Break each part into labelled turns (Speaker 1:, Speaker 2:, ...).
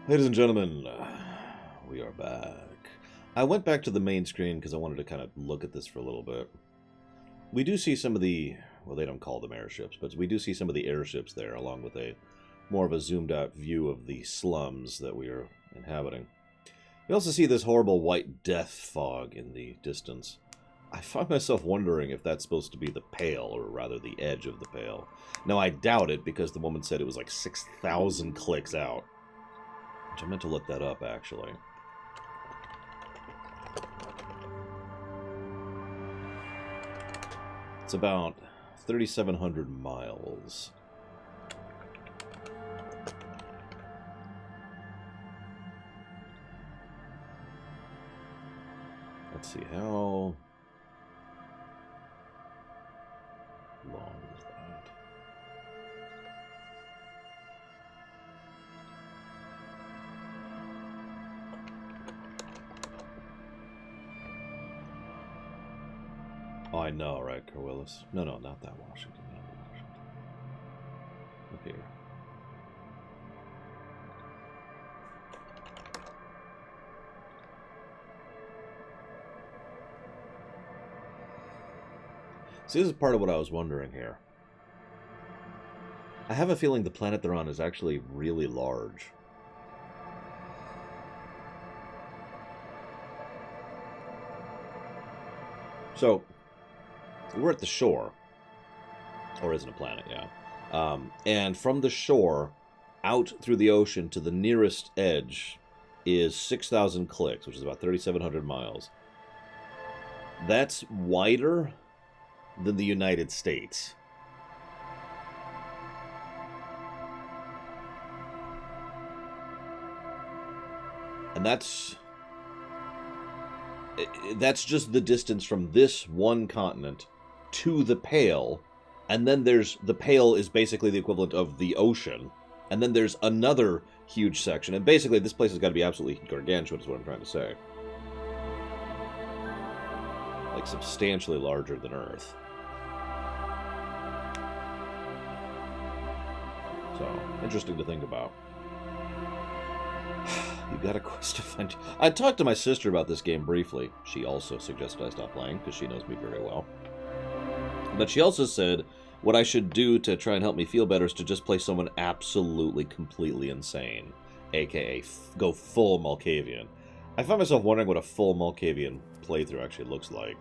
Speaker 1: Ladies and gentlemen, we are back. I went back to the main screen because I wanted to kind of look at this for a little bit. We do see some of the, well, they don't call them airships, but we do see some of the airships there, along with a more of a zoomed out view of the slums that we are inhabiting. We also see this horrible white death fog in the distance. I find myself wondering if that's supposed to be the pale, or rather the edge of the pale. Now, I doubt it, because the woman said it was like 6,000 clicks out. Which I meant to look that up, actually. It's about 3,700 miles. Let's see, how long is that? Oh, I know, right, Corwillis? No, not that Washington. Not Washington. Look here. See, this is part of what I was wondering here. I have a feeling the planet they're on is actually really large. So, we're at the shore. Or isn't a planet, yeah. And from the shore, out through the ocean to the nearest edge is 6,000 clicks, which is about 3,700 miles. That's wider than the United States. And that's just the distance from this one continent to the Pale. And then there's, the Pale is basically the equivalent of the ocean. And then there's another huge section. And basically this place has got to be absolutely gargantuan, is what I'm trying to say. Like substantially larger than Earth. So, interesting to think about. You got a quest to find. I talked to my sister about this game briefly. She also suggested I stop playing, because she knows me very well. But she also said what I should do to try and help me feel better is to just play someone absolutely, completely insane. A.k.a. go full Malkavian. I find myself wondering what a full Malkavian playthrough actually looks like.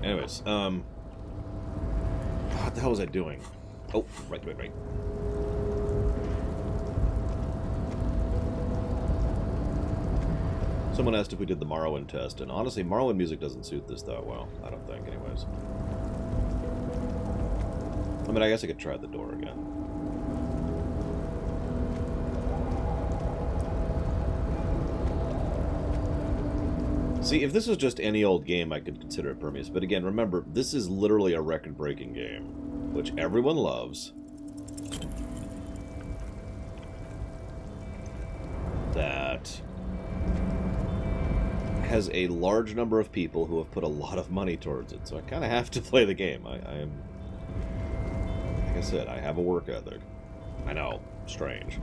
Speaker 1: Anyways, what the hell was I doing? Oh, right. Someone asked if we did the Morrowind test, and honestly, Morrowind music doesn't suit this that well. I don't think, anyways. I mean, I guess I could try the door again. See, if this was just any old game, I could consider it Permeous. But again, remember, this is literally a record-breaking game, which everyone loves. That has a large number of people who have put a lot of money towards it. So I kind of have to play the game. I am, like I said, I have a work ethic. I know, strange.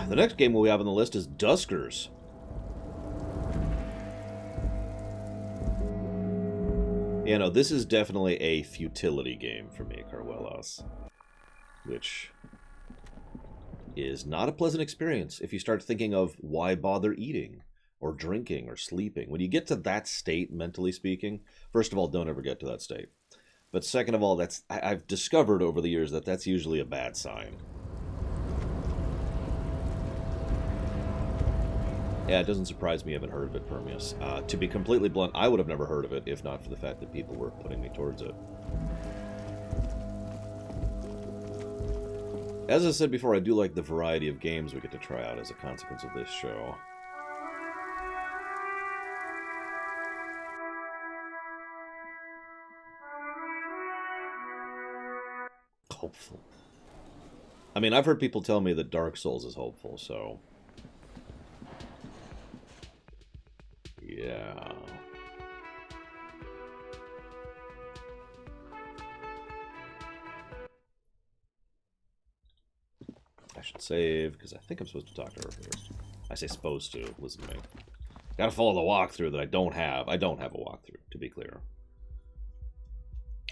Speaker 1: The next game we have on the list is Duskers. You know, this is definitely a futility game for me, Carwelos. Which is not a pleasant experience if you start thinking of why bother eating, or drinking, or sleeping. When you get to that state, mentally speaking, first of all, don't ever get to that state. But second of all, I've discovered over the years that that's usually a bad sign. Yeah, it doesn't surprise me I haven't heard of it, Permeous. To be completely blunt, I would have never heard of it if not for the fact that people were putting me towards it. As I said before, I do like the variety of games we get to try out as a consequence of this show. Hopeful. I mean, I've heard people tell me that Dark Souls is hopeful, so... Yeah. I should save, because I think I'm supposed to talk to her first. I say supposed to. Listen to me. Gotta follow the walkthrough that I don't have. I don't have a walkthrough, to be clear.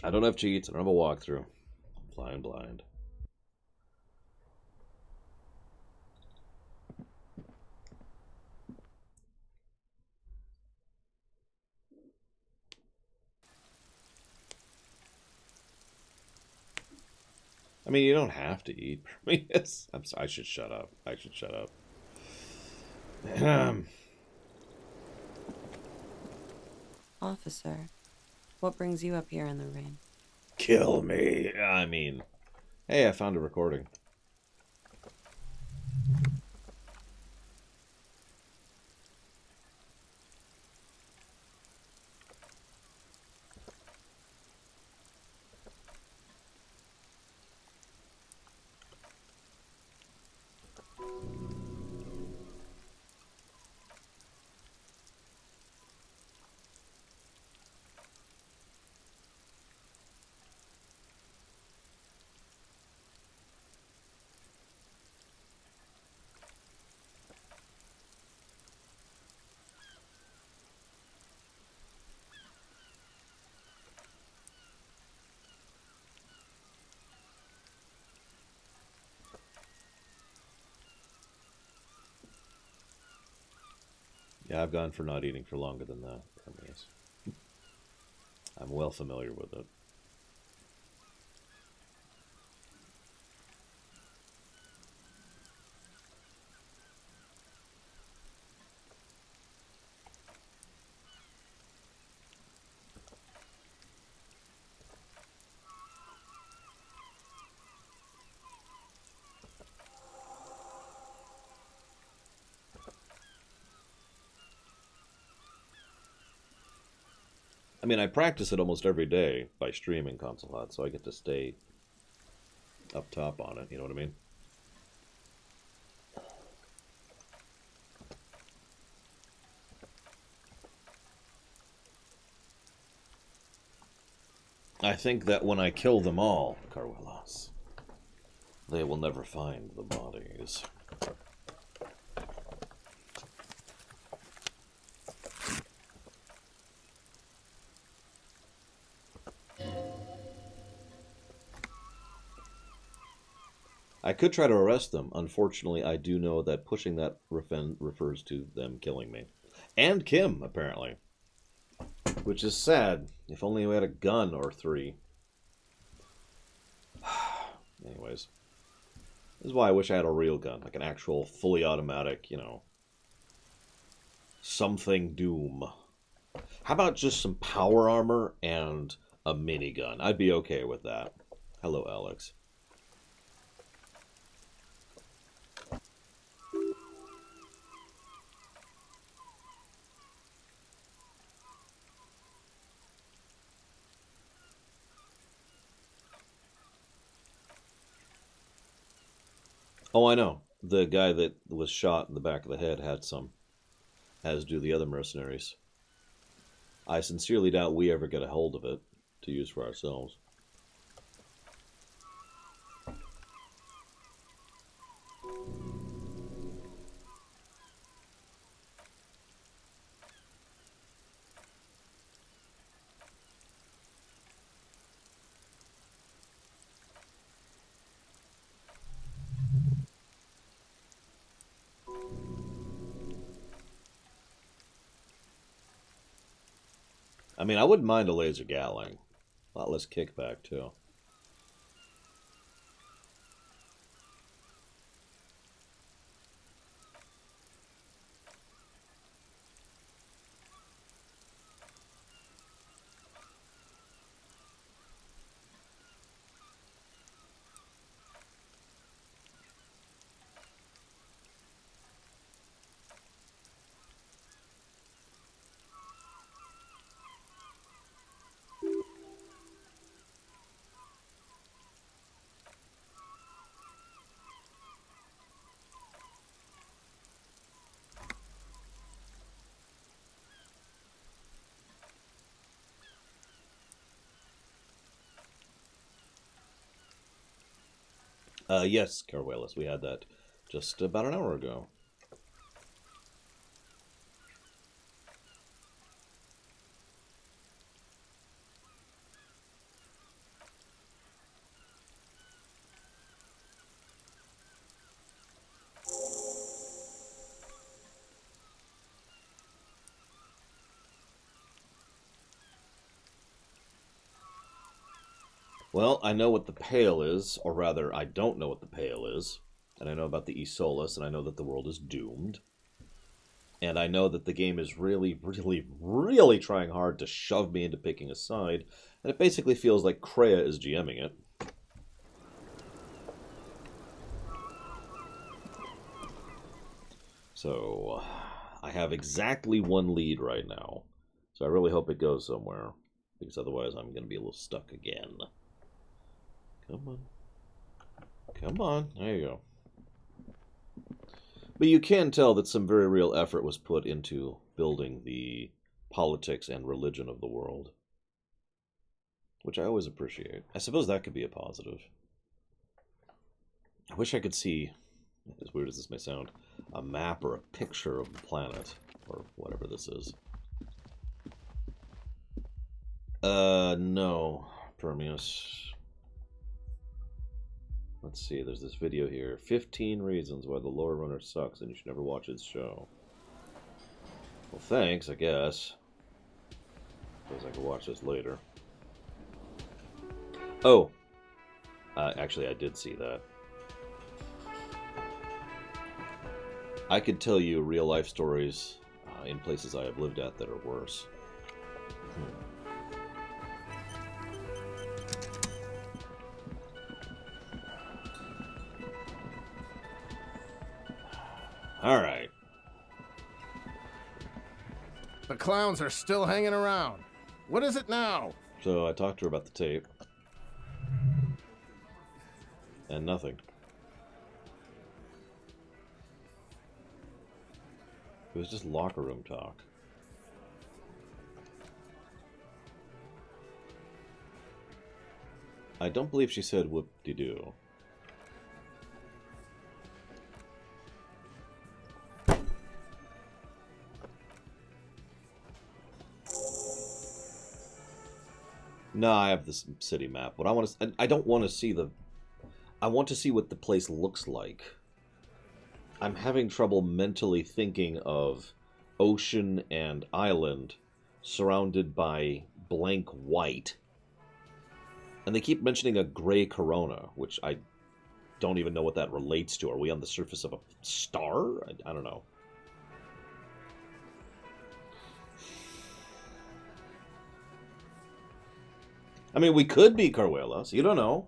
Speaker 1: I don't have cheats. I don't have a walkthrough. I'm flying blind. I mean, you don't have to eat. Yes. I'm sorry. I should shut up. I should shut up.
Speaker 2: Officer, what brings you up here in the rain?
Speaker 1: Kill me. I mean, hey, I found a recording. Yeah, I've gone for not eating for longer than that. I'm well familiar with it. I mean, I practice it almost every day by streaming Console Hot, so I get to stay up top on it. You know what I mean? I think that when I kill them all, Carwelas, they will never find the bodies. I could try to arrest them. Unfortunately, I do know that pushing that refers to them killing me. And Kim, apparently. Which is sad. If only we had a gun or three. Anyways. This is why I wish I had a real gun. Like an actual, fully automatic, you know. Something Doom. How about just some power armor and a minigun? I'd be okay with that. Hello, Alex. Oh, I know. The guy that was shot in the back of the head had some, as do the other mercenaries. I sincerely doubt we ever get a hold of it to use for ourselves. I mean, I wouldn't mind a laser gatling. A lot less kickback, too. Yes, Carwelis. We had that just about an hour ago. Well, I know what the Pale is, or rather, I don't know what the Pale is. And I know about the Isolus, and I know that the world is doomed. And I know that the game is really, really, really trying hard to shove me into picking a side. And it basically feels like Kreia is GMing it. So, I have exactly one lead right now. So I really hope it goes somewhere. Because otherwise I'm going to be a little stuck again. Come on. Come on. There you go. But you can tell that some very real effort was put into building the politics and religion of the world. Which I always appreciate. I suppose that could be a positive. I wish I could see, as weird as this may sound, a map or a picture of the planet. Or whatever this is. No. Permius. Let's see, there's this video here. 15 reasons why the Lore Runner sucks and you should never watch his show. Well, thanks, I guess. Suppose I can watch this later. Oh! Actually, I did see that. I could tell you real-life stories in places I have lived at that are worse. Alright.
Speaker 3: The clowns are still hanging around. What is it now?
Speaker 1: So I talked to her about the tape. And nothing. It was just locker room talk. I don't believe she said whoop-de-doo. No, I have this city map. What I want to, I don't want to see the. I want to see what the place looks like. I'm having trouble mentally thinking of ocean and island surrounded by blank white. And they keep mentioning a gray corona, which I don't even know what that relates to. Are we on the surface of a star? I don't know. I mean, we could be Carwelas. You don't know.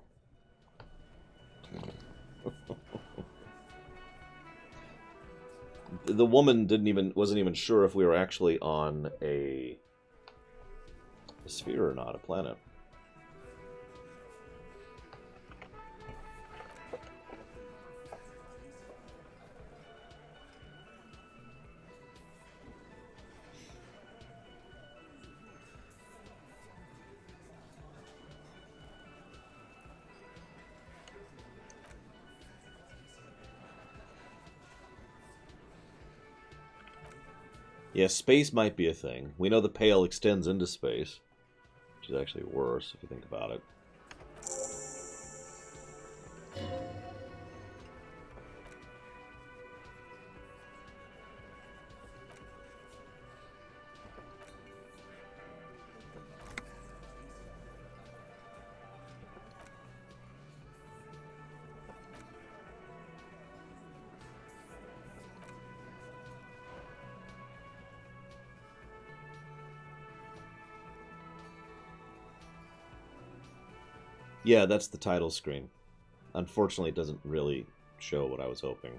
Speaker 1: The woman wasn't even sure if we were actually on a sphere or not, a planet. Yeah, space might be a thing. We know the Pale extends into space, which is actually worse if you think about it. Yeah, that's the title screen. Unfortunately, it doesn't really show what I was hoping.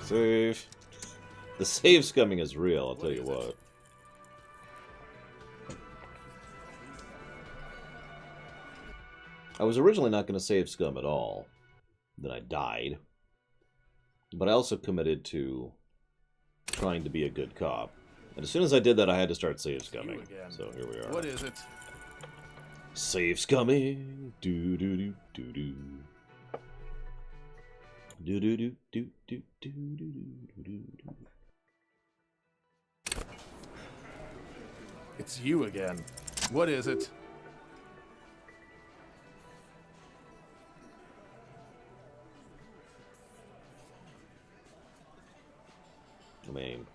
Speaker 1: Save. The save scumming is real, I'll tell you what. I was originally not going to save scum at all. Then I died. But I also committed to trying to be a good cop. And as soon as I did that, I had to start save scumming. So here we are.
Speaker 3: What is it?
Speaker 1: Save scumming. Do do do do do. Do do do do do do do do do do.
Speaker 3: It's you again. What is it?
Speaker 1: I mean,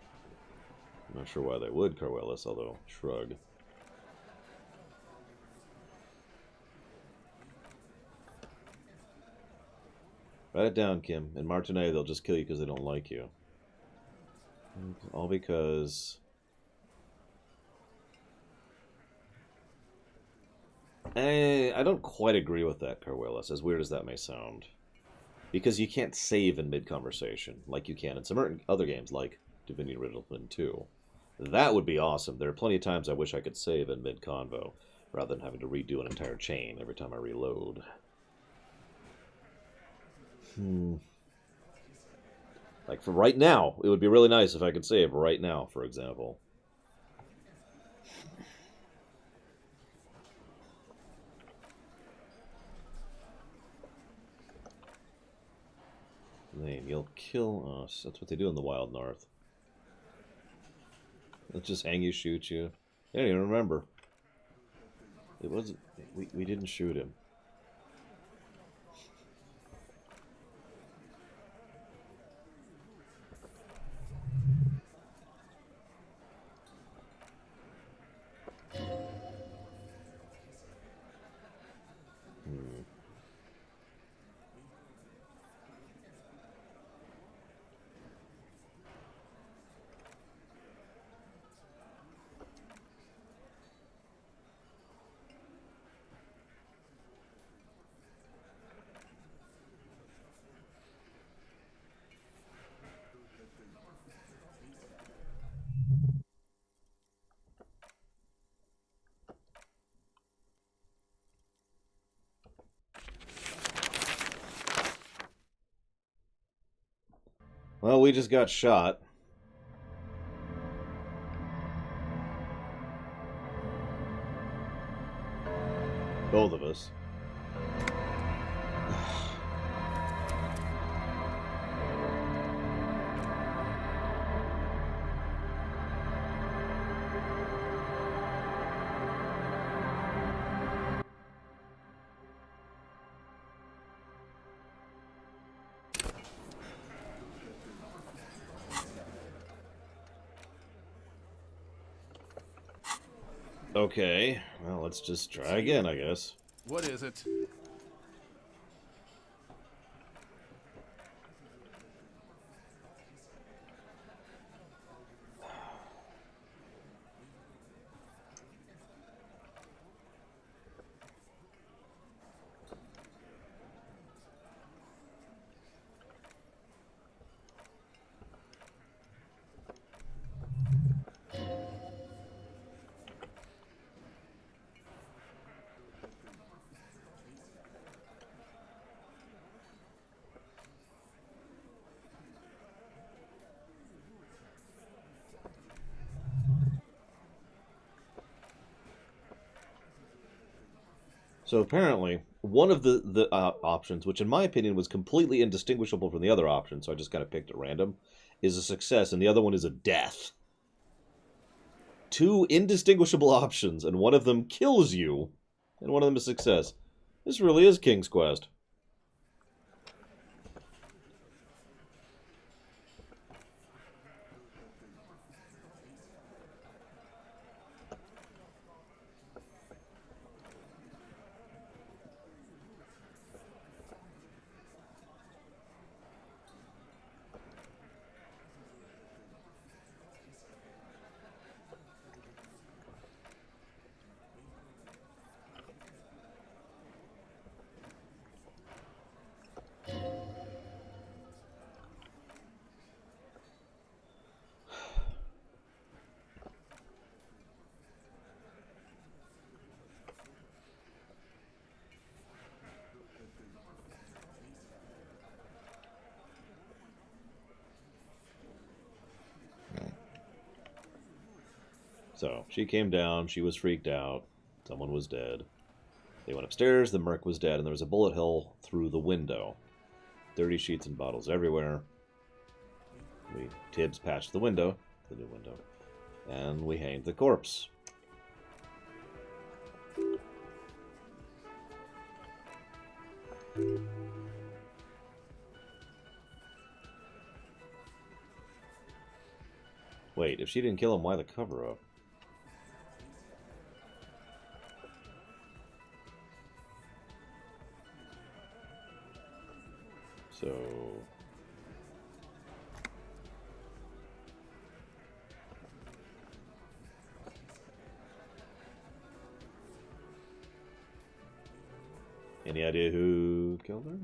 Speaker 1: I'm not sure why they would, Carwellis, although, shrug. Write it down, Kim. In Martinet, they'll just kill you because they don't like you. All because... I don't quite agree with that, Carwellis, as weird as that may sound. Because you can't save in mid-conversation, like you can in some other games, like Divinity Original Sin 2. That would be awesome. There are plenty of times I wish I could save in mid-convo, rather than having to redo an entire chain every time I reload. Like, for right now, it would be really nice if I could save right now, for example. Lame, you'll kill us. That's what they do in the Wild North. They'll just hang you, shoot you. I don't even remember. It wasn't... We didn't shoot him. Well, we just got shot. Both of us. Okay, well, let's just try again, I guess.
Speaker 3: What is it?
Speaker 1: So apparently, one of the options, which in my opinion was completely indistinguishable from the other option, so I just kind of picked at random, is a success, and the other one is a death. Two indistinguishable options, and one of them kills you, and one of them is success. This really is King's Quest. So she came down. She was freaked out. Someone was dead. They went upstairs. The merc was dead, and there was a bullet hole through the window. Dirty sheets and bottles everywhere. Tibbs patched the window, the new window, and we hanged the corpse. Wait, if she didn't kill him, why the cover-up? So... Any idea who killed her?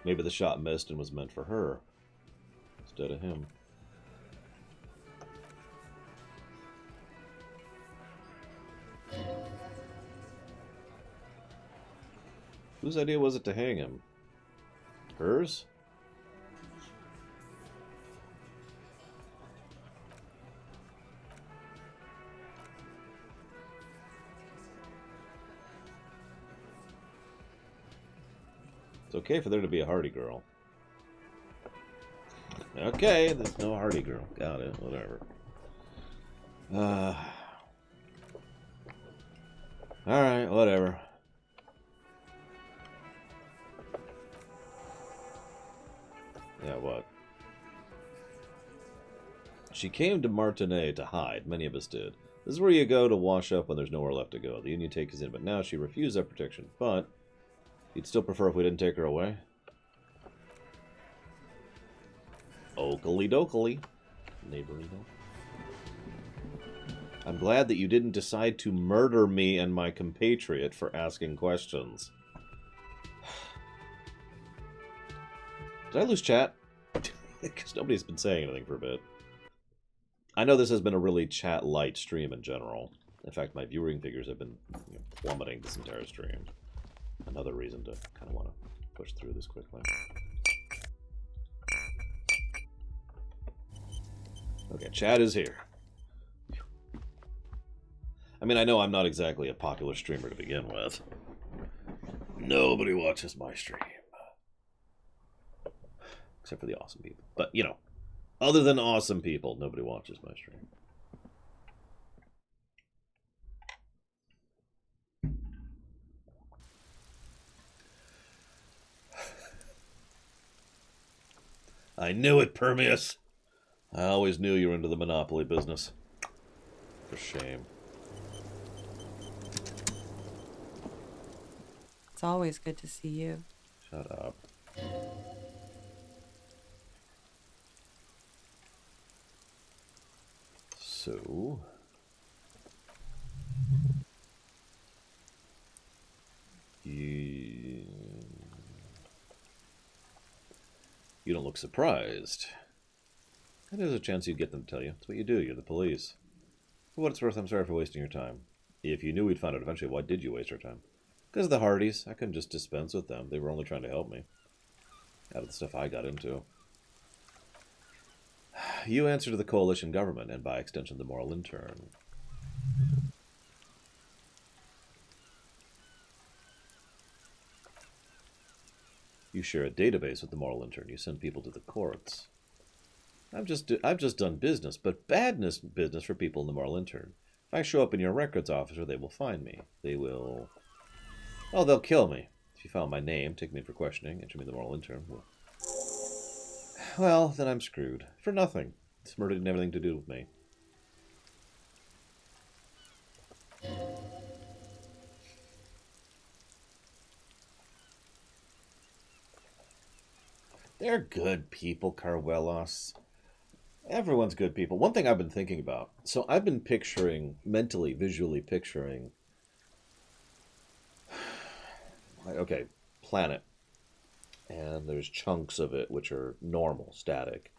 Speaker 1: Maybe the shot missed and was meant for her instead of him. Whose idea was it to hang him? Hers? It's okay for there to be a Hardy girl. Okay, there's no Hardy girl. Got it. Whatever. Alright, whatever. Yeah, what? She came to Martinet to hide. Many of us did. This is where you go to wash up when there's nowhere left to go. The Union takes us in, but now she refused that protection. But you'd still prefer if we didn't take her away? Oakley dokley. Neighborly doke. I'm glad that you didn't decide to murder me and my compatriot for asking questions. Did I lose chat? Because nobody's been saying anything for a bit. I know this has been a really chat-light stream in general. In fact, my viewing figures have been plummeting this entire stream. Another reason to kind of want to push through this quickly. Okay, chat is here. I mean, I know I'm not exactly a popular streamer to begin with. Nobody watches my stream. Except for the awesome people. But, you know, other than awesome people, nobody watches my stream. I knew it, Permeus. I always knew you were into the Monopoly business. For shame.
Speaker 2: It's always good to see you.
Speaker 1: Shut up. So... You don't look surprised. And there's a chance you'd get them to tell you. It's what you do. You're the police. For what it's worth, I'm sorry for wasting your time. If you knew we'd find out eventually, why did you waste our time? Because of the Hardys. I couldn't just dispense with them. They were only trying to help me. Out of the stuff I got into. You answer to the coalition government, and by extension the moral intern. You share a database with the moral intern. You send people to the courts. I've just done business, but business for people in the moral intern. If I show up in your records officer, they will find me. They will... Oh, they'll kill me. If you found my name, take me in for questioning, enter me the moral intern. Well, then I'm screwed. For nothing. This murder didn't have anything to do with me. They're good people, Carvelos. Everyone's good people. One thing I've been thinking about. So I've been picturing, mentally, visually picturing... Okay, planet. And there's chunks of it which are normal, static.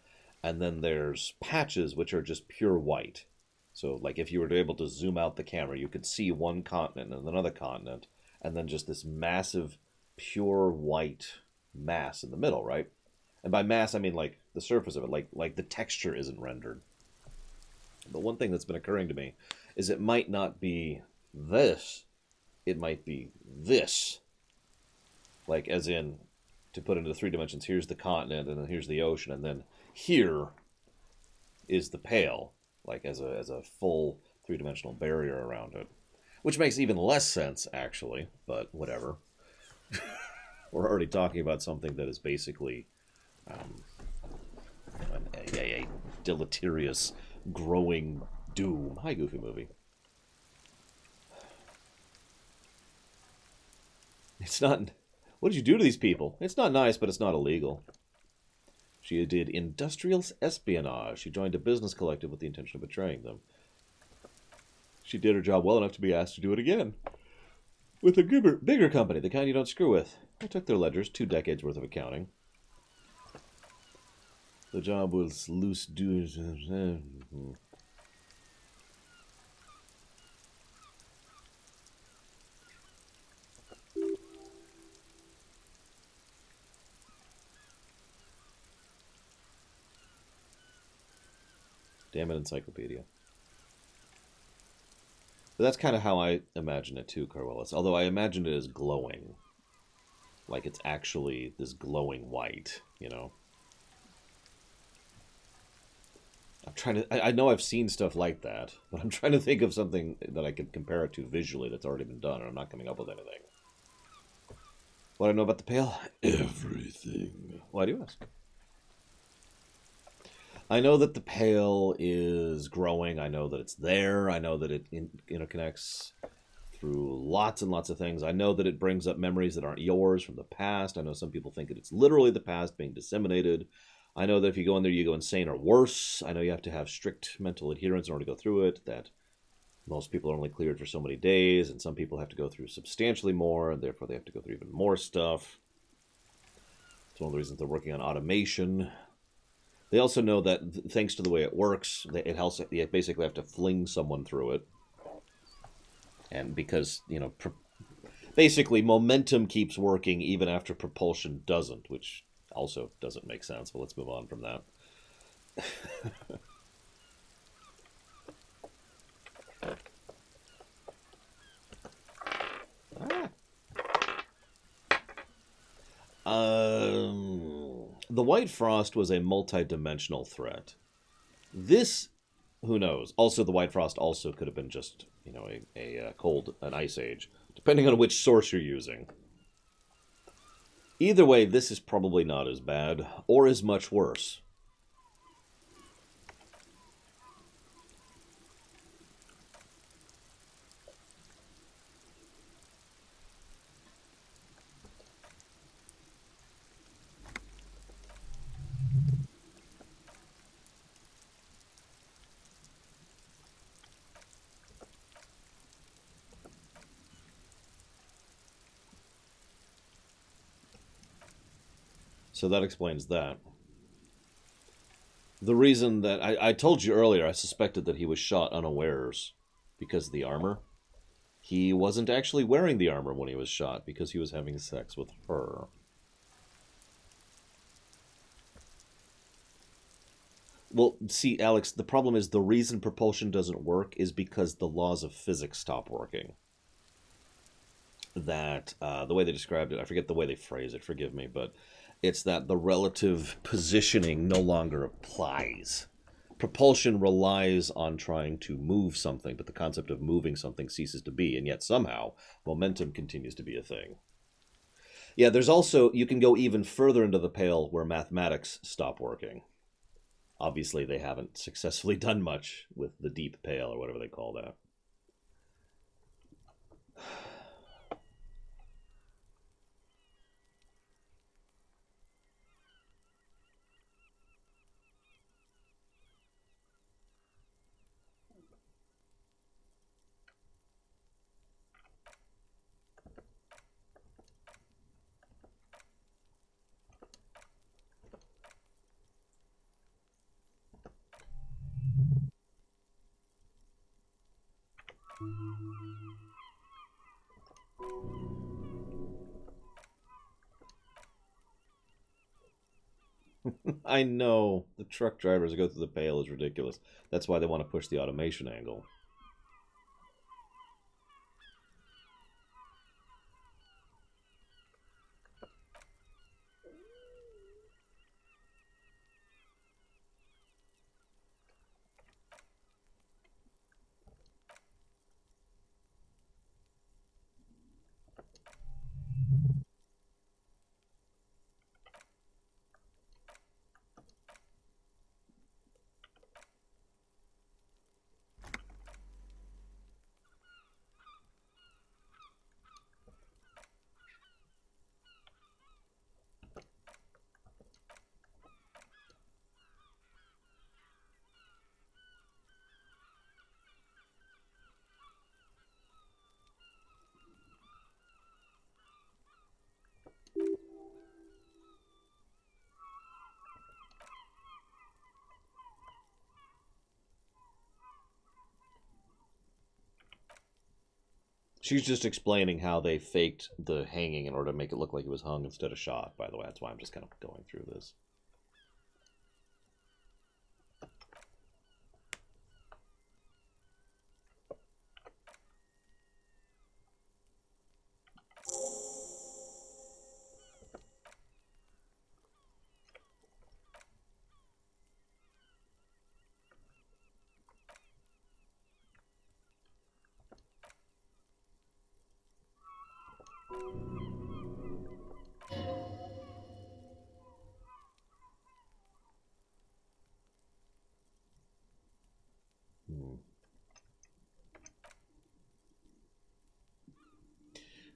Speaker 1: And then there's patches which are just pure white. So, like, if you were able to zoom out the camera, you could see one continent and another continent. And then just this massive, pure white mass in the middle, right? And by mass, I mean like the surface of it, like the texture isn't rendered. But one thing that's been occurring to me is it might not be this, it might be this. Like, as in, to put into 3 dimensions, here's the continent, and then here's the ocean, and then here is the pale, like as a full 3 dimensional barrier around it. Which makes even less sense, actually, but whatever. We're already talking about something that is basically a deleterious, growing doom. Hi, Goofy Movie. It's not... What did you do to these people? It's not nice, but it's not illegal. She did industrial espionage. She joined a business collective with the intention of betraying them. She did her job well enough to be asked to do it again. With a bigger company, the kind you don't screw with. I took their ledgers, 2 decades worth of accounting. The job was loose dues. Damn it, encyclopedia. But that's kind of how I imagine it too, Carwellis. Although I imagine it as glowing. Like it's actually this glowing white, you know? I'm trying to... I know I've seen stuff like that, but I'm trying to think of something that I could compare it to visually that's already been done, and I'm not coming up with anything. What do I know about the Pale? Everything. Why do you ask? I know that the Pale is growing. I know that it's there. I know that it interconnects through lots and lots of things. I know that it brings up memories that aren't yours from the past. I know some people think that it's literally the past being disseminated. I know that if you go in there, you go insane or worse. I know you have to have strict mental adherence in order to go through it, that most people are only cleared for so many days, and some people have to go through substantially more, and therefore they have to go through even more stuff. It's one of the reasons they're working on automation. They also know that thanks to the way it works, it helps. You basically have to fling someone through it. And because, you know, basically momentum keeps working even after propulsion doesn't, which also doesn't make sense. But let's move on from that. The White Frost was a multi-dimensional threat. This, who knows? Also, the White Frost also could have been just, you know, an ice age, depending on which source you're using. Either way, this is probably not as bad, or as much worse. So that explains that. The reason that... I told you earlier, I suspected that he was shot unawares because of the armor. He wasn't actually wearing the armor when he was shot because he was having sex with her. Well, see, Alex, the problem is the reason propulsion doesn't work is because the laws of physics stop working. That, the way they described it, I forget the way they phrase it, forgive me, but it's that the relative positioning no longer applies. Propulsion relies on trying to move something, but the concept of moving something ceases to be, and yet somehow momentum continues to be a thing. Yeah, there's also... You can go even further into the Pale where mathematics stop working. Obviously, they haven't successfully done much with the Deep Pale, or whatever they call that. I know. The truck drivers go through the pale is ridiculous. That's why they want to push the automation angle. She's just explaining how they faked the hanging in order to make it look like he was hung instead of shot, by the way. That's why I'm just kind of going through this.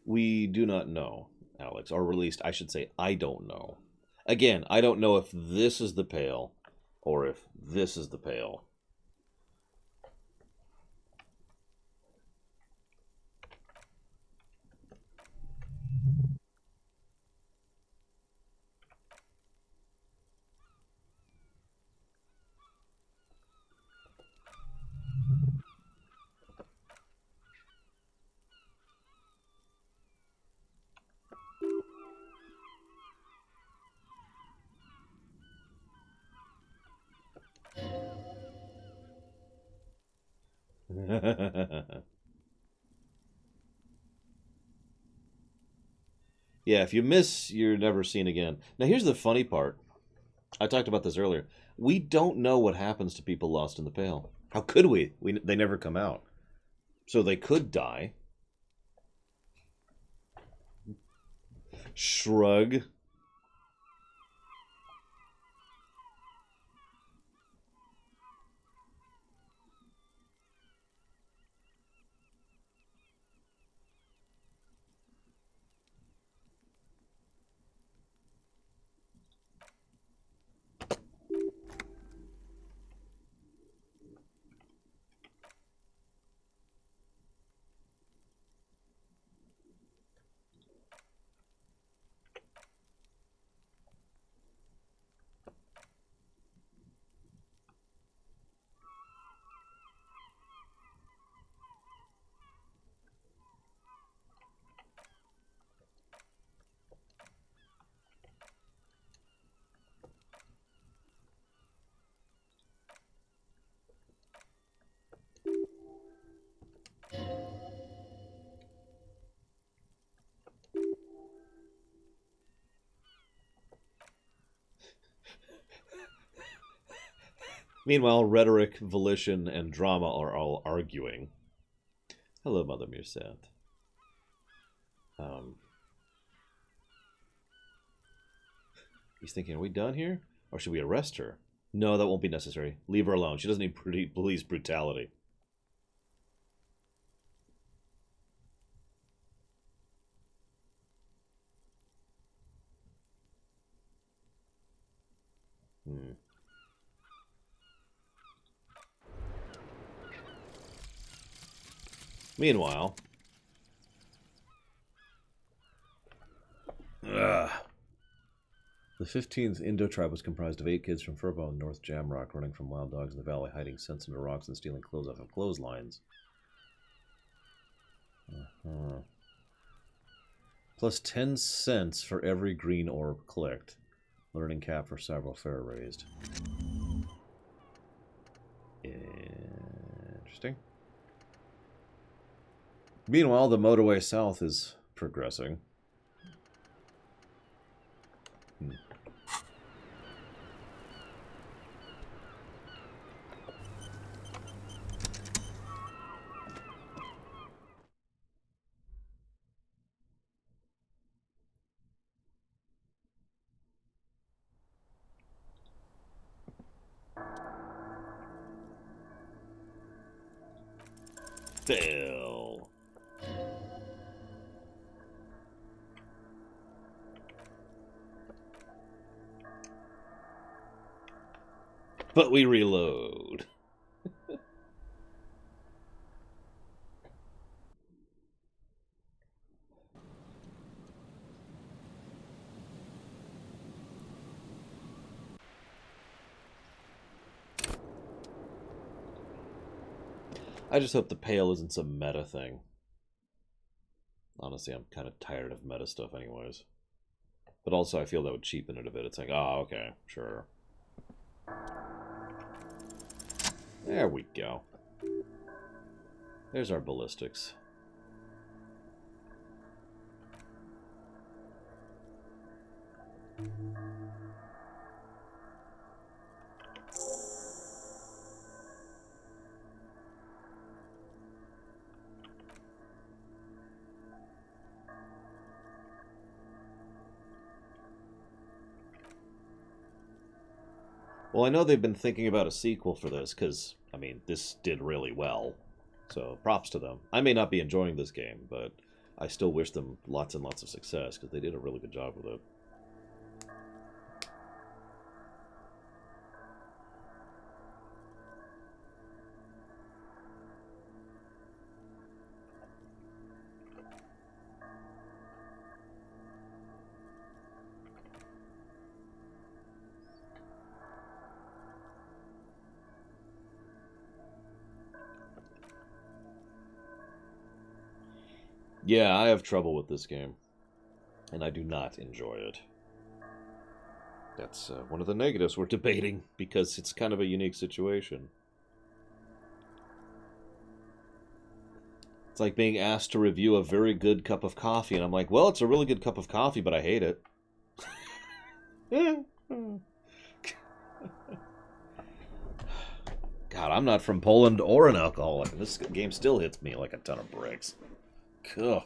Speaker 1: We do not know, Alex, or at least I should say I don't know. Again, I don't know if this is the pail or if this is the pail. Yeah, if you miss, you're never seen again. Now, here's the funny part. I talked about this earlier. We don't know what happens to people lost in the Pale. How could we? They never come out. So they could die. Shrug. Meanwhile, rhetoric, volition, and drama are all arguing. Hello, Mother Mursat. He's thinking, are we done here? Or should we arrest her? No, that won't be necessary. Leave her alone. She doesn't need police brutality. Meanwhile... Ugh. The 15th Indo tribe was comprised of 8 kids from Furbo and North Jamrock, running from wild dogs in the valley, hiding scents into rocks and stealing clothes off of clotheslines. Plus 10 cents for every green orb clicked. Learning cap for several fair raised. Interesting. Meanwhile, the motorway south is progressing. Fail. But we reload. I just hope the pale isn't some meta thing. Honestly, I'm kind of tired of meta stuff anyways. But also, I feel that would cheapen it a bit. It's like, oh, okay, sure. There we go. There's our ballistics. Well, I know they've been thinking about a sequel for this, because, I mean, this did really well. So, props to them. I may not be enjoying this game, but I still wish them lots and lots of success, because they did a really good job with it. Yeah, I have trouble with this game, and I do not enjoy it. That's one of the negatives we're debating, because it's kind of a unique situation. It's like being asked to review a very good cup of coffee, and I'm like, well, it's a really good cup of coffee, but I hate it. God, I'm not from Poland or an alcoholic. This game still hits me like a ton of bricks. Ugh.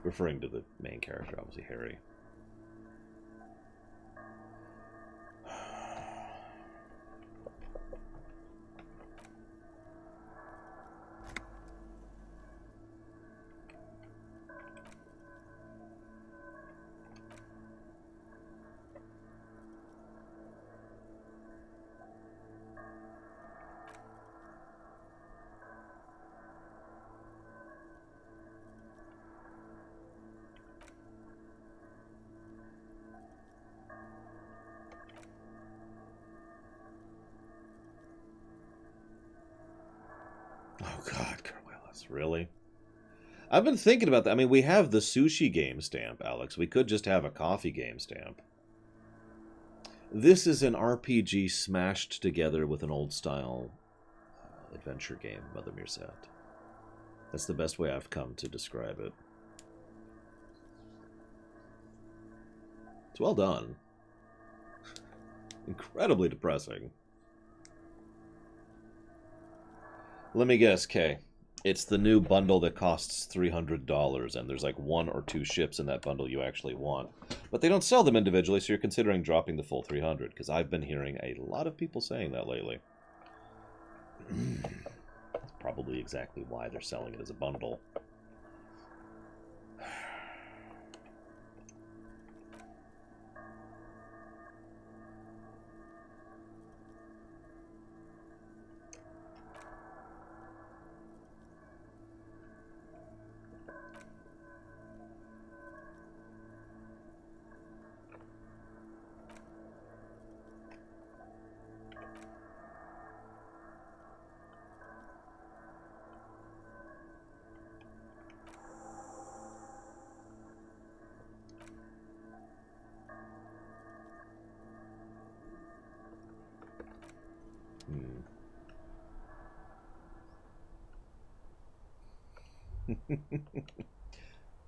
Speaker 1: Referring to the main character, obviously Harry. Oh God, Carwelas, really? I've been thinking about that. I mean, we have the sushi game stamp, Alex. We could just have a coffee game stamp. This is an RPG smashed together with an old-style adventure game, Mother Mirsat. That's the best way I've come to describe it. It's well done. Incredibly depressing. Let me guess, Kay. It's the new bundle that costs $300, and there's like 1 or 2 ships in that bundle you actually want. But they don't sell them individually, so you're considering dropping the full $300, because I've been hearing a lot of people saying that lately. That's probably exactly why they're selling it as a bundle.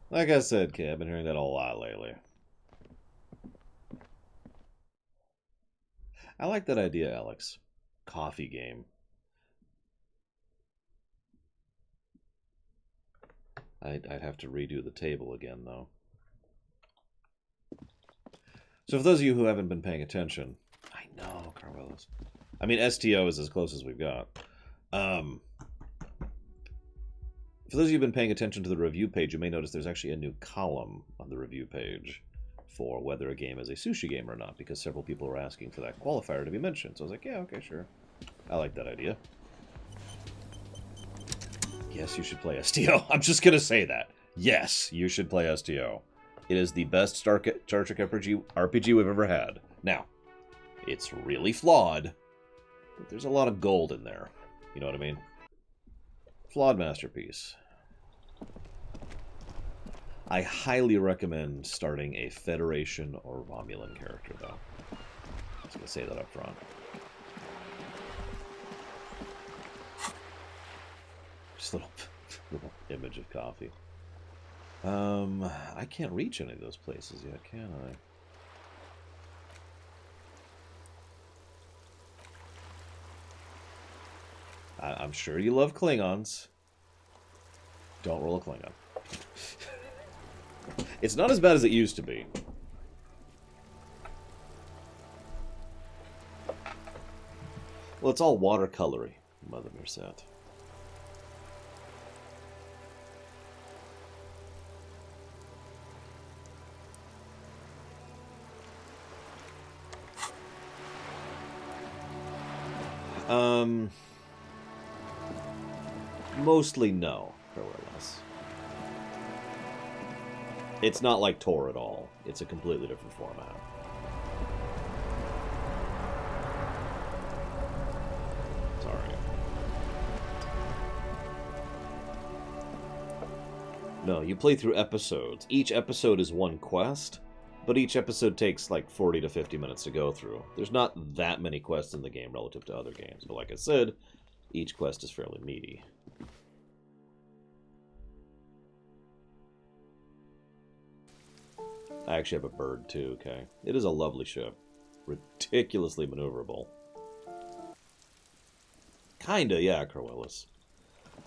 Speaker 1: Like I said, kid, I've been hearing that a lot lately. I like that idea, Alex. Coffee game. I'd have to redo the table again, though. So for those of you who haven't been paying attention, I know, Carvelos. I mean, STO is as close as we've got. For those of you who've been paying attention to the review page, you may notice there's actually a new column on the review page for whether a game is a sushi game or not, because several people are asking for that qualifier to be mentioned. So I was like, yeah, okay, sure. I like that idea. Yes, you should play STO. I'm just going to say that. Yes, you should play STO. It is the best Star Trek RPG we've ever had. Now, it's really flawed, but there's a lot of gold in there. You know what I mean? Flawed masterpiece. I highly recommend starting a Federation or Romulan character, though. I was going to say that up front. Just a little image of coffee. I can't reach any of those places yet, can I? I'm sure you love Klingons. Don't roll a Klingon. It's not as bad as it used to be. Well, it's all watercolory, Mother Mirsat. Mostly no, more or less. It's not like Tor at all. It's a completely different format. Sorry. No, you play through episodes. Each episode is one quest, but each episode takes like 40 to 50 minutes to go through. There's not that many quests in the game relative to other games, but like I said, each quest is fairly meaty. I actually have a bird too, okay? It is a lovely ship. Ridiculously maneuverable. Kinda, yeah, Corwellis.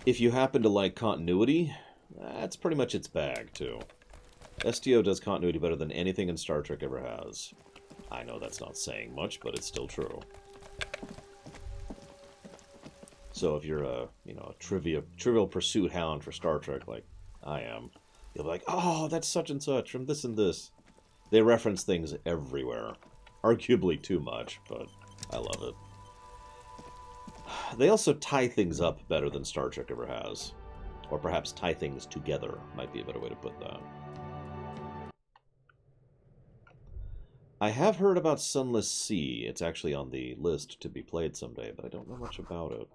Speaker 1: If you happen to like continuity, that's pretty much its bag, too. STO does continuity better than anything in Star Trek ever has. I know that's not saying much, but it's still true. So if you're a, Trivial Pursuit hound for Star Trek like I am, you'll be like, oh, that's such and such from this and this. They reference things everywhere. Arguably too much, but I love it. They also tie things up better than Star Trek ever has. Or perhaps tie things together might be a better way to put that. I have heard about Sunless Sea. It's actually on the list to be played someday, but I don't know much about it.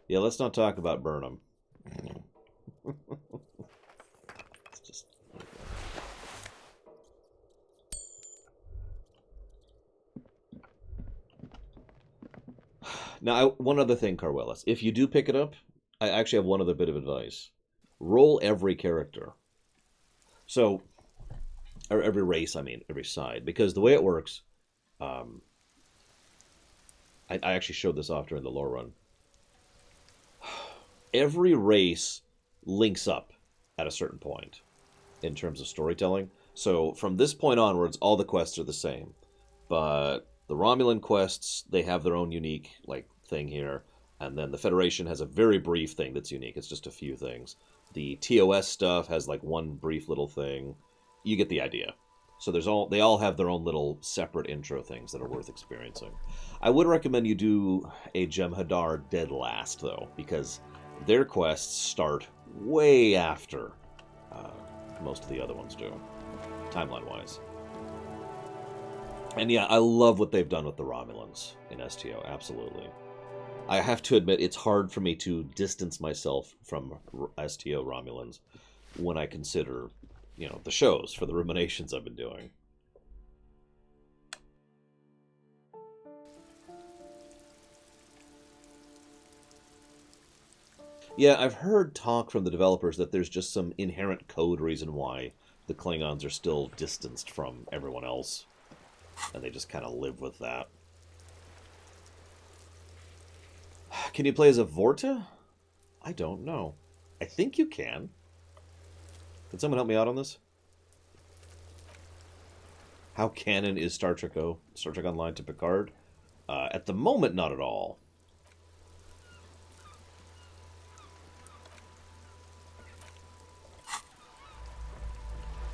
Speaker 1: Yeah, let's not talk about Burnham. It's just... Now, one other thing, Carwellis. If you do pick it up, I actually have one other bit of advice. Roll every character. So, or every race, I mean, every side. Because the way it works, I actually showed this off during the lore run. Every race links up at a certain point in terms of storytelling. So from this point onwards, all the quests are the same. But the Romulan quests, they have their own unique thing here. And then the Federation has a very brief thing that's unique. It's just a few things. The TOS stuff has one brief little thing. You get the idea. So they all have their own little separate intro things that are worth experiencing. I would recommend you do a Jem'Hadar dead last, though, because their quests start way after most of the other ones do, timeline-wise. And yeah, I love what they've done with the Romulans in STO, absolutely. I have to admit, it's hard for me to distance myself from STO Romulans when I consider, the shows for the ruminations I've been doing. Yeah, I've heard talk from the developers that there's just some inherent code reason why the Klingons are still distanced from everyone else. And they just kind of live with that. Can you play as a Vorta? I don't know. I think you can. Can someone help me out on this? How canon is Star Trek Online to Picard? At the moment, not at all.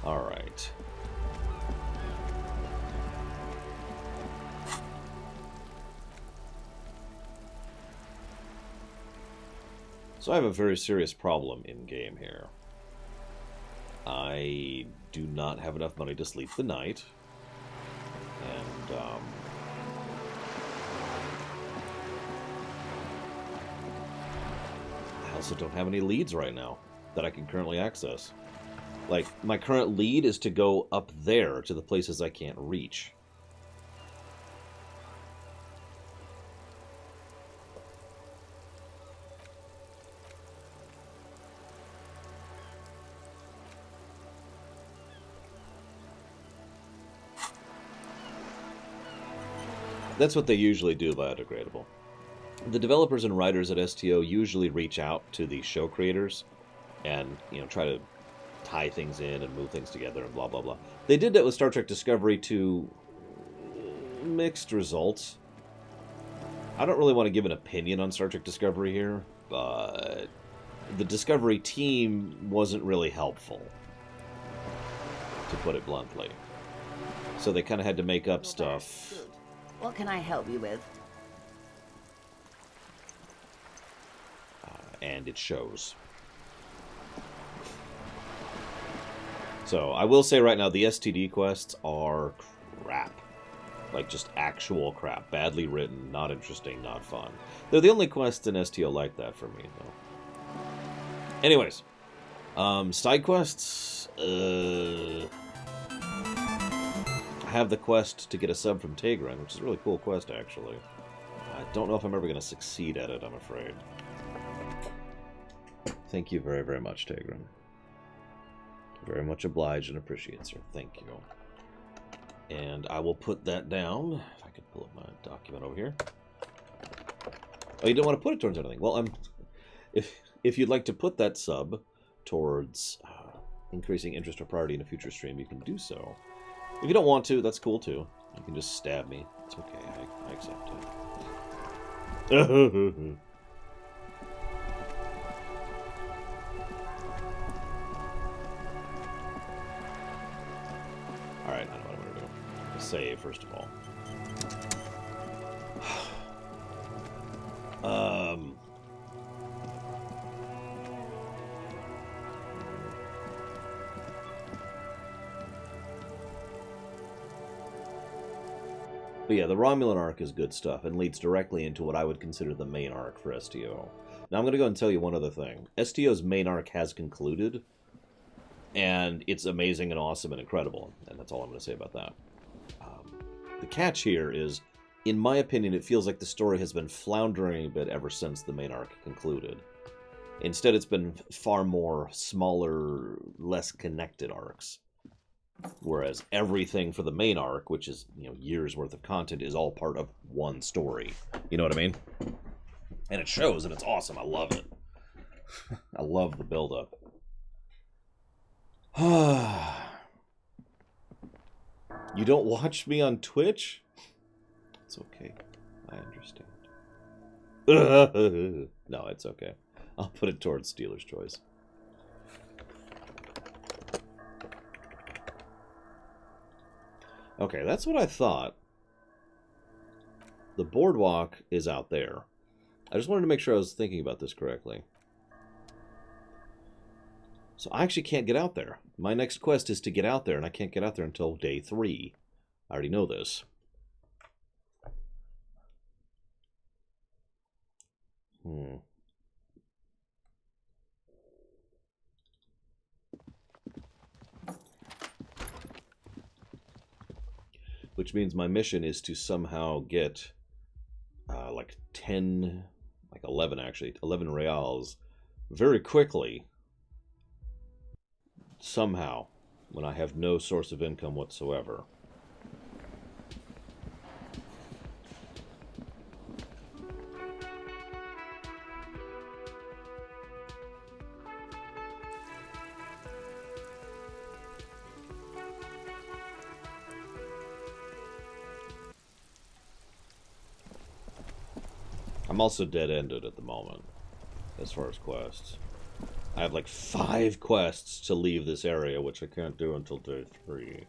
Speaker 1: All right. So I have a very serious problem in game here. I do not have enough money to sleep the night. And, I also don't have any leads right now that I can currently access. Like, my current lead is to go up there to the places I can't reach. That's what they usually do, biodegradable. The developers and writers at STO usually reach out to the show creators and, try to tie things in and move things together and blah, blah, blah. They did that with Star Trek Discovery to mixed results. I don't really want to give an opinion on Star Trek Discovery here, but the Discovery team wasn't really helpful, to put it bluntly. So they kind of had to make up stuff.
Speaker 4: Good. What can I help you with?
Speaker 1: And it shows. So, I will say right now, the STD quests are crap. Like, just actual crap. Badly written, not interesting, not fun. They're the only quests in STO like that for me, though. Anyways. Side quests? I have the quest to get a sub from Tegrin, which is a really cool quest, actually. I don't know if I'm ever going to succeed at it, I'm afraid. Thank you very, very much, Tegrin. Very much obliged and appreciate, sir. Thank you. And I will put that down. If I could pull up my document over here. Oh, you don't want to put it towards anything. Well, if you'd like to put that sub towards increasing interest or priority in a future stream, you can do so. If you don't want to, that's cool too. You can just stab me. It's okay. I accept it. Alright, I know what I'm going to do. Save, first of all. But yeah, the Romulan arc is good stuff and leads directly into what I would consider the main arc for STO. Now I'm going to go and tell you one other thing. STO's main arc has concluded, and it's amazing and awesome and incredible, and that's all I'm going to say about that. The catch here is, in my opinion, it feels like the story has been floundering a bit ever since the main arc concluded. Instead, it's been far more smaller, less connected arcs. Whereas everything for the main arc, which is, years worth of content, is all part of one story. You know what I mean? And it shows, and it's awesome. I love it. I love the build-up. You don't watch me on Twitch? It's okay. I understand. No, it's okay. I'll put it towards Steeler's Choice. Okay, that's what I thought. The boardwalk is out there. I just wanted to make sure I was thinking about this correctly. So I actually can't get out there. My next quest is to get out there, and I can't get out there until day 3. I already know this. Which means my mission is to somehow get like 11 actually, 11 reals very quickly, somehow, when I have no source of income whatsoever. I'm also dead-ended at the moment, as far as quests. I have like 5 quests to leave this area, which I can't do until day 3.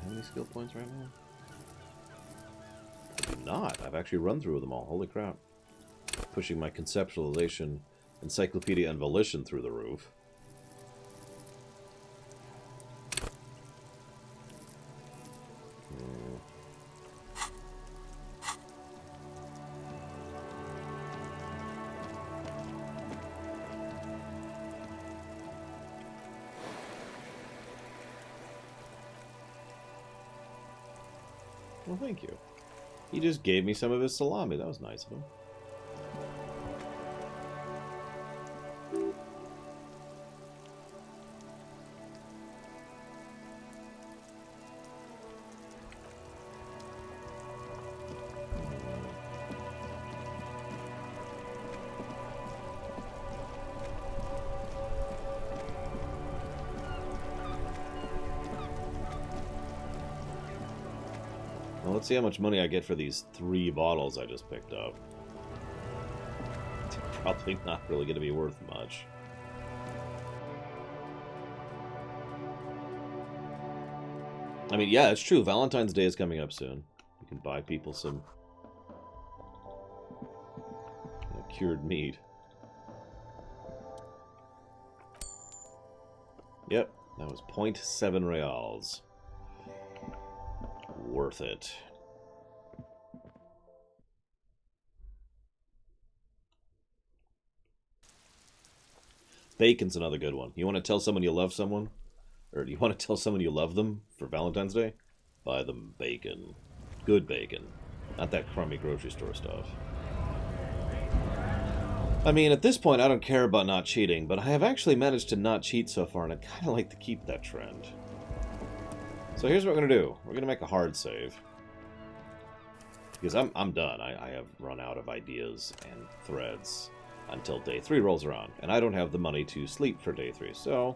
Speaker 1: How many skill points right now? I do not. I've actually run through them all. Holy crap. Pushing my conceptualization, encyclopedia, and volition through the roof. Well, thank you. He just gave me some of his salami. That was nice of him. Well, let's see how much money I get for these 3 bottles I just picked up. It's probably not really going to be worth much. I mean, yeah, it's true. Valentine's Day is coming up soon. You can buy people some cured meat. Yep, that was 0.7 reals. Worth it. Bacon's another good one. You want to tell someone you love someone? Or do you want to tell someone you love them for Valentine's Day? Buy them bacon. Good bacon. Not that crummy grocery store stuff. I mean, at this point, I don't care about not cheating, but I have actually managed to not cheat so far, and I'd kind of like to keep that trend. So here's what we're going to do. We're going to make a hard save. Because I'm done. I have run out of ideas and threads until day 3 rolls around. And I don't have the money to sleep for day 3, so...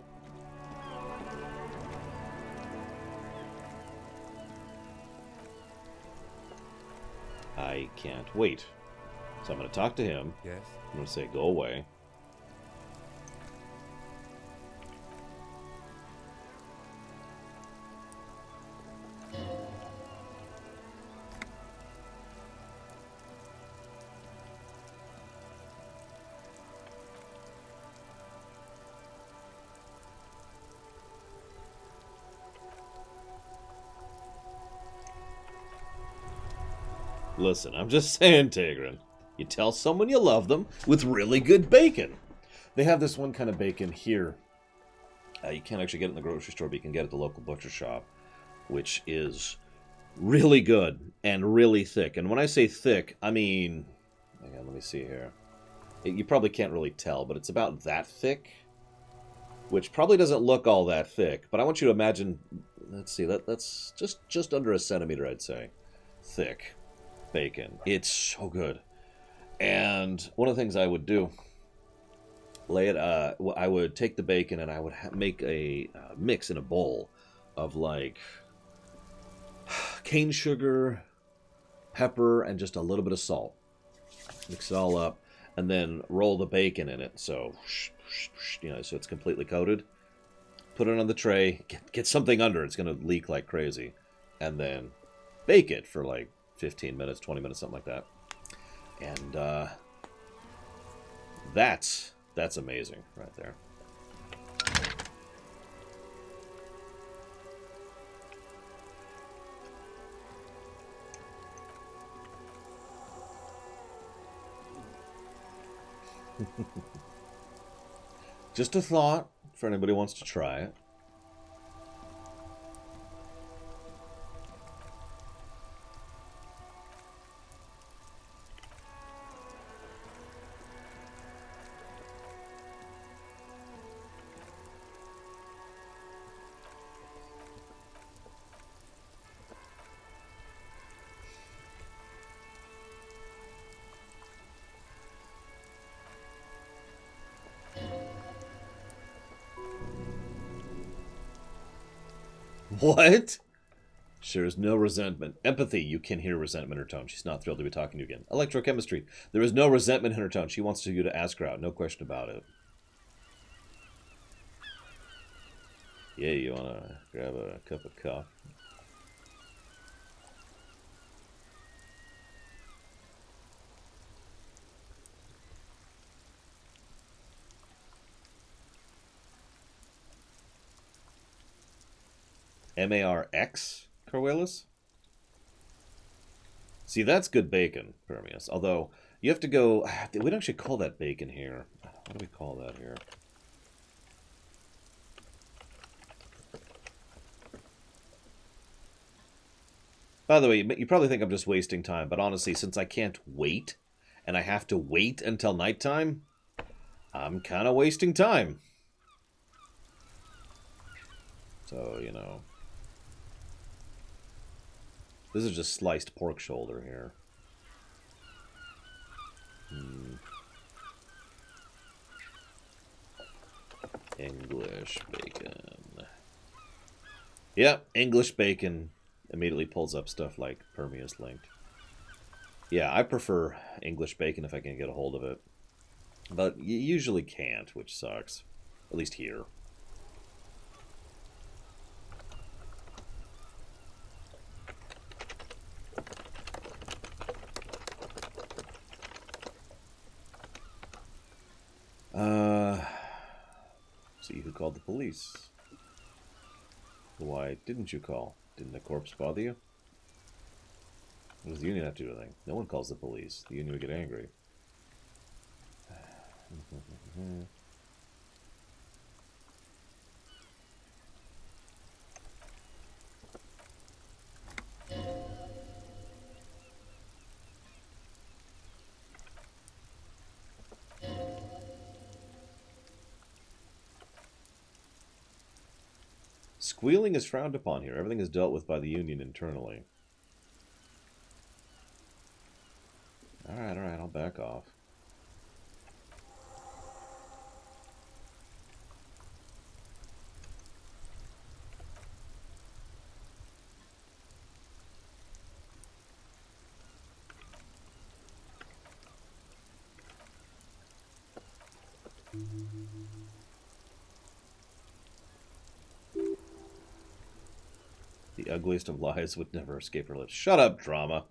Speaker 1: I can't wait. So I'm going to talk to him.
Speaker 5: Yes.
Speaker 1: I'm going to say, go away. Listen, I'm just saying, Tigran. You tell someone you love them with really good bacon. They have this one kind of bacon here. You can't actually get it in the grocery store, but you can get it at the local butcher shop, which is really good and really thick. And when I say thick, I mean... Hang on, let me see here. You probably can't really tell, but it's about that thick, which probably doesn't look all that thick. But I want you to imagine... Let's see, that's just under a centimeter, I'd say, thick bacon. It's so good. And one of the things I would do, I would take the bacon and I would make a mix in a bowl of like cane sugar, pepper, and just a little bit of salt. Mix it all up and then roll the bacon in it. So, so it's completely coated. Put it on the tray, get something under it. It's going to leak like crazy. And then bake it for like 15 minutes, 20 minutes, something like that. And that's amazing right there. Just a thought for anybody who wants to try it. What? There is no resentment. Empathy. You can hear resentment in her tone. She's not thrilled to be talking to you again. Electrochemistry. There is no resentment in her tone. She wants you to ask her out. No question about it. Yeah, you want to grab a cup of coffee? M-A-R-X, Carwellis? See, that's good bacon, Permius. Although, you have to go... We don't actually call that bacon here. What do we call that here? By the way, you probably think I'm just wasting time, but honestly, since I can't wait, and I have to wait until nighttime, I'm kind of wasting time. So, you know... This is just sliced pork shoulder here. English bacon. Yep, English bacon immediately pulls up stuff like Permius linked. Yeah, I prefer English bacon if I can get a hold of it. But you usually can't, which sucks. At least here. See who called the police. Why didn't you call? Didn't the corpse bother you? What does the union have to do with anything? No one calls the police. The union would get angry. Squealing is frowned upon here. Everything is dealt with by the union internally. Alright, I'll back off. The ugliest of lies would never escape her lips. Shut up, drama.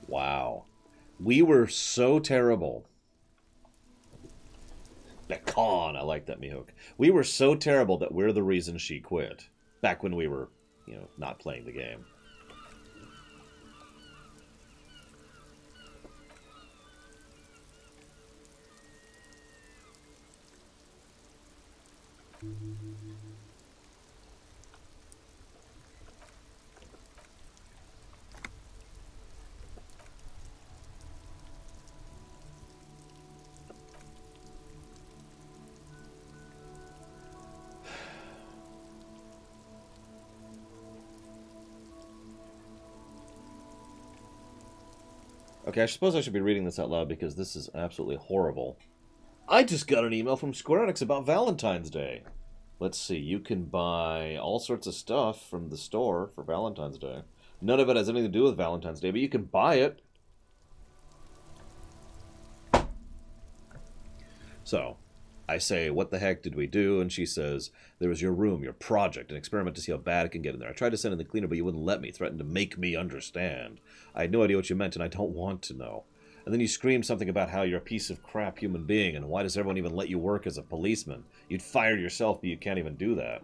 Speaker 1: Wow. We were so terrible. Bacon. I like that, Mihawk. We were so terrible that we're the reason she quit. Back when we were, you know, not playing the game. Okay, I suppose I should be reading this out loud because this is absolutely horrible. I just got an email from Square Enix about Valentine's Day. Let's see. You can buy all sorts of stuff from the store for Valentine's Day. None of it has anything to do with Valentine's Day, but you can buy it. So, I say, what the heck did we do? And she says, there was your room, your project, an experiment to see how bad it can get in there. I tried to send in the cleaner, but you wouldn't let me, threatened to make me understand. I had no idea what you meant, and I don't want to know. And then you screamed something about how you're a piece of crap human being, and why does everyone even let you work as a policeman? You'd fire yourself, but you can't even do that.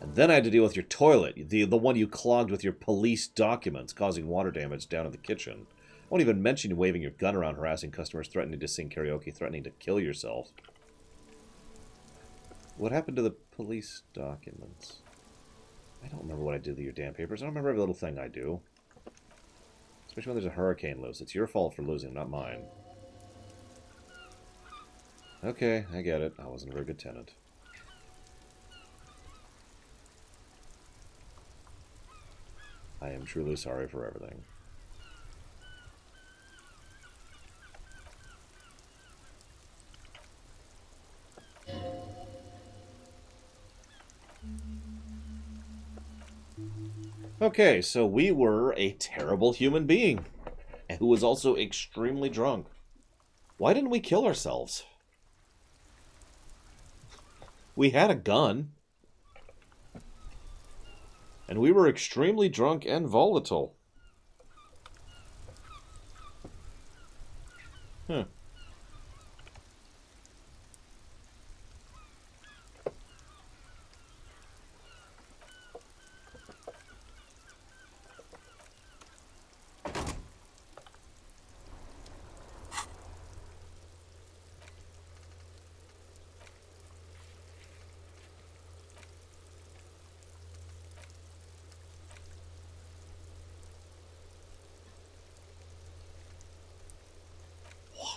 Speaker 1: And then I had to deal with your toilet, the one you clogged with your police documents, causing water damage down in the kitchen. I won't even mention you waving your gun around, harassing customers, threatening to sing karaoke, threatening to kill yourself. What happened to the police documents? I don't remember what I did with your damn papers. I don't remember every little thing I do. Especially when there's a hurricane loose. It's your fault for losing, not mine. Okay, I get it. I wasn't a very good tenant. I am truly sorry for everything. Okay, so we were a terrible human being, who was also extremely drunk. Why didn't we kill ourselves? We had a gun. And we were extremely drunk and volatile. Huh.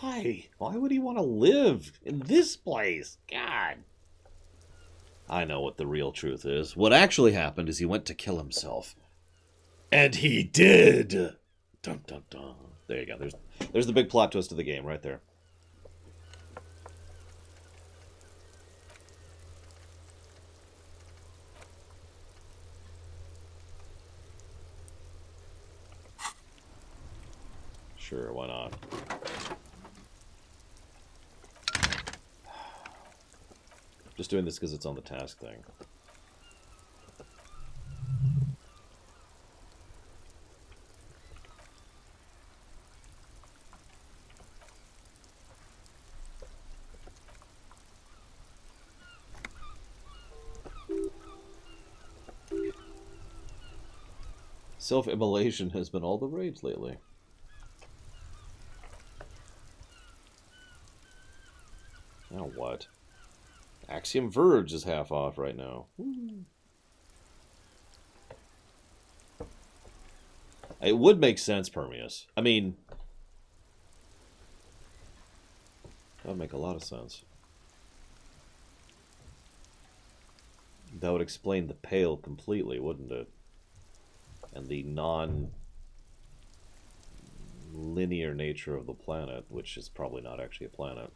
Speaker 1: Why? Why would he want to live in this place? God. I know what the real truth is. What actually happened is he went to kill himself. And he did! Dun dun dun. There you go. There's the big plot twist of the game right there. Sure, why not? Just doing this because it's on the task thing. Self-immolation has been all the rage lately. Now what? Axiom Verge is half off right now. Woo. It would make sense, Permeus. I mean, that would make a lot of sense. That would explain the pale completely, wouldn't it? And the non-linear nature of the planet, which is probably not actually a planet.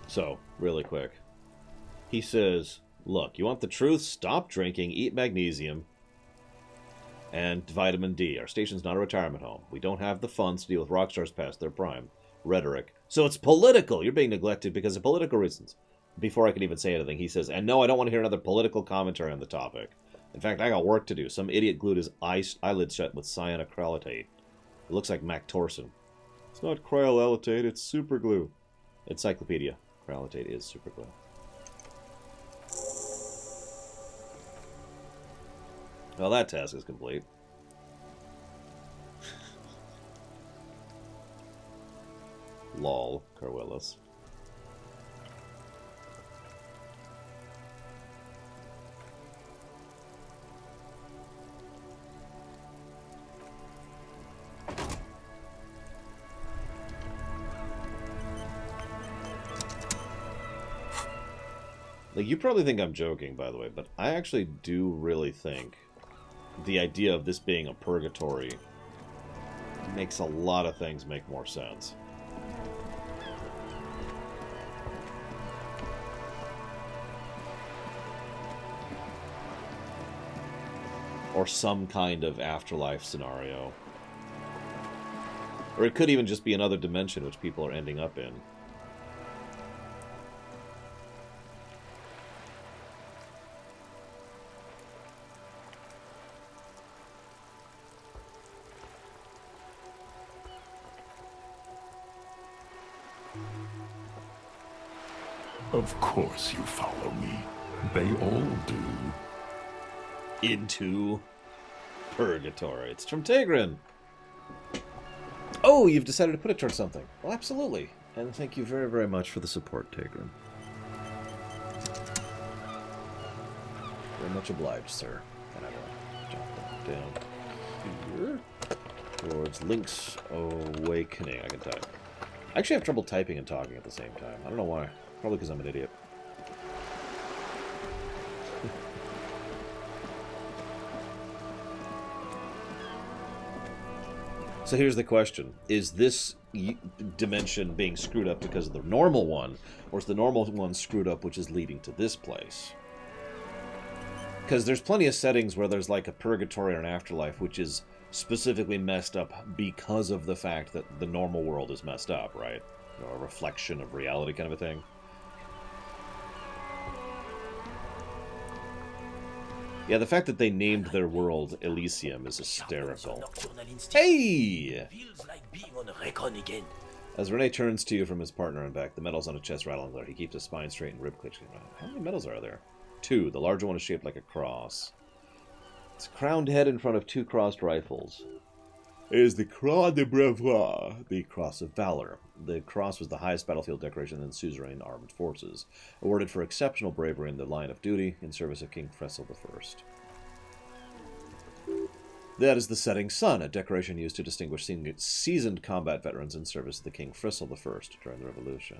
Speaker 1: So, really quick. He says, look, you want the truth? Stop drinking, eat magnesium, and vitamin D. Our station's not a retirement home. We don't have the funds to deal with rock stars past their prime. Rhetoric. So it's political. You're being neglected because of political reasons. Before I can even say anything, he says, and no, I don't want to hear another political commentary on the topic. In fact, I got work to do. Some idiot glued his eyelids shut with cyanocrylate. It looks like Mac Torson. It's not cryolelate, it's superglue. Encyclopedia. Cryolate is superglue. Well, that task is complete. Lol, Carwillis. Like, you probably think I'm joking, by the way, but I actually do really think the idea of this being a purgatory makes a lot of things make more sense. Or some kind of afterlife scenario. Or it could even just be another dimension which people are ending up in.
Speaker 5: Of course you follow me. They all do.
Speaker 1: Into purgatory. It's from Tigran. Oh, you've decided to put it towards something. Well, absolutely. And thank you very, very much for the support, Tigran. Very much obliged, sir. And I will jump down here towards Link's Awakening. I can type. I actually have trouble typing and talking at the same time. I don't know why. Probably because I'm an idiot. So here's the question. Is this dimension being screwed up because of the normal one, or is the normal one screwed up which is leading to this place? Because there's plenty of settings where there's like a purgatory or an afterlife which is specifically messed up because of the fact that the normal world is messed up, right? You know, a reflection of reality kind of a thing. Yeah, the fact that they named their world Elysium is hysterical. Hey! As Rene turns to you from his partner and back, the medals on his chest rattling there. He keeps his spine straight and rib clenching. How many medals are there? 2. The larger one is shaped like a cross. Its crowned head in front of 2 crossed rifles. It is the Croix de Bravois, the Cross of Valor. The cross was the highest battlefield decoration in the suzerain armed forces, awarded for exceptional bravery in the line of duty in service of King Fressel I. That is the Setting Sun, a decoration used to distinguish seasoned combat veterans in service of the King Fressel I during the Revolution.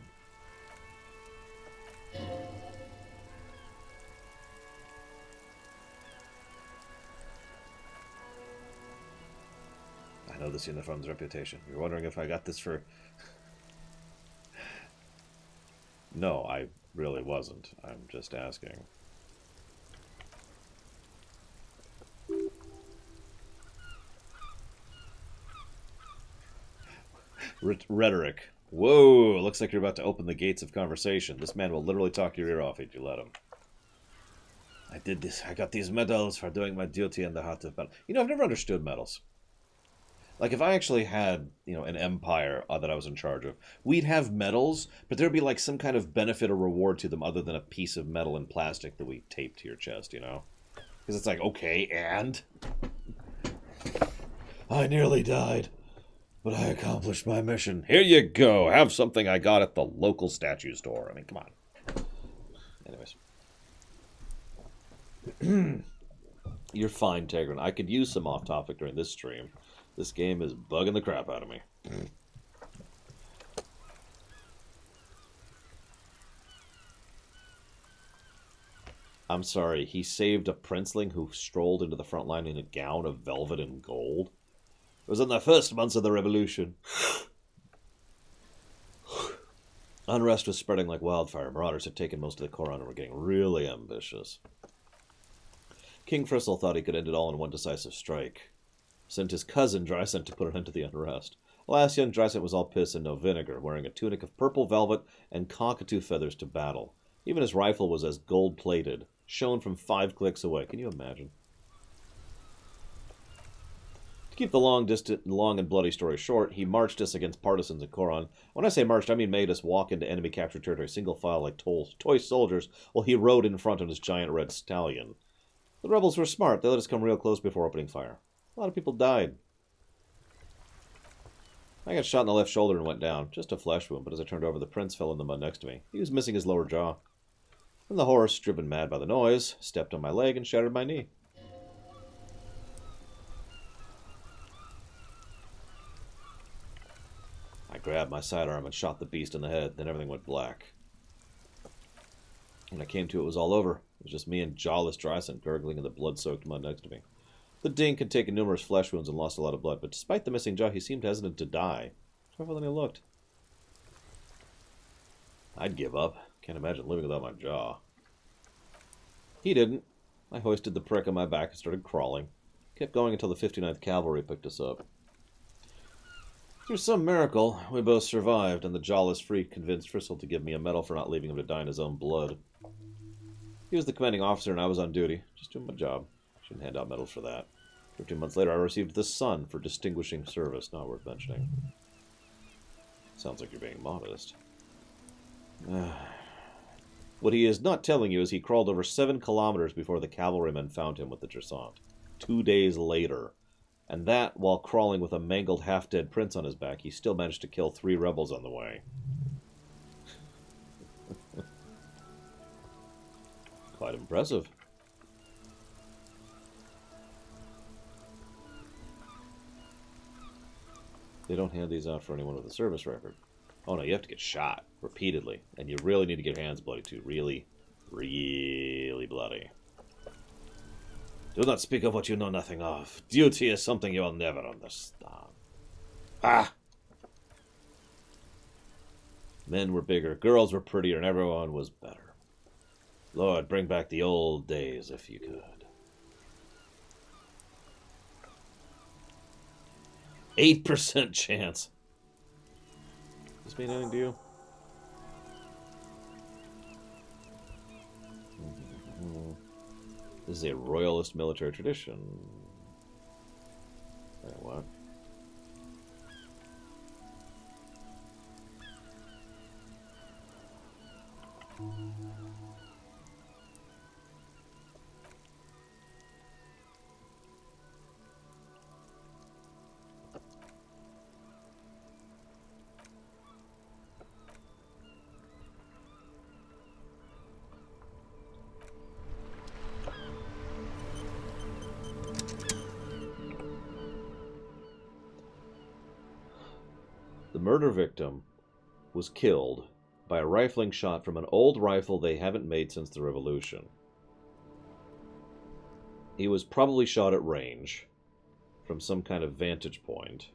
Speaker 1: I know this uniform's reputation. You're wondering if I got this for... No, I really wasn't. I'm just asking. Rhetoric. Whoa, looks like you're about to open the gates of conversation. This man will literally talk your ear off if you let him. I did this. I got these medals for doing my duty in the heart of battle. You know, I've never understood medals. Like, if I actually had, you know, an empire that I was in charge of, we'd have medals, but there'd be, like, some kind of benefit or reward to them other than a piece of metal and plastic that we taped to your chest, you know? Because it's like, okay, and? I nearly died, but I accomplished my mission. Here you go. Have something I got at the local statue store. I mean, come on. Anyways. You're fine, Tigran. I could use some off-topic during this stream. This game is bugging the crap out of me. I'm sorry, he saved a princeling who strolled into the front line in a gown of velvet and gold? It was in the first months of the Revolution. Unrest was spreading like wildfire. Marauders had taken most of the Koran and were getting really ambitious. King Frissel thought he could end it all in one decisive strike. Sent his cousin Drysent to put an end to the unrest. Alas, young Drysent was all piss and no vinegar, wearing a tunic of purple velvet and cockatoo feathers to battle. Even his rifle was as gold-plated, shown from 5 clicks away. Can you imagine? To keep the long and bloody story short, he marched us against partisans in Koran. When I say marched, I mean made us walk into enemy captured territory single file like toy soldiers while he rode in front on his giant red stallion. The rebels were smart. They let us come real close before opening fire. A lot of people died. I got shot in the left shoulder and went down. Just a flesh wound, but as I turned over, the prince fell in the mud next to me. He was missing his lower jaw. Then the horse, driven mad by the noise, stepped on my leg and shattered my knee. I grabbed my sidearm and shot the beast in the head. Then everything went black. When I came to, it was all over. It was just me and jawless Dryson gurgling in the blood-soaked mud next to me. The Dink had taken numerous flesh wounds and lost a lot of blood, but despite the missing jaw, he seemed hesitant to die. Tougher than he looked. I'd give up. Can't imagine living without my jaw. He didn't. I hoisted the prick on my back and started crawling. Kept going until the 59th Cavalry picked us up. Through some miracle, we both survived, and the jawless freak convinced Fristle to give me a medal for not leaving him to die in his own blood. He was the commanding officer, and I was on duty. Just doing my job. Shouldn't hand out medals for that. 15 months later, I received the Sun for distinguishing service. Not worth mentioning. Sounds like you're being modest. What he is not telling you is he crawled over 7 kilometers before the cavalrymen found him with the Dressant. 2 days later. And that, while crawling with a mangled half-dead prince on his back, he still managed to kill 3 rebels on the way. Quite impressive. They don't hand these out for anyone with a service record. Oh no, you have to get shot repeatedly. And you really need to get your hands bloody too. Really, really bloody. Do not speak of what you know nothing of. Duty is something you will never understand. Ah! Men were bigger, girls were prettier, and everyone was better. Lord, bring back the old days if you could. 8% chance. Does this mean anything to you? This is a royalist military tradition. Wait, what? The murder victim was killed by a rifling shot from an old rifle they haven't made since the Revolution. He was probably shot at range from some kind of vantage point.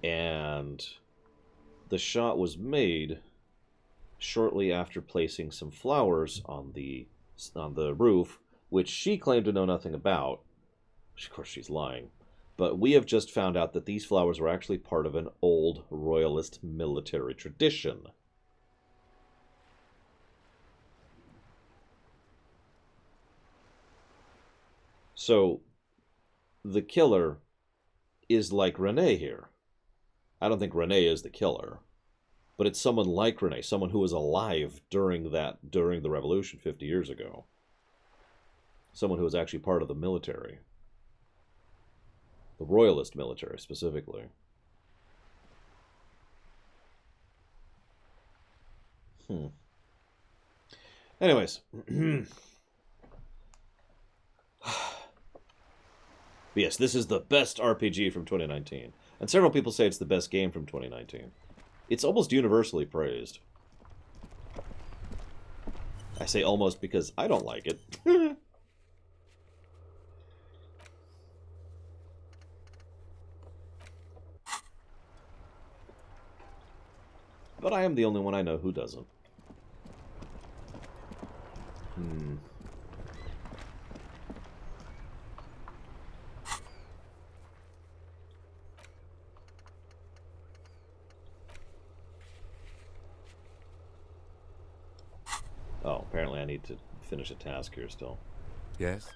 Speaker 1: And the shot was made shortly after placing some flowers on the roof, which she claimed to know nothing about. Of course, she's lying. But we have just found out that these flowers were actually part of an old royalist military tradition. So, the killer is like Renee here. I don't think Renee is the killer. But it's someone like Renee, someone who was alive during the revolution 50 years ago. Someone who was actually part of the military. The royalist military, specifically. Anyways. Yes, this is the best RPG from 2019. And several people say it's the best game from 2019. It's almost universally praised. I say almost because I don't like it. But I am the only one I know who doesn't. Oh, apparently I need to finish a task here still.
Speaker 6: Yes?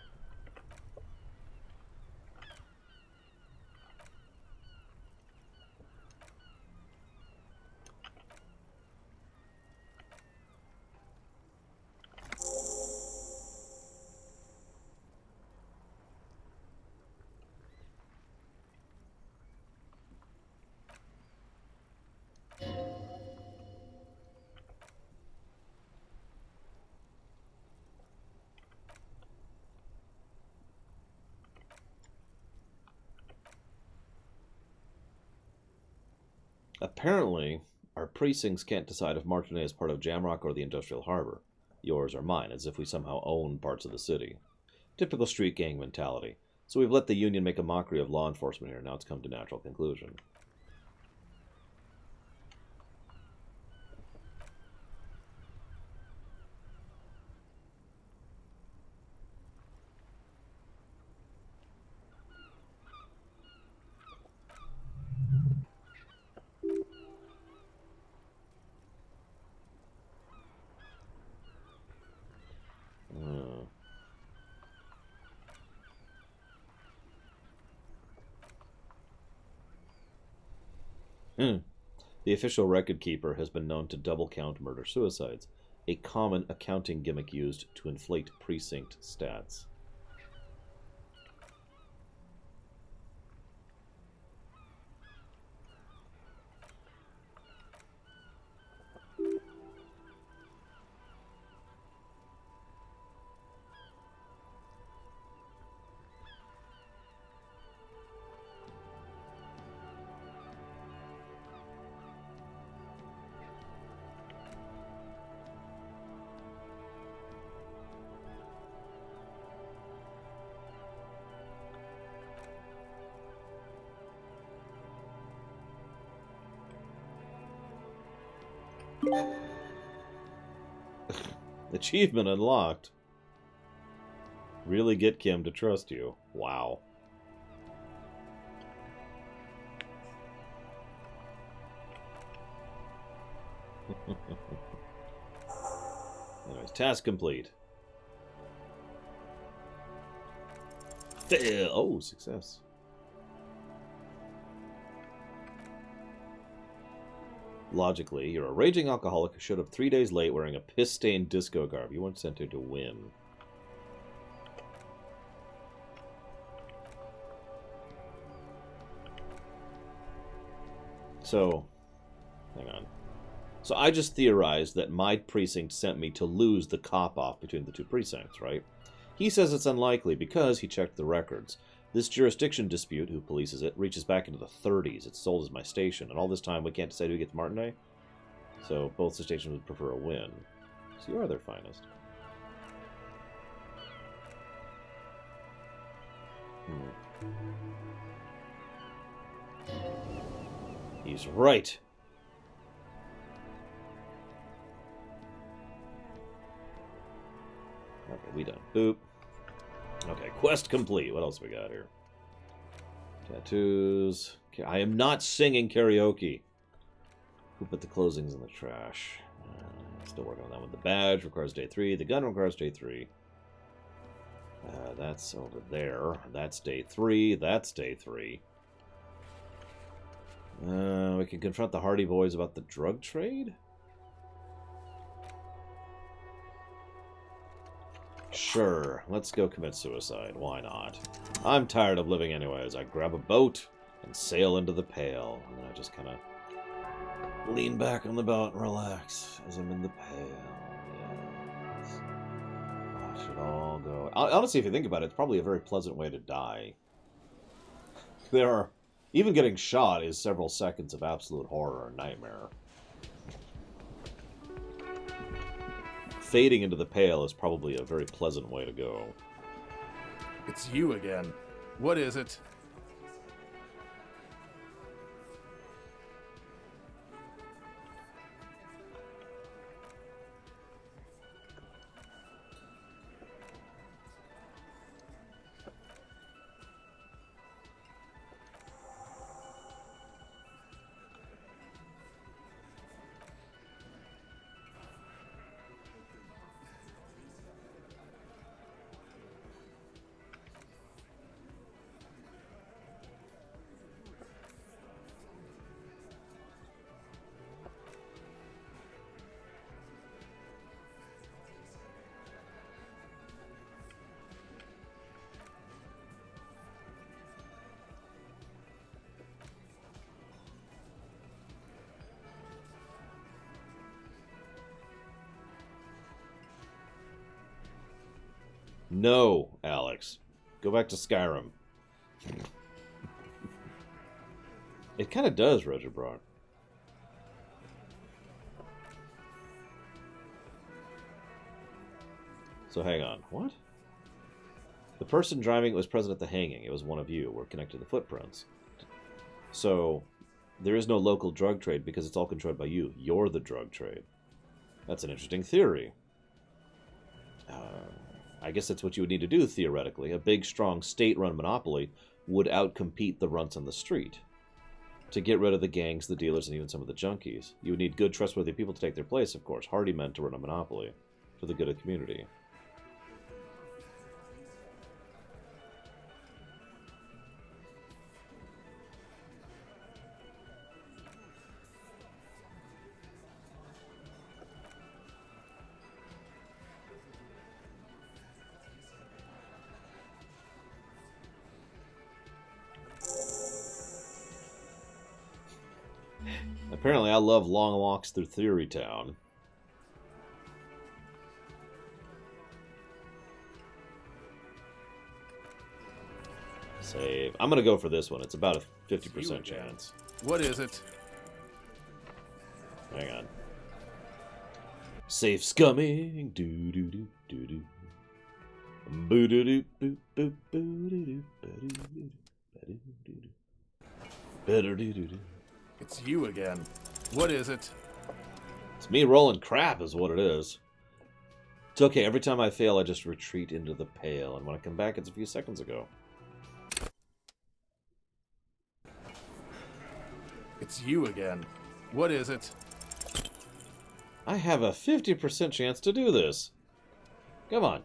Speaker 1: Apparently, our precincts can't decide if Martinet is part of Jamrock or the Industrial Harbor. Yours or mine, as if we somehow own parts of the city. Typical street gang mentality. So we've let the Union make a mockery of law enforcement here. Now it's come to natural conclusion. The official record keeper has been known to double count murder-suicides, a common accounting gimmick used to inflate precinct stats. Achievement unlocked. Really get Kim to trust you. Wow. Anyways, task complete. Oh, success. Logically, you're a raging alcoholic who showed up 3 days late wearing a piss-stained disco garb. You weren't sent here to win. So, hang on. So I just theorized that my precinct sent me to lose the cop-off between the two precincts, right? He says it's unlikely because he checked the records. This jurisdiction dispute, who polices it, reaches back into the 30s. It's sold as my station, and all this time we can't decide who gets Martinet. So both the stations would prefer a win. So you are their finest. He's right. Okay, we done. Boop. Okay, quest complete. What else we got here? Tattoos. Okay, I am not singing karaoke. Who put the closings in the trash? Still working on that one. The badge requires day 3. The gun requires day 3. That's over there. That's day 3. That's day 3. We can confront the Hardy Boys about the drug trade? Sure, let's go commit suicide. Why not? I'm tired of living anyways. I grab a boat and sail into the Pale. And then I just kind of lean back on the boat and relax as I'm in the Pale. Yes. I should all go. Honestly, if you think about it, it's probably a very pleasant way to die. There are... Even getting shot is several seconds of absolute horror and nightmare. Fading into the Pale is probably a very pleasant way to go.
Speaker 3: It's you again. What is it?
Speaker 1: No, Alex. Go back to Skyrim. It kind of does, Roger Brock. So hang on. What? The person driving was present at the hanging. It was one of you. We're connected to the footprints. So there is no local drug trade because it's all controlled by you. You're the drug trade. That's an interesting theory. I guess that's what you would need to do, theoretically. A big, strong, state-run monopoly would outcompete the runts on the street. To get rid of the gangs, the dealers, and even some of the junkies. You would need good, trustworthy people to take their place, of course. Hardy men to run a monopoly. For the good of the community. Apparently, I love long walks through Theory Town. Save. I'm going to go for this one. It's about a 50% chance.
Speaker 3: What is it?
Speaker 1: Hang on. Safe scumming. Doo doo doo doo doo. Boo doo doo boo boo boo doo doo doo doo doo. Better doo doo doo.
Speaker 3: It's you again. What is it?
Speaker 1: It's me rolling crap is what it is. It's okay. Every time I fail, I just retreat into the pale. And when I come back, it's a few seconds ago.
Speaker 3: It's you again. What is it?
Speaker 1: I have a 50% chance to do this. Come on.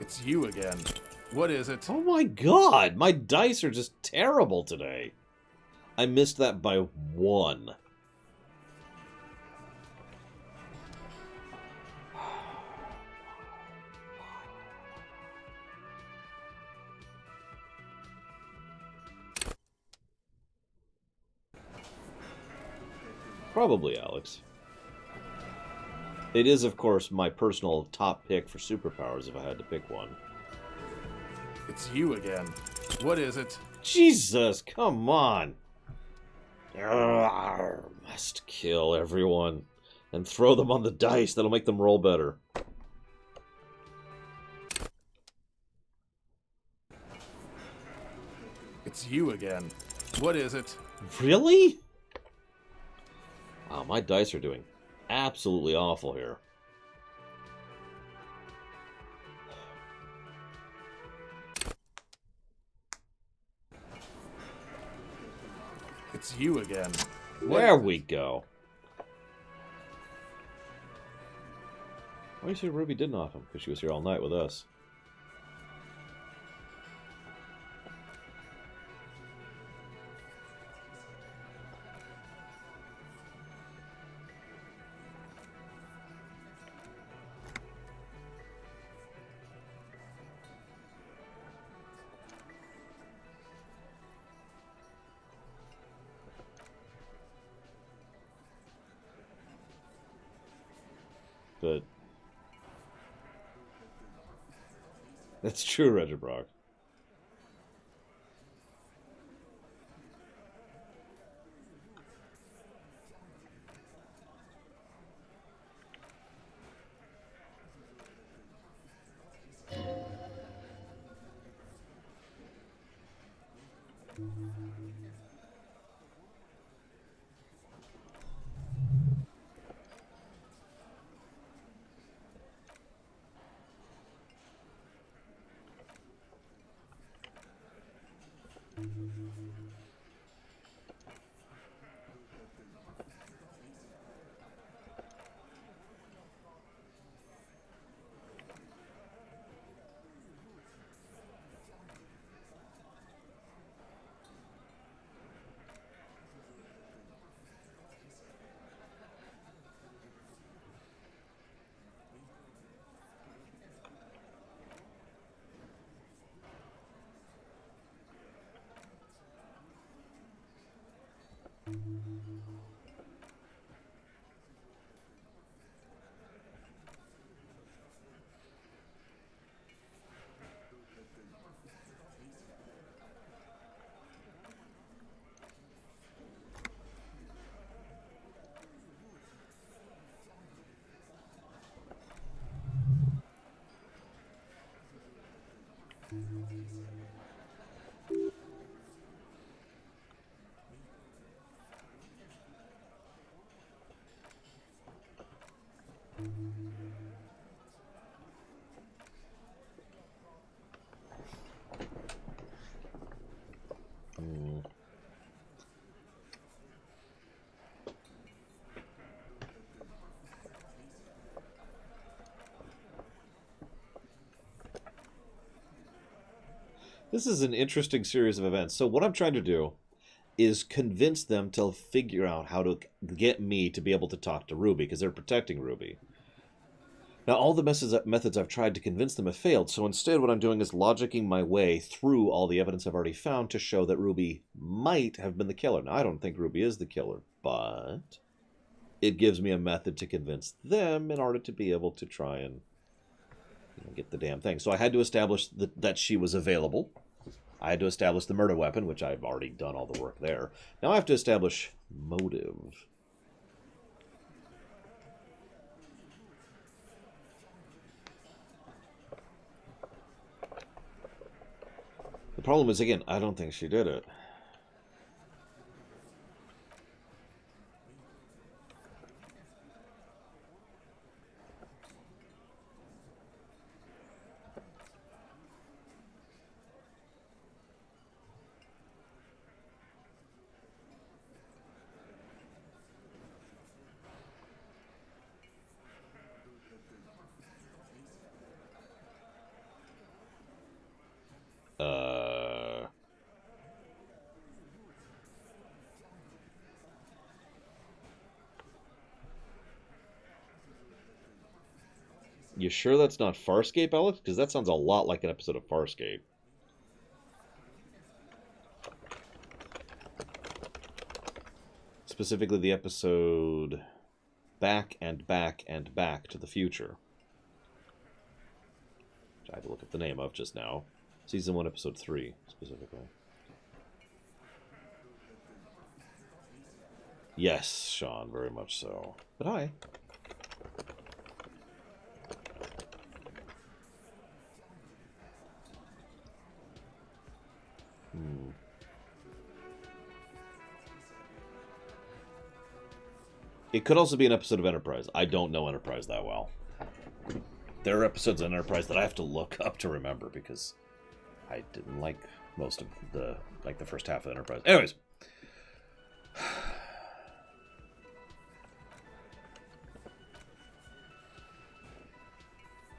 Speaker 3: It's you again. What is it?
Speaker 1: Oh my god, my dice are just terrible today. I missed that by 1. Probably Alex. It is, of course, my personal top pick for superpowers if I had to pick one.
Speaker 3: It's you again. What is it?
Speaker 1: Jesus, come on. Must kill everyone and throw them on the dice. That'll make them roll better.
Speaker 3: It's you again. What is it?
Speaker 1: Really? Wow, my dice are doing absolutely awful here.
Speaker 3: It's you again.
Speaker 1: There we go. Why do you say Ruby didn't off him? Because she was here all night with us. But that's true, Regibrock. This is an interesting series of events. So what I'm trying to do is convince them to figure out how to get me to be able to talk to Ruby, because they're protecting Ruby. Now, all the methods I've tried to convince them have failed, so instead what I'm doing is logicking my way through all the evidence I've already found to show that Ruby might have been the killer. Now, I don't think Ruby is the killer, but it gives me a method to convince them in order to be able to try and get the damn thing. So I had to establish that she was available. I had to establish the murder weapon, which I've already done all the work there. Now I have to establish motive. The problem is, again, I don't think she did it. You sure that's not Farscape, Alex? Because that sounds a lot like an episode of Farscape. Specifically the episode Back and Back and Back to the Future, which I had to look at the name of just now. Season 1, Episode 3, specifically. Yes, Sean, very much so. But hi. It could also be an episode of Enterprise. I don't know Enterprise that well. There are episodes of Enterprise that I have to look up to remember because I didn't like most of the first half of Enterprise. Anyways.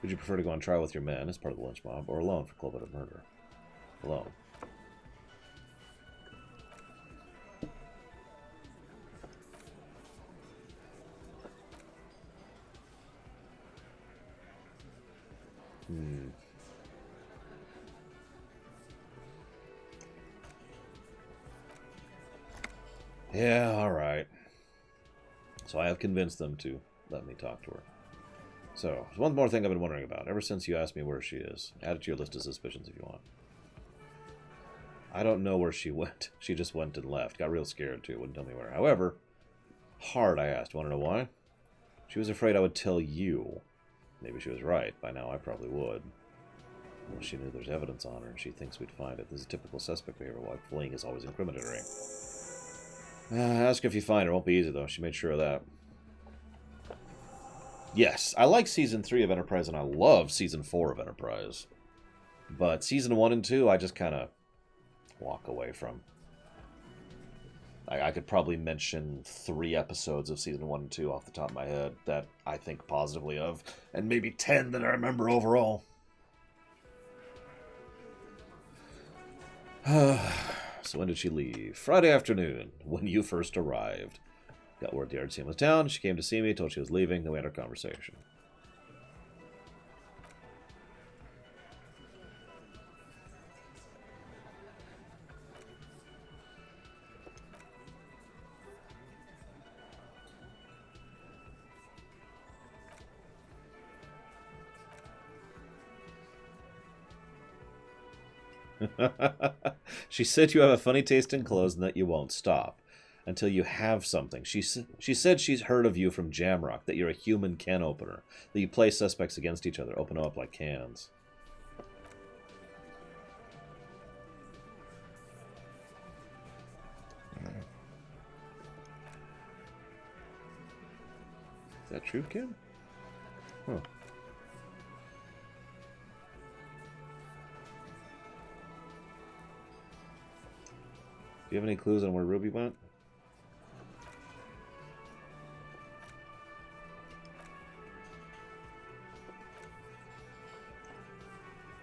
Speaker 1: Would you prefer to go on trial with your men as part of the lynch mob, or alone for cold-blooded murder? Alone. Yeah, alright. So I have convinced them to let me talk to her. So, there's one more thing I've been wondering about, ever since you asked me where she is. Add it to your list of suspicions if you want. I don't know where she went. She just went and left. Got real scared, too. Wouldn't tell me where. However, hard, I asked. Want to know why? She was afraid I would tell you. Maybe she was right. By now, I probably would. Well, she knew there's evidence on her, and she thinks we'd find it. This is typical suspect behavior. Why fleeing is always incriminatory. Ask her if you find her. It won't be easy, though. She made sure of that. Yes, I like Season 3 of Enterprise, and I love Season 4 of Enterprise. But Season 1 and 2, I just kind of walk away from. I could probably mention 3 episodes of Season 1 and 2 off the top of my head that I think positively of, and maybe 10 that I remember overall. So when did she leave? Friday afternoon, when you first arrived. Got word the Elysium was down. She came to see me, told she was leaving, then we had our conversation. She said you have a funny taste in clothes and that you won't stop until you have something. She said she's heard of you from Jamrock, that you're a human can opener, that you play suspects against each other, open them up like cans. Is that true, Kim? Huh. Do you have any clues on where Ruby went?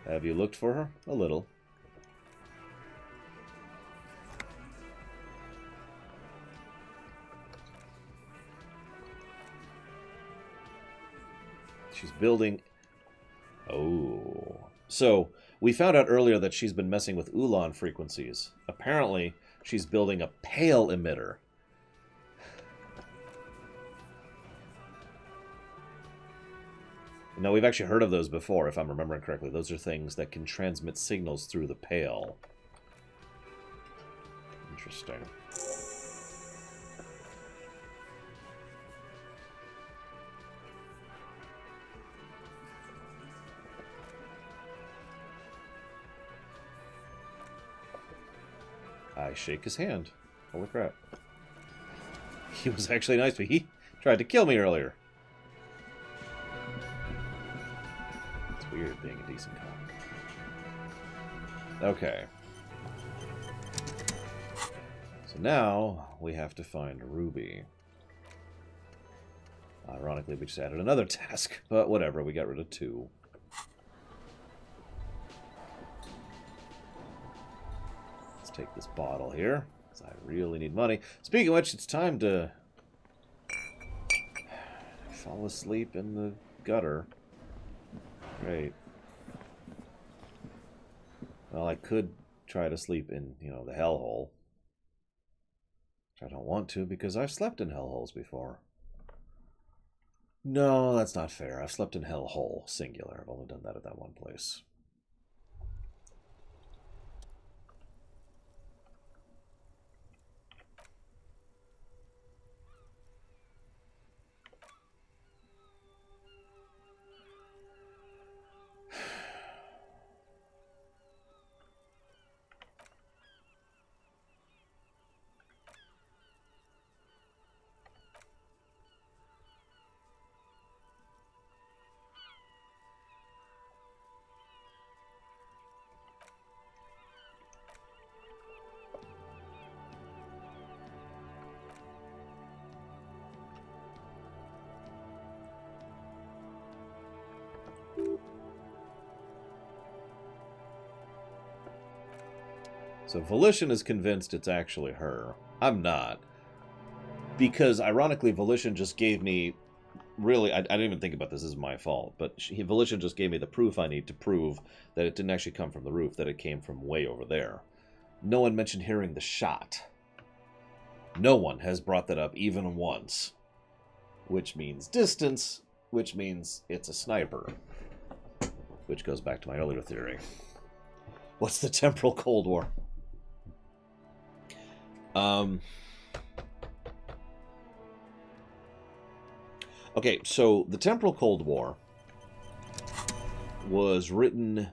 Speaker 1: Have you looked for her? A little. She's building... Oh. So, we found out earlier that she's been messing with Ulan frequencies. Apparently, she's building a pale emitter. No, we've actually heard of those before, if I'm remembering correctly. Those are things that can transmit signals through the pale. Interesting. I shake his hand. Holy crap. He was actually nice, but he tried to kill me earlier. It's weird being a decent cop. Okay. So now we have to find Ruby. Ironically, we just added another task, but whatever, we got rid of 2. Take this bottle here, because I really need money. Speaking of which, it's time to fall asleep in the gutter. Great. Well, I could try to sleep in, the hellhole. Which I don't want to, because I've slept in hellholes before. No, that's not fair. I've slept in hellhole, singular. I've only done that at that one place. So Volition is convinced it's actually her. I'm not. Because, ironically, Volition just gave me... Really, I didn't even think about this. This is my fault. But Volition just gave me the proof I need to prove that it didn't actually come from the roof, that it came from way over there. No one mentioned hearing the shot. No one has brought that up even once. Which means distance, which means it's a sniper. Which goes back to my earlier theory. What's the temporal Cold War? Okay, so the temporal Cold War was written...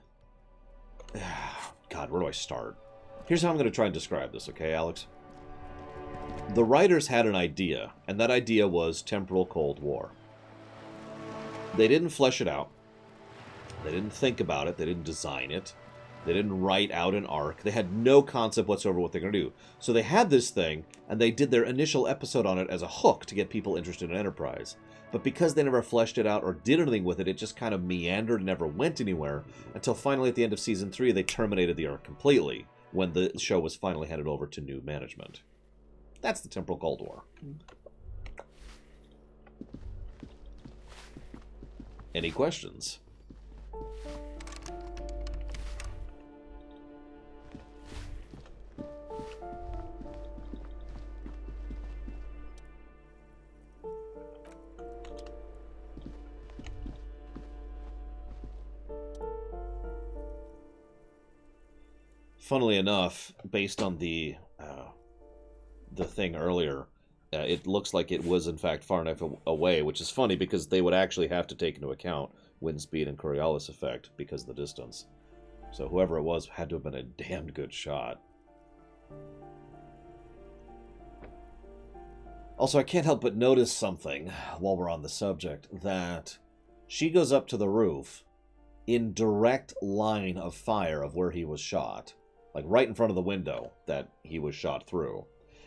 Speaker 1: God, where do I start? Here's how I'm going to try and describe this, okay, Alex? The writers had an idea, and that idea was temporal Cold War. They didn't flesh it out. They didn't think about it. They didn't design it. They didn't write out an arc. They had no concept whatsoever what they're going to do. So they had this thing, and they did their initial episode on it as a hook to get people interested in Enterprise. But because they never fleshed it out or did anything with it, it just kind of meandered and never went anywhere, until finally at the end of Season 3, they terminated the arc completely, when the show was finally handed over to new management. That's the temporal Cold War. Any questions? Funnily enough, based on the thing earlier, it looks like it was in fact far enough away, which is funny because they would actually have to take into account wind speed and Coriolis effect because of the distance. So whoever it was had to have been a damned good shot. Also, I can't help but notice something while we're on the subject, that she goes up to the roof in direct line of fire of where he was shot, like right in front of the window that he was shot through,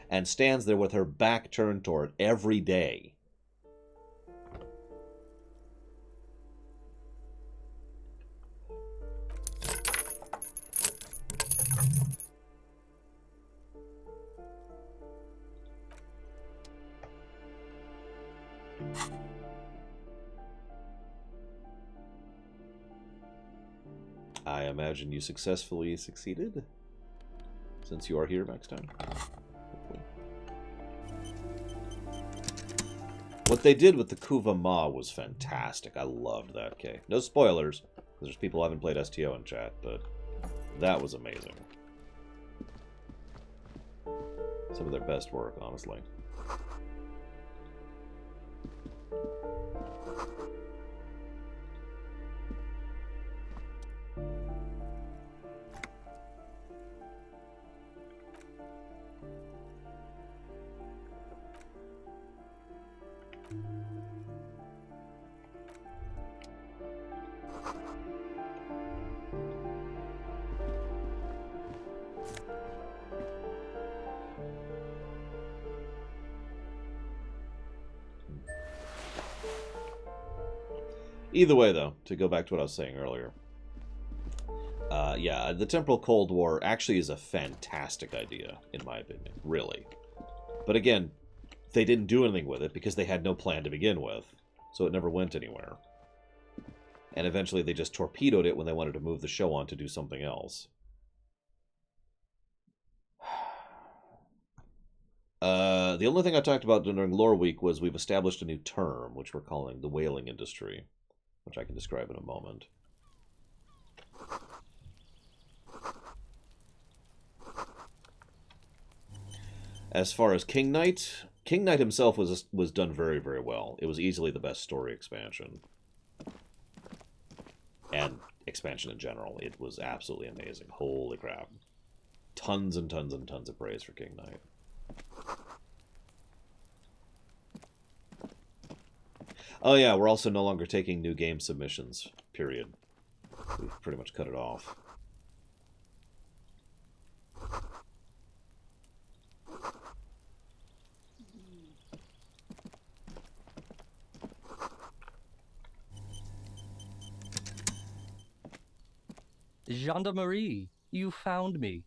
Speaker 1: and stands there with her back turned toward every day. I imagine you successfully succeeded, since you are here next time. Hopefully. What they did with the Kuva Ma was fantastic. I loved that. Okay, no spoilers, because there's people who haven't played STO in chat, but that was amazing. Some of their best work, honestly. Either way, though, to go back to what I was saying earlier, yeah, the Temporal Cold War actually is a fantastic idea, in my opinion, really. But again, they didn't do anything with it because they had no plan to begin with, so it never went anywhere. And eventually they just torpedoed it when they wanted to move the show on to do something else. The only thing I talked about during Lore Week was we've established a new term, which we're calling the whaling industry, which I can describe in a moment. As far as King Knight himself was done very, very well. It was easily the best story expansion. And expansion in general. It was absolutely amazing. Holy crap. Tons and tons and tons of praise for King Knight. Oh yeah, we're also no longer taking new game submissions, period. We've pretty much cut it off.
Speaker 6: Gendarmerie, you found me.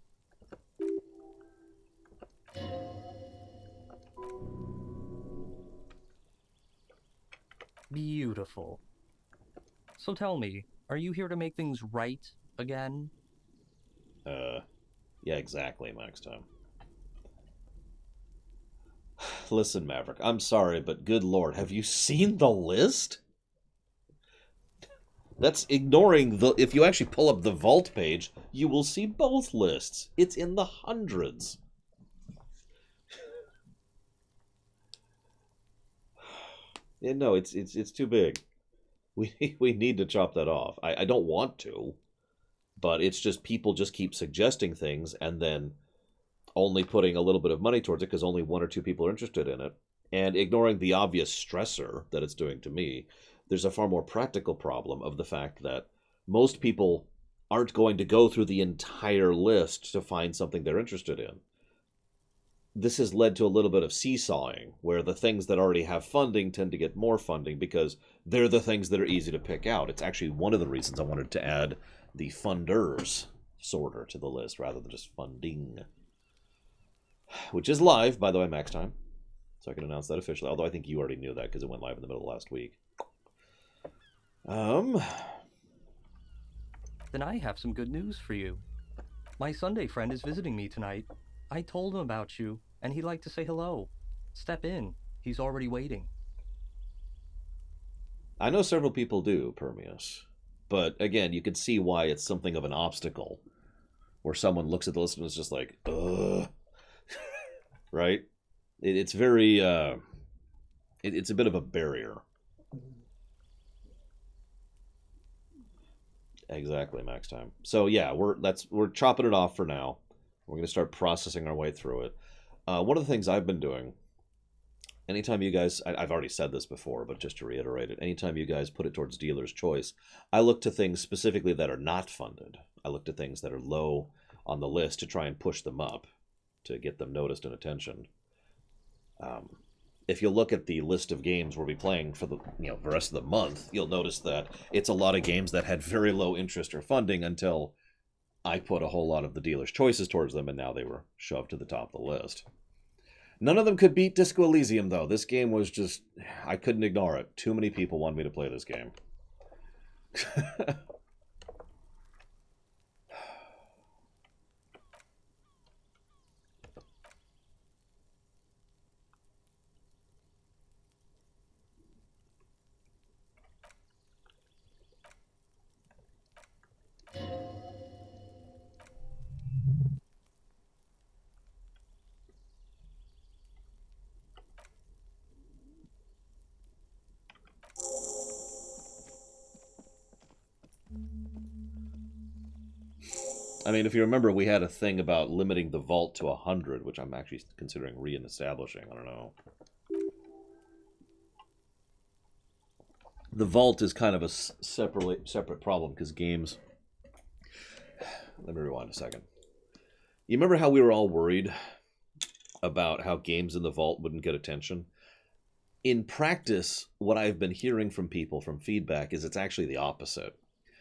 Speaker 6: Beautiful. So tell me, are you here to make things right again?
Speaker 1: Yeah, exactly, Max Time. Listen, Maverick, I'm sorry, but good lord, have you seen the list? That's ignoring the... If you actually pull up the Vault page, you will see both lists. It's in the hundreds. Yeah, no, it's too big. We need to chop that off. I don't want to, but it's just people just keep suggesting things and then only putting a little bit of money towards it because only one or two people are interested in it, and ignoring the obvious stressor that it's doing to me. There's a far more practical problem of the fact that most people aren't going to go through the entire list to find something they're interested in. This has led to a little bit of seesawing, where the things that already have funding tend to get more funding because they're the things that are easy to pick out. It's actually one of the reasons I wanted to add the funders sorter to the list rather than just funding. Which is live, by the way, Max Time. So I can announce that officially, although I think you already knew that because it went live in the middle of last week.
Speaker 6: Then I have some good news for you. My Sunday friend is visiting me tonight. I told him about you, and he'd like to say hello. Step in. He's already waiting.
Speaker 1: I know several people do, Permius. But again, you can see why it's something of an obstacle. Where someone looks at the list and is just like, ugh. Right? It's very, it's a bit of a barrier. Exactly, Max Time. So yeah, we're chopping it off for now. We're going to start processing our way through it. One of the things I've been doing anytime you guys, I've already said this before, but just to reiterate it, anytime you guys put it towards dealer's choice, I look to things specifically that are not funded. I look to things that are low on the list to try and push them up, to get them noticed and attention. If you look at the list of games we'll be playing for the rest of the month, you'll notice that it's a lot of games that had very low interest or funding until I put a whole lot of the dealer's choices towards them, and now they were shoved to the top of the list. None of them could beat Disco Elysium, though. This game was just... I couldn't ignore it. Too many people wanted me to play this game. I mean, if you remember, we had a thing about limiting the vault to 100, which I'm actually considering re-establishing. I don't know. The vault is kind of a separate problem, because games... Let me rewind a second. You remember how we were all worried about how games in the vault wouldn't get attention? In practice, what I've been hearing from people from feedback is it's actually the opposite.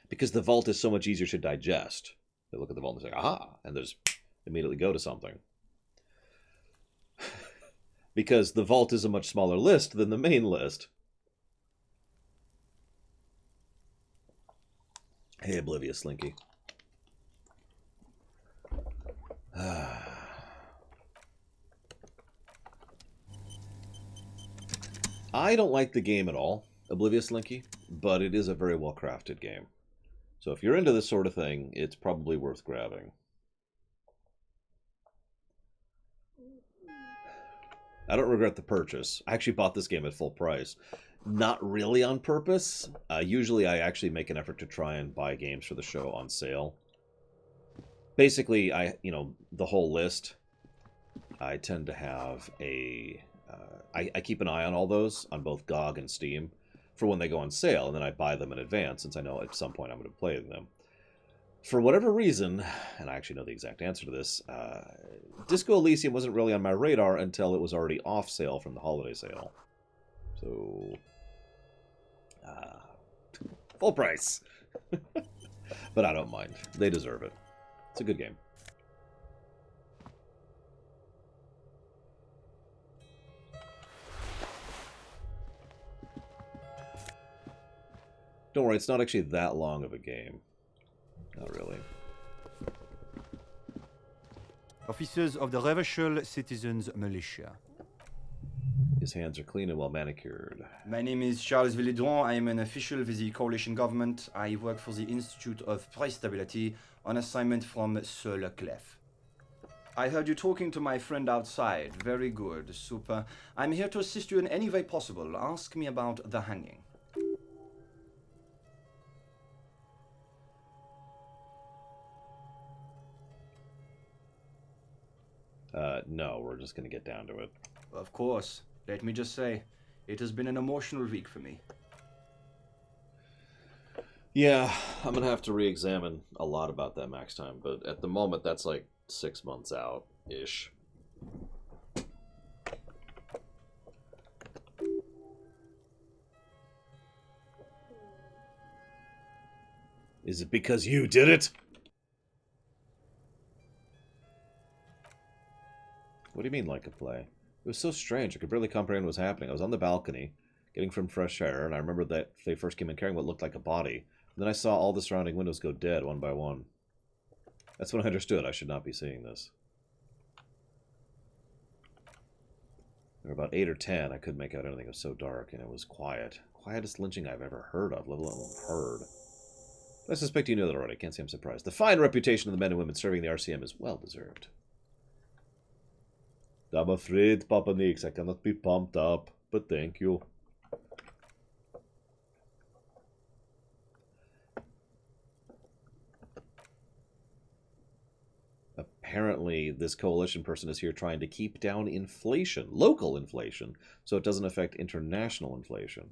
Speaker 1: Because the vault is so much easier to digest. They look at the vault and say, aha, and they just immediately go to something. Because the vault is a much smaller list than the main list. Hey, Oblivious Slinky. I don't like the game at all, Oblivious Slinky, but it is a very well-crafted game. So if you're into this sort of thing, it's probably worth grabbing. I don't regret the purchase. I actually bought this game at full price. Not really on purpose. Usually I actually make an effort to try and buy games for the show on sale. Basically, the whole list, I tend to have a... I keep an eye on all those, on both GOG and Steam, for when they go on sale, and then I buy them in advance, since I know at some point I'm going to play them. For whatever reason, and I actually know the exact answer to this, Disco Elysium wasn't really on my radar until it was already off sale from the holiday sale. So, full price. But I don't mind. They deserve it. It's a good game. Don't worry, it's not actually that long of a game. Not really.
Speaker 7: Officers of the Revershal Citizens Militia.
Speaker 1: His hands are clean and well manicured.
Speaker 8: My name is Charles Villedron. I am an official with the coalition government. I work for the Institute of Price Stability on assignment from Sir Leclerc. I heard you talking to my friend outside. Very good. Super. I'm here to assist you in any way possible. Ask me about the hanging.
Speaker 1: No, we're just going to get down to it.
Speaker 8: Of course. Let me just say, it has been an emotional week for me.
Speaker 1: Yeah, I'm going to have to re-examine a lot about that max time, but at the moment, that's like 6 months out-ish. Is it because you did it? What do you mean, like a play? It was so strange. I could barely comprehend what was happening. I was on the balcony, getting from fresh air, and I remember that they first came in carrying what looked like a body. And then I saw all the surrounding windows go dead, one by one. That's when I understood I should not be seeing this. There were about 8 or 10. I couldn't make out anything. It was so dark, and it was quiet. Quietest lynching I've ever heard of, let alone heard. I suspect you knew that already. I can't say I'm surprised. The fine reputation of the men and women serving the RCM is well-deserved. I'm afraid, Papa Nix, I cannot be pumped up, but thank you. A apparently this coalition person is here trying to keep down inflation, local inflation, so it doesn't affect international inflation.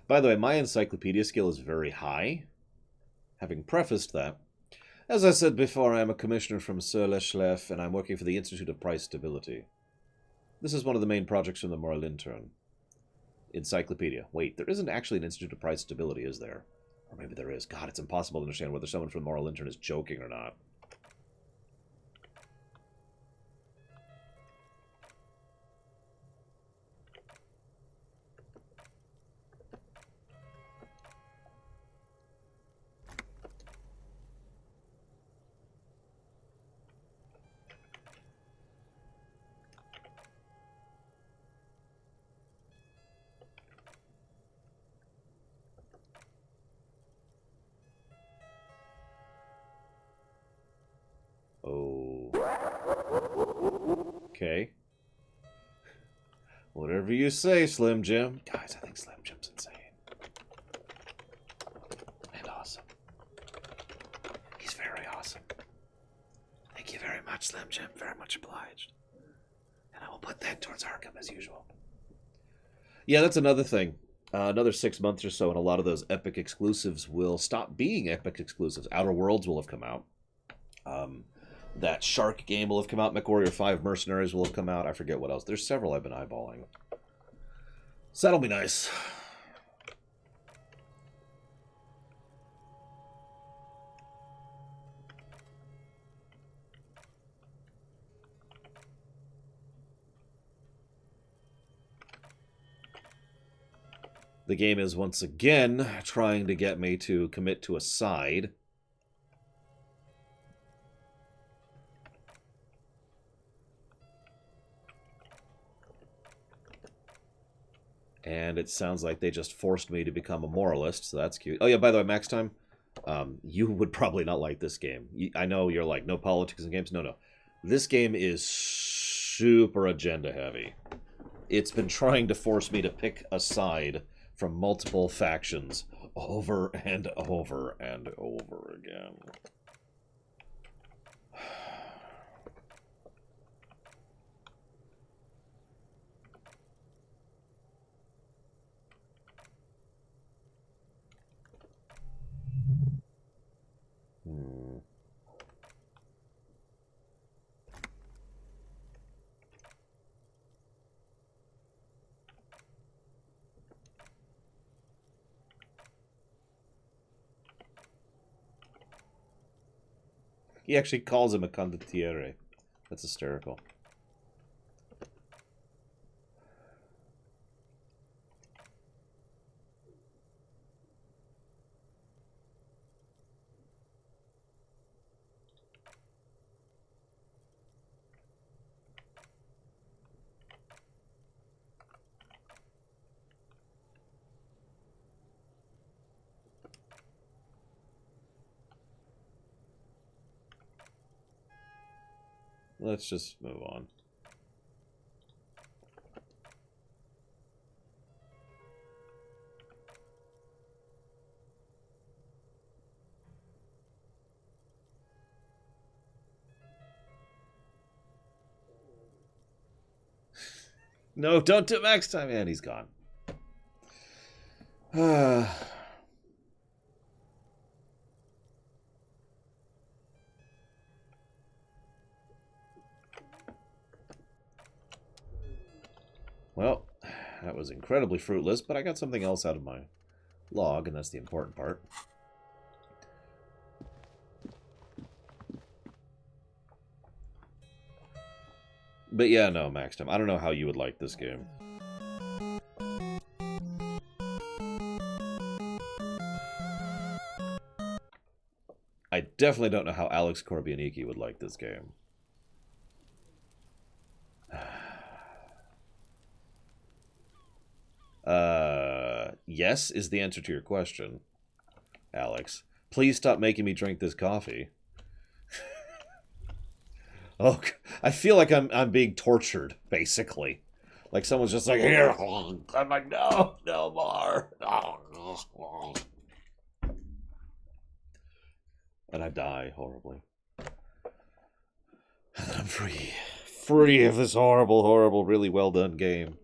Speaker 1: By the way, my encyclopedia skill is very high. Having prefaced that, as I said before, I am a commissioner from Sur-le-Chlef, and I'm working for the Institute of Price Stability. This is one of the main projects from the Moral Intern. Encyclopedia. Wait, there isn't actually an Institute of Price Stability, is there? Or maybe there is. God, it's impossible to understand whether someone from the Moral Intern is joking or not. Oh. Okay. Whatever you say, Slim Jim. Guys, I think Slim Jim's insane. And awesome. He's very awesome. Thank you very much, Slim Jim. Very much obliged. And I will put that towards Arkham as usual. Yeah, that's another thing. Another 6 months or so, and a lot of those Epic exclusives will stop being Epic exclusives. Outer Worlds will have come out. That Shark game will have come out. MechWarrior 5 Mercenaries will have come out. I forget what else. There's several I've been eyeballing. So that'll be nice. The game is once again trying to get me to commit to a side. And it sounds like they just forced me to become a moralist, so that's cute. Oh yeah, by the way, Max Time, you would probably not like this game. I know you're like, no politics in games. No. This game is super agenda heavy. It's been trying to force me to pick a side from multiple factions over and over and over again. He actually calls him a condottiere. That's hysterical. Let's just move on. No, don't do Max Time. And he's gone. Well, that was incredibly fruitless, but I got something else out of my log, and that's the important part. But yeah, no, Max Time. I don't know how you would like this game. I definitely don't know how Alex Korbianiki would like this game. Yes is the answer to your question, Alex. Please stop making me drink this coffee. Oh, I feel like I'm being tortured, basically. Like someone's just like, here. I'm like, no, no more. And I die horribly. And I'm free. Free of this horrible, horrible, really well done game.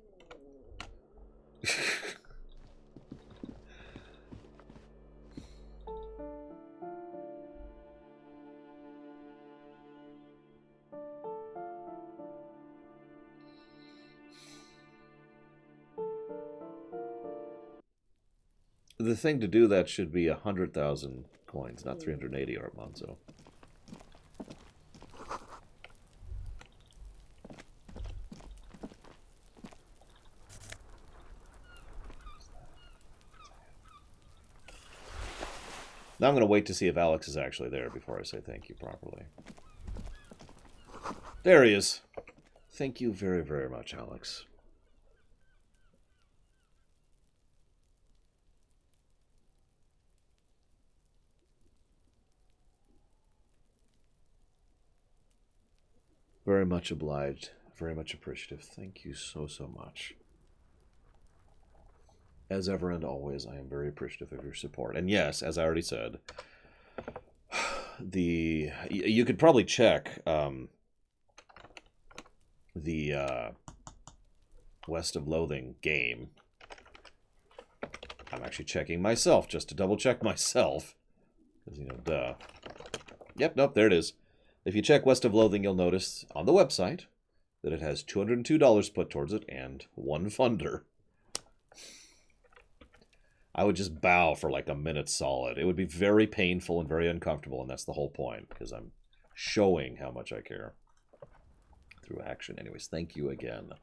Speaker 1: The thing to do that should be 100,000 coins, not 380 art Monzo. Now I'm going to wait to see if Alex is actually there before I say thank you properly. There he is. Thank you very, very much, Alex. Very much obliged. Very much appreciative. Thank you so, so much. As ever and always, I am very appreciative of your support. And yes, as I already said, you could probably check the West of Loathing game. I'm actually checking myself just to double check myself. Because, you know, duh. Yep, nope, there it is. If you check West of Loathing, you'll notice on the website that it has $202 put towards it and one funder. I would just bow for like a minute solid. It would be very painful and very uncomfortable, and that's the whole point, because I'm showing how much I care through action. Anyways, thank you again.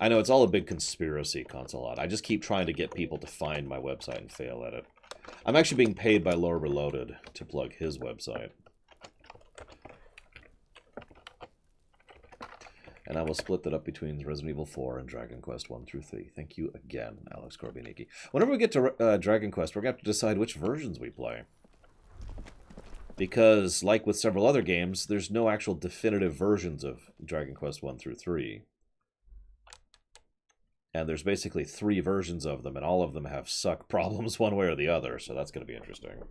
Speaker 1: I know it's all a big conspiracy, Consolot. I just keep trying to get people to find my website and fail at it. I'm actually being paid by Lore Reloaded to plug his website. And I will split that up between Resident Evil 4 and Dragon Quest 1 through 3. Thank you again, Alex Korbianiki. Whenever we get to Dragon Quest, we're going to have to decide which versions we play. Because, like with several other games, there's no actual definitive versions of Dragon Quest 1 through 3. And there's basically 3 versions of them, and all of them have suck problems one way or the other, so that's going to be interesting.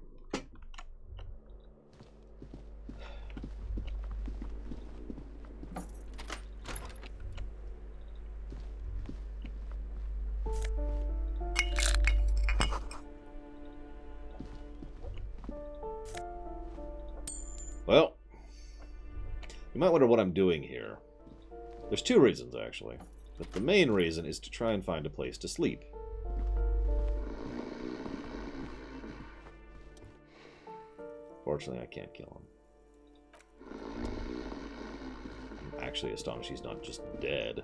Speaker 1: Well, you might wonder what I'm doing here. There's 2 reasons, actually. But the main reason is to try and find a place to sleep. Fortunately, I can't kill him. I'm actually astonished he's not just dead.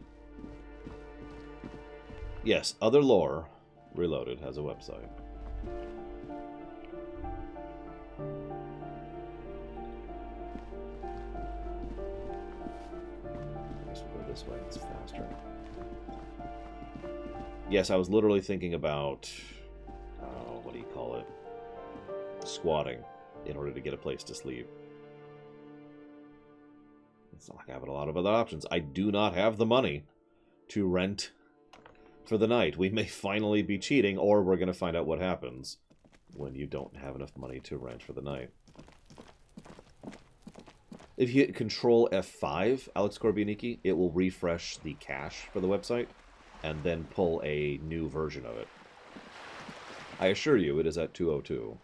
Speaker 1: Yes, Other Lore Reloaded has a website. I guess we'll go this way, it's faster. Yes, I was literally thinking about, what do you call it? Squatting in order to get a place to sleep. It's not like I have a lot of other options. I do not have the money to rent for the night. We may finally be cheating, or we're going to find out what happens when you don't have enough money to rent for the night. If you hit Control F5, Alex Korbianiki, it will refresh the cache for the website and then pull a new version of it. I assure you, it is at 202.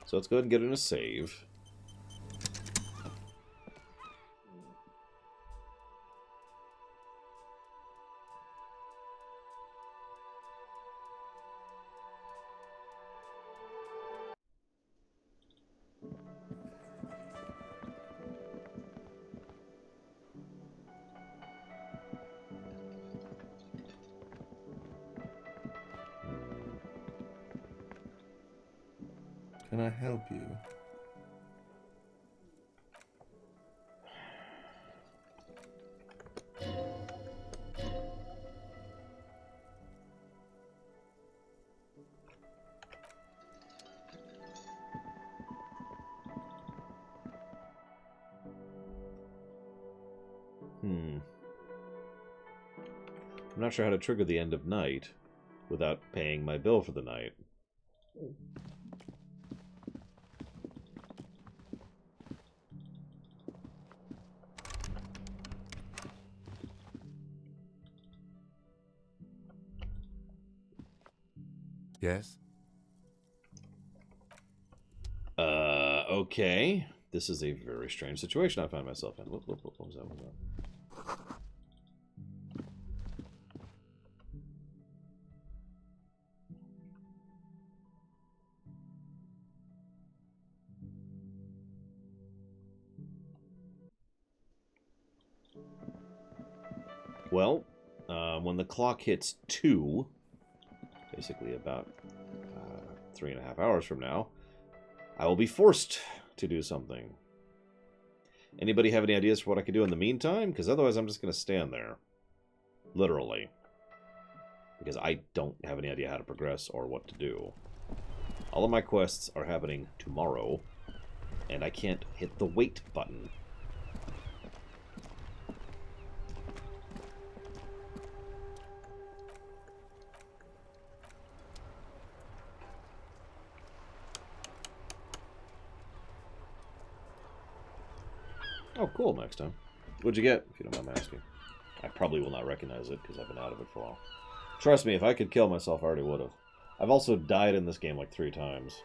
Speaker 1: So let's go ahead and get in a save.
Speaker 9: Can I help you?
Speaker 1: I'm not sure how to trigger the end of night without paying my bill for the night.
Speaker 9: Yes?
Speaker 1: Okay. This is a very strange situation I find myself in. What was that? What was that? Well, when the clock hits 2, basically about 3.5 hours from now, I will be forced to do something. Anybody have any ideas for what I could do in the meantime? Because otherwise I'm just going to stand there. Literally. Because I don't have any idea how to progress or what to do. All of my quests are happening tomorrow, and I can't hit the wait button. Oh, cool, next time. What'd you get, if you don't mind asking? I probably will not recognize it, because I've been out of it for a while. Trust me, if I could kill myself, I already would have. I've also died in this game like 3 times.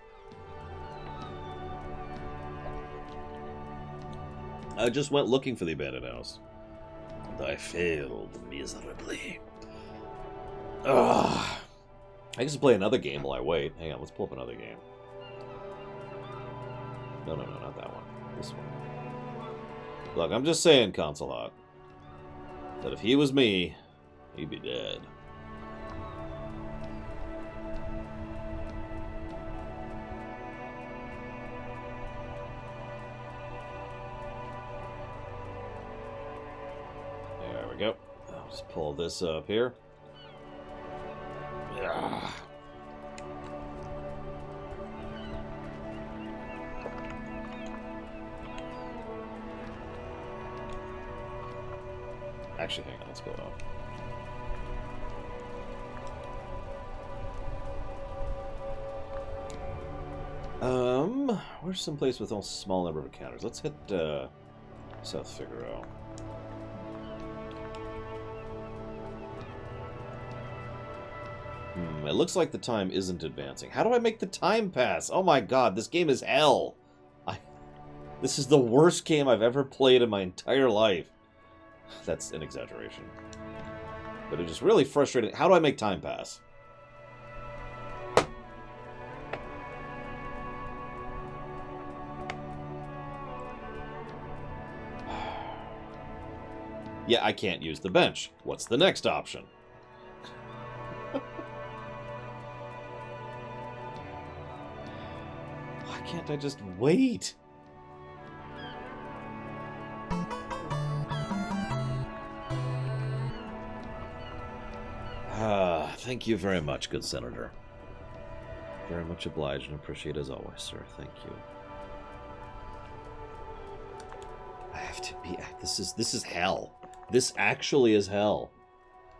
Speaker 1: I just went looking for the abandoned house. And I failed miserably. Ugh. I guess play another game while I wait. Hang on, let's pull up another game. No, not that one. This one. Look, I'm just saying, Consulate, that if he was me, he'd be dead. There we go. I'll just pull this up here. Yeah. Actually, hang on, let's go up. Where's some place with a small number of encounters? Let's hit South Figaro. It looks like the time isn't advancing. How do I make the time pass? Oh my god, this game is hell. This is the worst game I've ever played in my entire life. That's an exaggeration. But it is really frustrating. How do I make time pass? Yeah, I can't use the bench. What's the next option? Why can't I just wait? Thank you very much, good senator. Very much obliged and appreciate as always, sir. Thank you. I have to be... This is hell. This actually is hell.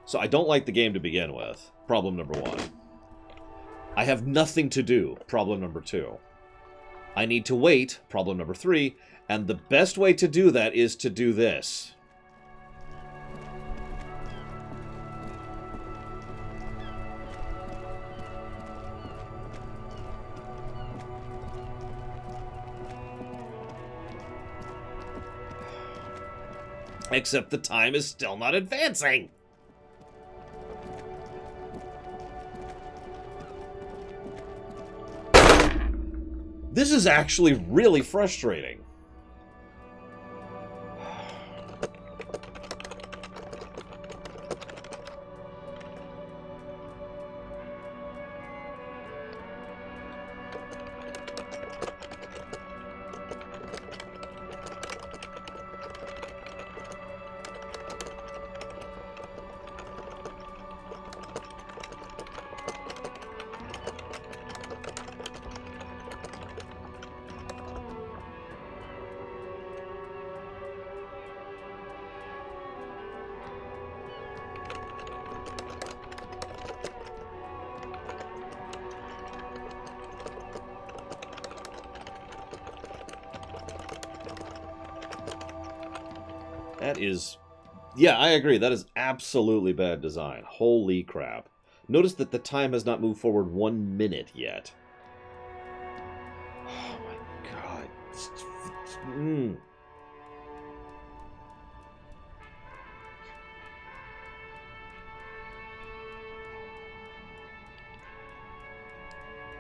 Speaker 1: So I don't like the game to begin with. Problem number 1. I have nothing to do. Problem number 2. I need to wait. Problem number 3. And the best way to do that is to do this. Except the time is still not advancing. This is actually really frustrating. That is... Yeah, I agree. That is absolutely bad design. Holy crap. Notice that the time has not moved forward 1 minute yet. Oh my god.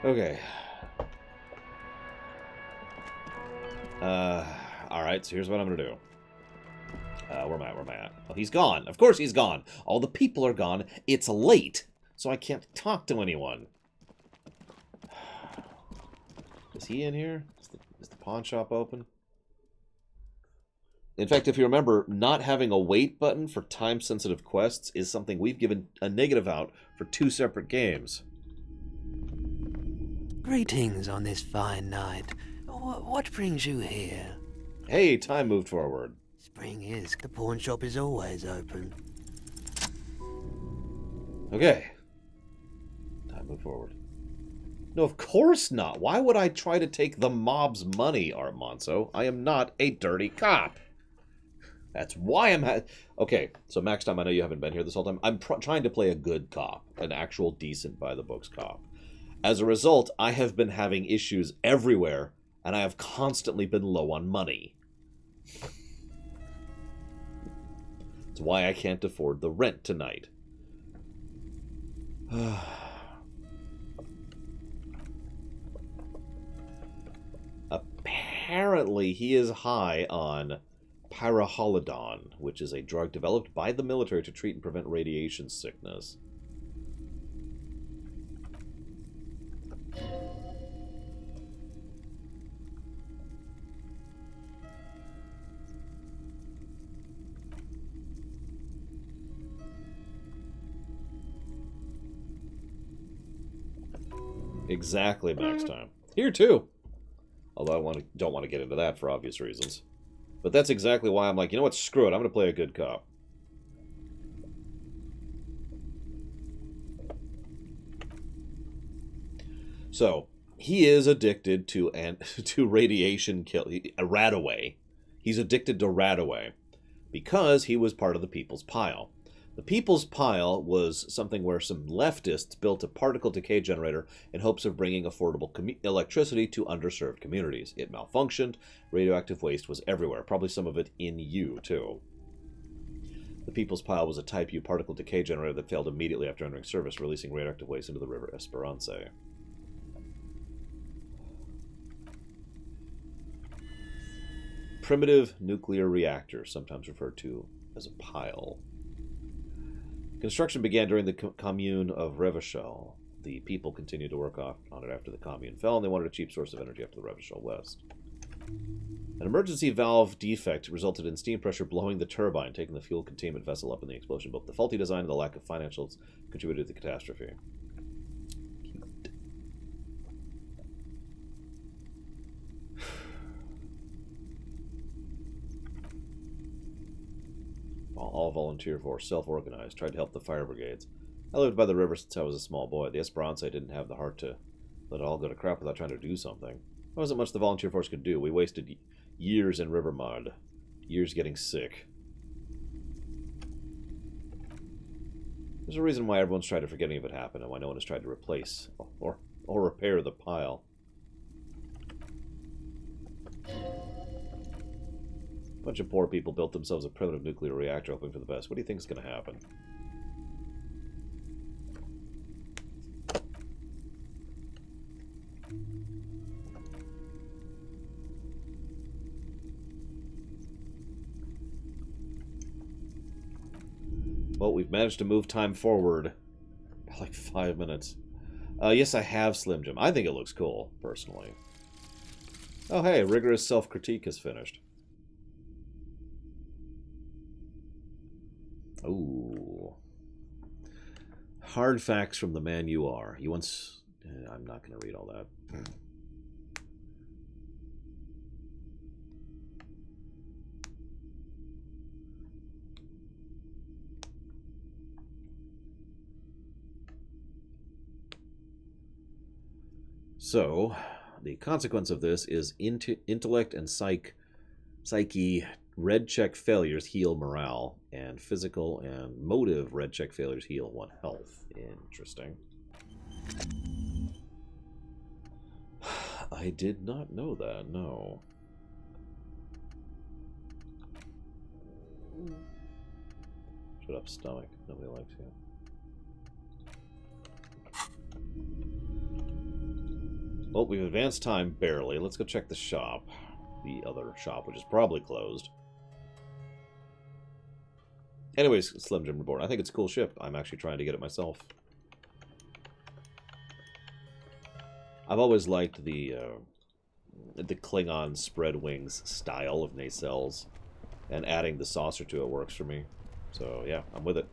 Speaker 1: Okay. Alright, so here's what I'm gonna do. Where am I at? Oh, he's gone. Of course he's gone. All the people are gone. It's late, so I can't talk to anyone. Is he in here? Is the pawn shop open? In fact, if you remember, not having a wait button for time-sensitive quests is something we've given a negative out for 2 separate games.
Speaker 9: Greetings on this fine night. What brings you here?
Speaker 1: Hey, time moved forward.
Speaker 9: Spring is. The pawn shop is always open.
Speaker 1: Okay. Time moved forward. No, of course not. Why would I try to take the mob's money, Art Monso? I am not a dirty cop. That's why I'm... Okay, so Max Time, I know you haven't been here this whole time. I'm trying to play a good cop. An actual decent by-the-books cop. As a result, I have been having issues everywhere, and I have constantly been low on money. That's why I can't afford the rent tonight. Apparently, he is high on pyroholidon, which is a drug developed by the military to treat and prevent radiation sickness. Exactly, Max Time. Here, too. Although I don't want to get into that for obvious reasons. But that's exactly why I'm like, you know what, screw it, I'm going to play a good cop. So, he is addicted to radiation kill... Radaway. He's addicted to Radaway because he was part of the People's Pile. The People's Pile was something where some leftists built a particle decay generator in hopes of bringing affordable electricity to underserved communities. It malfunctioned. Radioactive waste was everywhere, probably some of it in you, too. The People's Pile was a Type U particle decay generator that failed immediately after entering service, releasing radioactive waste into the River Esperance. Primitive nuclear reactor, sometimes referred to as a pile. Construction began during the commune of Revachol. The people continued to work on it after the commune fell, and they wanted a cheap source of energy after the Revachol West. An emergency valve defect resulted in steam pressure blowing the turbine, taking the fuel containment vessel up in the explosion. Both the faulty design and the lack of financials contributed to the catastrophe. Cute. All volunteer force, self-organized, tried to help the fire brigades. I lived by the river since I was a small boy. The Esperance didn't have the heart to let it all go to crap without trying to do something. There wasn't much the volunteer force could do. We wasted years in river mud. Years getting sick. There's a reason why everyone's tried to forget any of it happened, and why no one has tried to replace or repair the pile. A bunch of poor people built themselves a primitive nuclear reactor hoping for the best. What do you think is going to happen? Well, we've managed to move time forward by like 5 minutes. Yes, I have Slim Jim. I think it looks cool, personally. Oh, hey, rigorous self-critique is finished. Ooh. Hard facts from the man you are. You once... I'm not going to read all that. So, the consequence of this is intellect and psyche red check failures heal morale, and physical and motive red check failures heal 1 health. Interesting. I did not know that, no. Shut up, stomach. Nobody likes you. Well, we've advanced time barely. Let's go check the shop. The other shop, which is probably closed. Anyways, Slim Jim Reborn. I think it's a cool ship. I'm actually trying to get it myself. I've always liked the Klingon spread wings style of nacelles, and adding the saucer to it works for me. So yeah, I'm with it.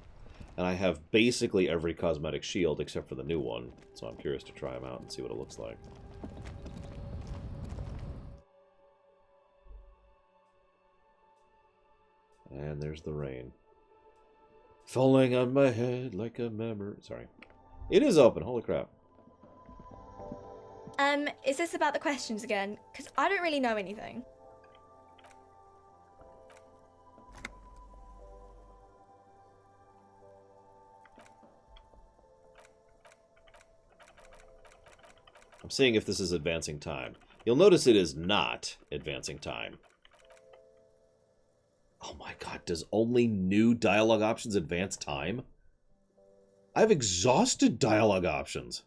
Speaker 1: And I have basically every cosmetic shield except for the new one, so I'm curious to try them out and see what it looks like. And there's the rain. Falling on my head like a memory. Sorry. It is open, holy crap.
Speaker 10: Is this about the questions again? Because I don't really know anything.
Speaker 1: I'm seeing if this is advancing time. You'll notice it is not advancing time. Oh my god, does only new dialogue options advance time? I've exhausted dialogue options.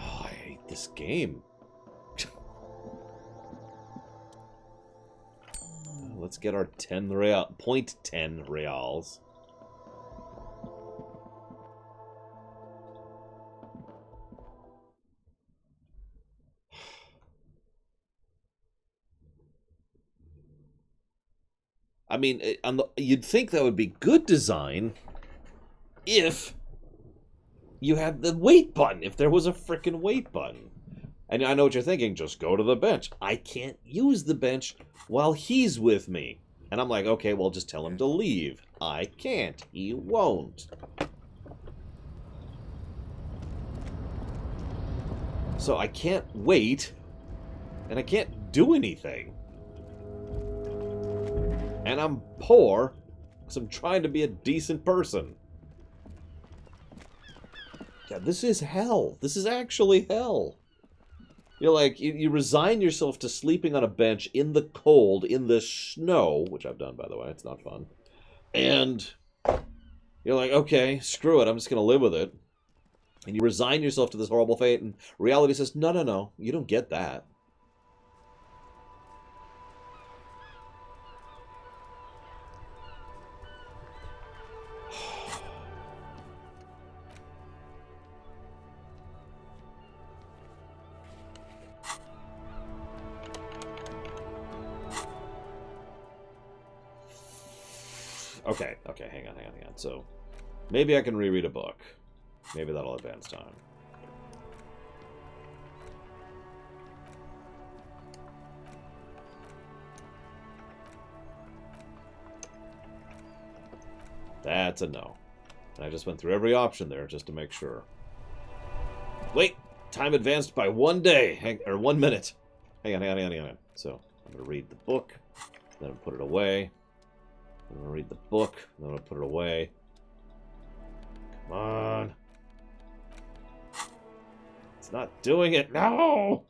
Speaker 1: Oh, I hate this game. Let's get our 0.10 reals. I mean, you'd think that would be good design if you had the wait button, if there was a frickin' wait button. And I know what you're thinking, just go to the bench. I can't use the bench while he's with me. And I'm like, okay, well, just tell him to leave. I can't. He won't. So I can't wait, and I can't do anything. And I'm poor, because I'm trying to be a decent person. Yeah, this is hell. This is actually hell. You're like, you resign yourself to sleeping on a bench in the cold, in the snow, which I've done, by the way. It's not fun. And you're like, okay, screw it. I'm just going to live with it. And you resign yourself to this horrible fate, and reality says, no, no, no, you don't get that. Okay, hang on. So, maybe I can reread a book. Maybe that'll advance time. That's a no. And I just went through every option there just to make sure. Wait! Time advanced by 1 day! Or 1 minute! Hang on. So, I'm going to read the book, then put it away. I'm going to read the book, then I'm going to put it away. Come on. It's not doing it. No!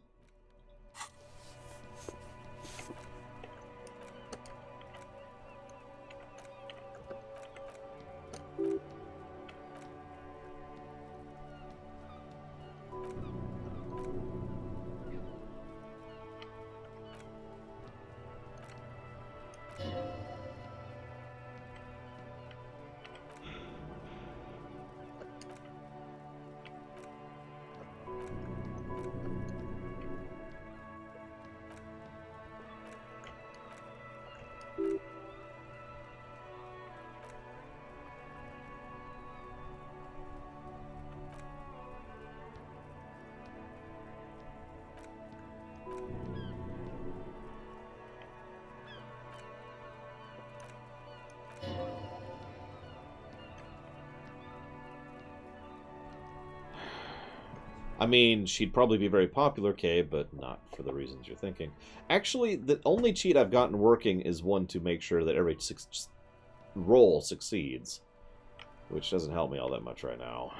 Speaker 1: I mean, she'd probably be very popular, Kay, but not for the reasons you're thinking. Actually, the only cheat I've gotten working is one to make sure that every roll succeeds, which doesn't help me all that much right now.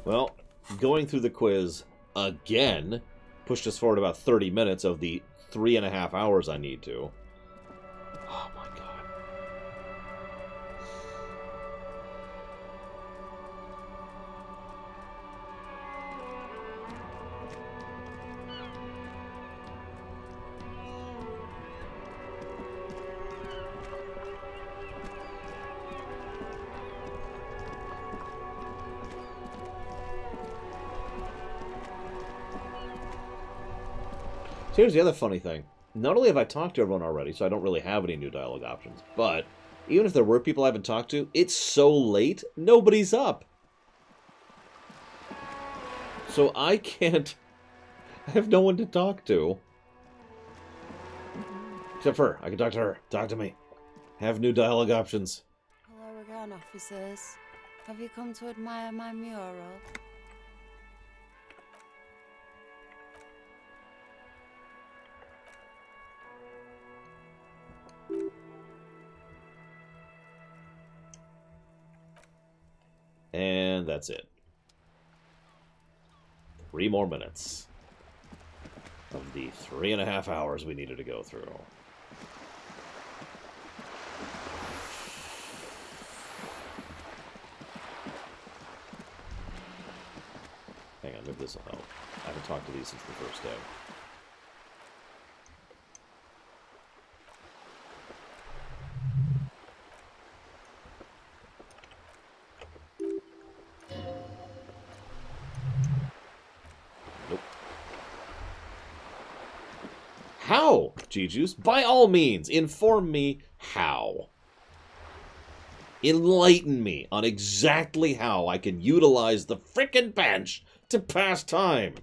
Speaker 1: Well, going through the quiz again pushed us forward about 30 minutes of the 3.5 hours I need to. Oh my god. So here's the other funny thing. Not only have I talked to everyone already, so I don't really have any new dialogue options, but even if there were people I haven't talked to, it's so late, nobody's up. So I can't... I have no one to talk to. Except for her. I can talk to her. Talk to me. Have new dialogue options.
Speaker 2: Hello again, officers. Have you come to admire my mural?
Speaker 1: And that's it. 3 more minutes of the 3.5 hours we needed to go through. Hang on, maybe this will help. I haven't talked to these since the first day. How, G-Juice? By all means, inform me how. Enlighten me on exactly how I can utilize the frickin' bench to pass time.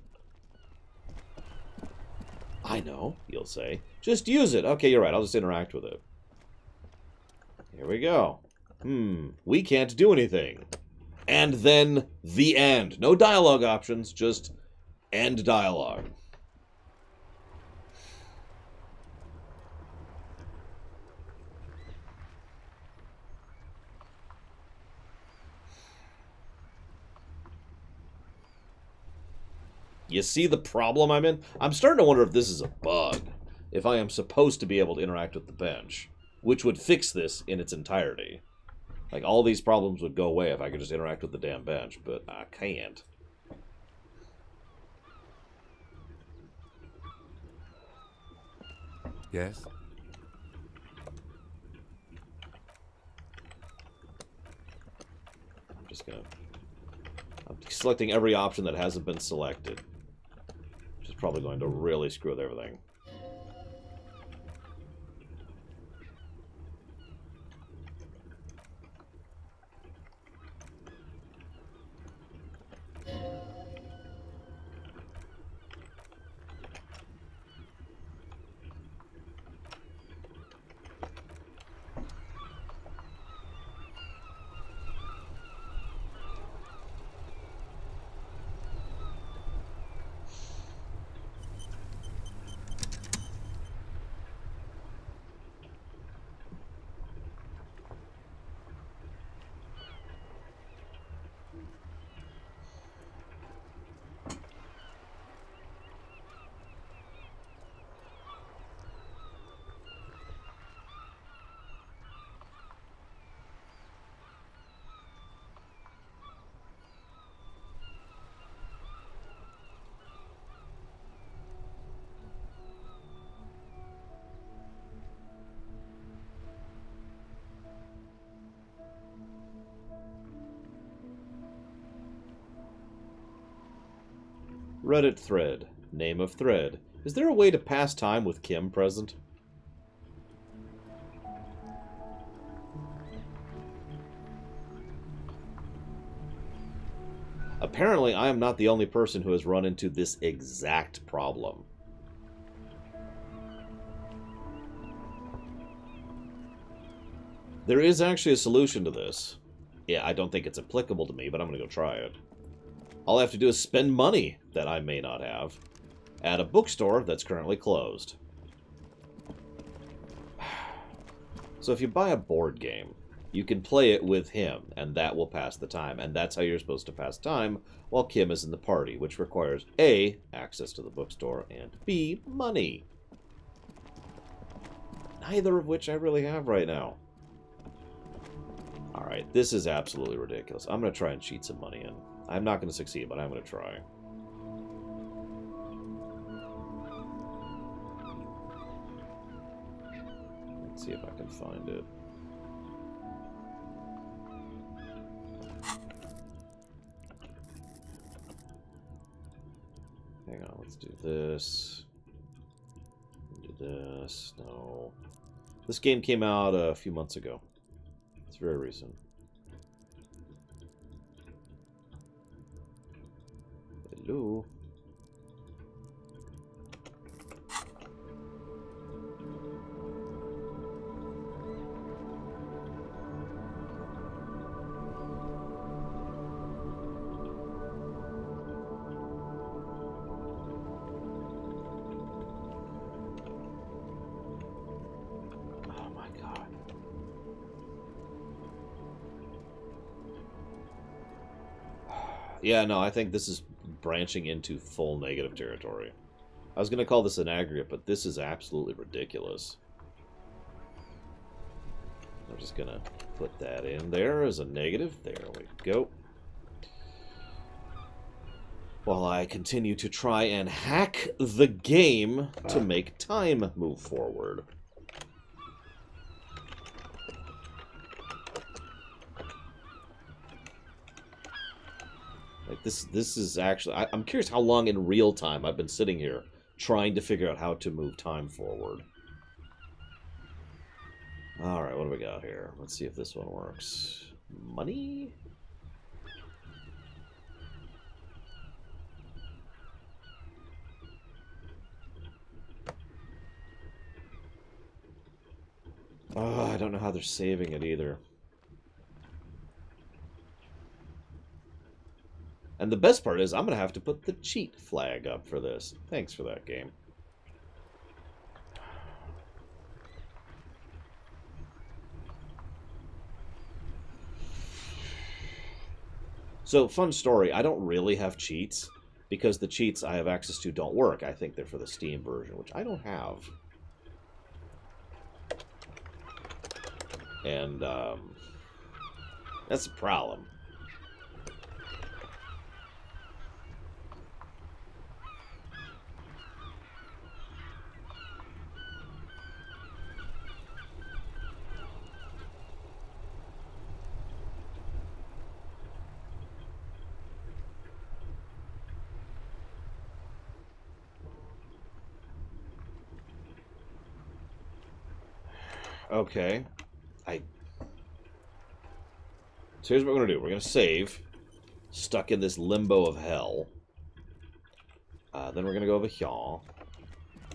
Speaker 1: I know, you'll say. Just use it. Okay, you're right. I'll just interact with it. Here we go. We can't do anything. And then the end. No dialogue options, just end dialogue. You see the problem I'm in? I'm starting to wonder if this is a bug. If I am supposed to be able to interact with the bench. Which would fix this in its entirety. Like, all these problems would go away if I could just interact with the damn bench. But I can't.
Speaker 11: Yes?
Speaker 1: I'm just gonna... I'm selecting every option that hasn't been selected. Which is probably going to really screw with everything. Reddit thread. Name of thread. Is there a way to pass time with Kim present? Apparently, I am not the only person who has run into this exact problem. There is actually a solution to this. Yeah, I don't think it's applicable to me, but I'm going to go try it. All I have to do is spend money that I may not have at a bookstore that's currently closed. So if you buy a board game, you can play it with him, and that will pass the time. And that's how you're supposed to pass time while Kim is in the party, which requires A, access to the bookstore, and B, money. Neither of which I really have right now. Alright, this is absolutely ridiculous. I'm going to try and cheat some money in. I'm not going to succeed, but I'm going to try. Let's see if I can find it. Hang on, let's do this. Do this. No. This game came out a few months ago. It's very recent. Hello. Yeah, no, I think this is branching into full negative territory. I was going to call this an aggregate, but this is absolutely ridiculous. I'm just going to put that in there as a negative. There we go. While I continue to try and hack the game to make time move forward. Like this is actually... I'm curious how long in real time I've been sitting here trying to figure out how to move time forward. Alright, what do we got here? Let's see if this one works. Money? Oh, I don't know how they're saving it either. And the best part is I'm going to have to put the cheat flag up for this. Thanks for that, game. So, fun story. I don't really have cheats because the cheats I have access to don't work. I think they're for the Steam version, which I don't have. And that's the problem. Okay. So here's what we're going to do. We're going to save. Stuck in this limbo of hell. Then we're going to go over here.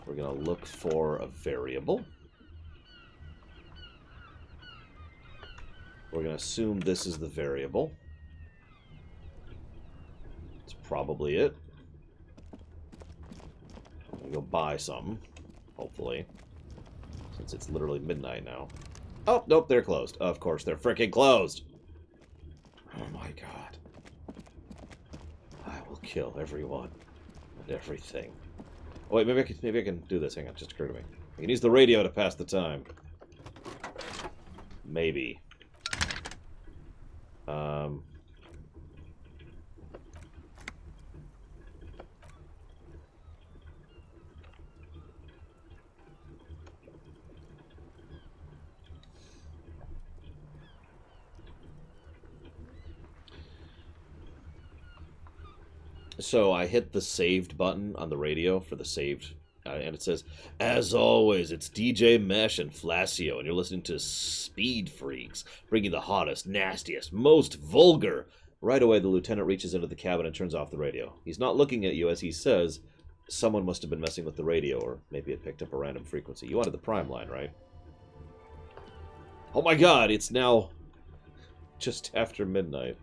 Speaker 1: We're going to look for a variable. We're going to assume this is the variable. It's probably it. I'm going to go buy some. Hopefully. Since it's literally midnight now. Oh, nope, they're closed. Of course, they're freaking closed. Oh my god. I will kill everyone and everything. Oh wait, maybe I can do this. Hang on, just occurred to me. I can use the radio to pass the time. Maybe. So I hit the saved button on the radio for the saved, and it says, "As always, it's DJ Mesh and Flacio, and you're listening to Speed Freaks, bringing the hottest, nastiest, most vulgar." Right away, the lieutenant reaches into the cabin and turns off the radio. He's not looking at you as he says, "Someone must have been messing with the radio, or maybe it picked up a random frequency." You wanted the prime line, right? Oh my god, it's now just after midnight.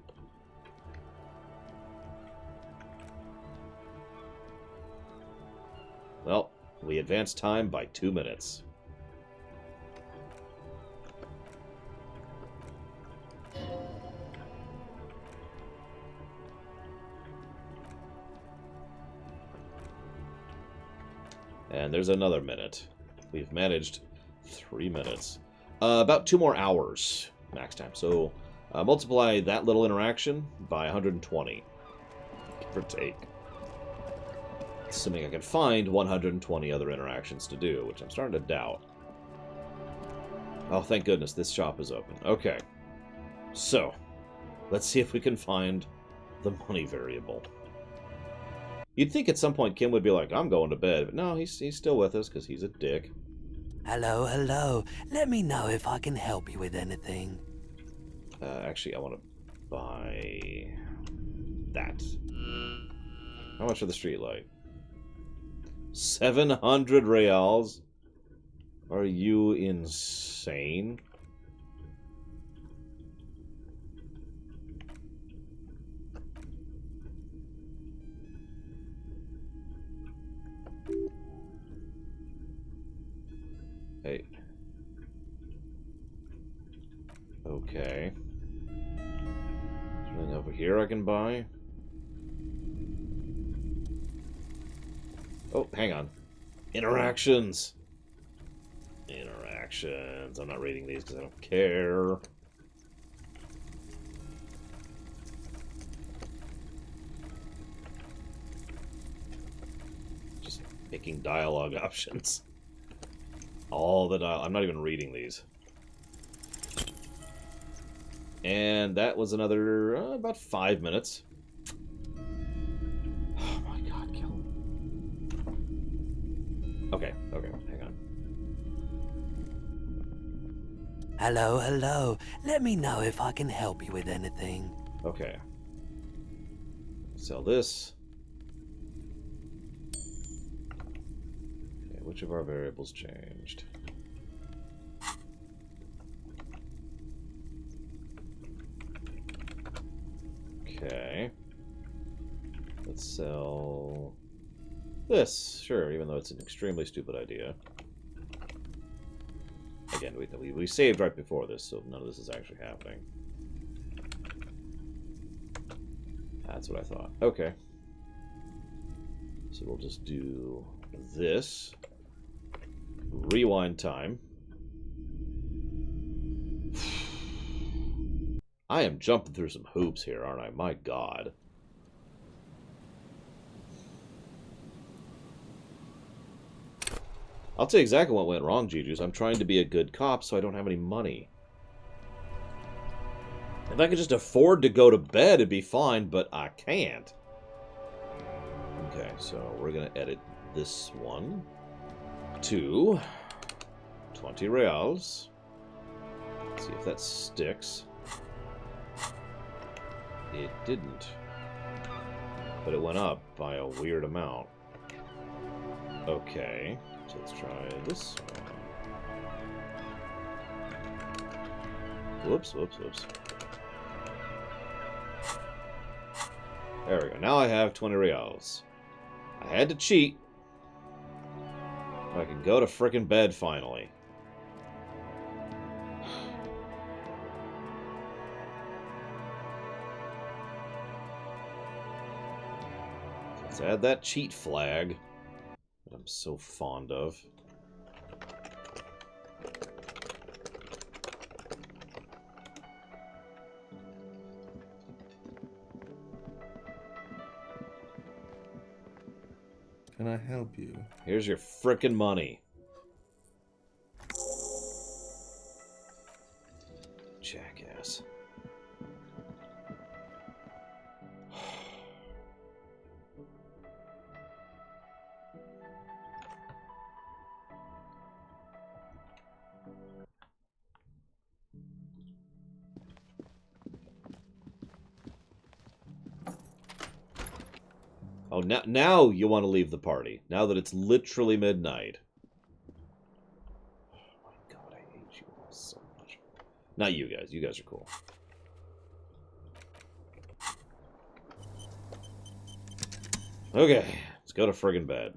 Speaker 1: Well, we advanced time by 2 minutes. And there's another minute. We've managed 3 minutes. About 2 more hours max time. So multiply that little interaction by 120. Give or take. Assuming I can find 120 other interactions to do, which I'm starting to doubt. Oh, thank goodness, this shop is open. Okay. So, let's see if we can find the money variable. You'd think at some point Kim would be like, "I'm going to bed," but no, he's still with us because he's a dick.
Speaker 9: Hello, hello. Let me know if I can help you with anything.
Speaker 1: Actually, I want to buy that. How much for the streetlight? 700 reals? Are you insane? Hey. Okay. Is there anything over here I can buy? Oh, hang on. Interactions. Interactions. I'm not reading these because I don't care. Just picking dialogue options. All the dialogue. I'm not even reading these. And that was another about 5 minutes. Oh my god, kill him. Okay, hang on.
Speaker 9: Hello, hello. Let me know if I can help you with anything.
Speaker 1: Okay. Sell this. Okay, which of our variables changed? Okay. Let's sell this. Sure, even though it's an extremely stupid idea. Again, we saved right before this, so none of this is actually happening. That's what I thought. Okay. So we'll just do this. Rewind time. I am jumping through some hoops here, aren't I? My god. I'll tell you exactly what went wrong, Juju's. I'm trying to be a good cop, so I don't have any money. If I could just afford to go to bed, it'd be fine, but I can't. Okay, so we're going to edit this one to 20 reals. Let's see if that sticks. It didn't. But it went up by a weird amount. Okay. So let's try this one. Whoops. There we go. Now I have 20 reals. I had to cheat. I can go to frickin' bed finally. Let's add that cheat flag that I'm so fond of.
Speaker 3: Can I help you?
Speaker 1: Here's your frickin' money. Jackass. Oh, now you want to leave the party. Now that it's literally midnight. Oh my god, I hate you all so much. Not you guys. You guys are cool. Okay, let's go to friggin' bed.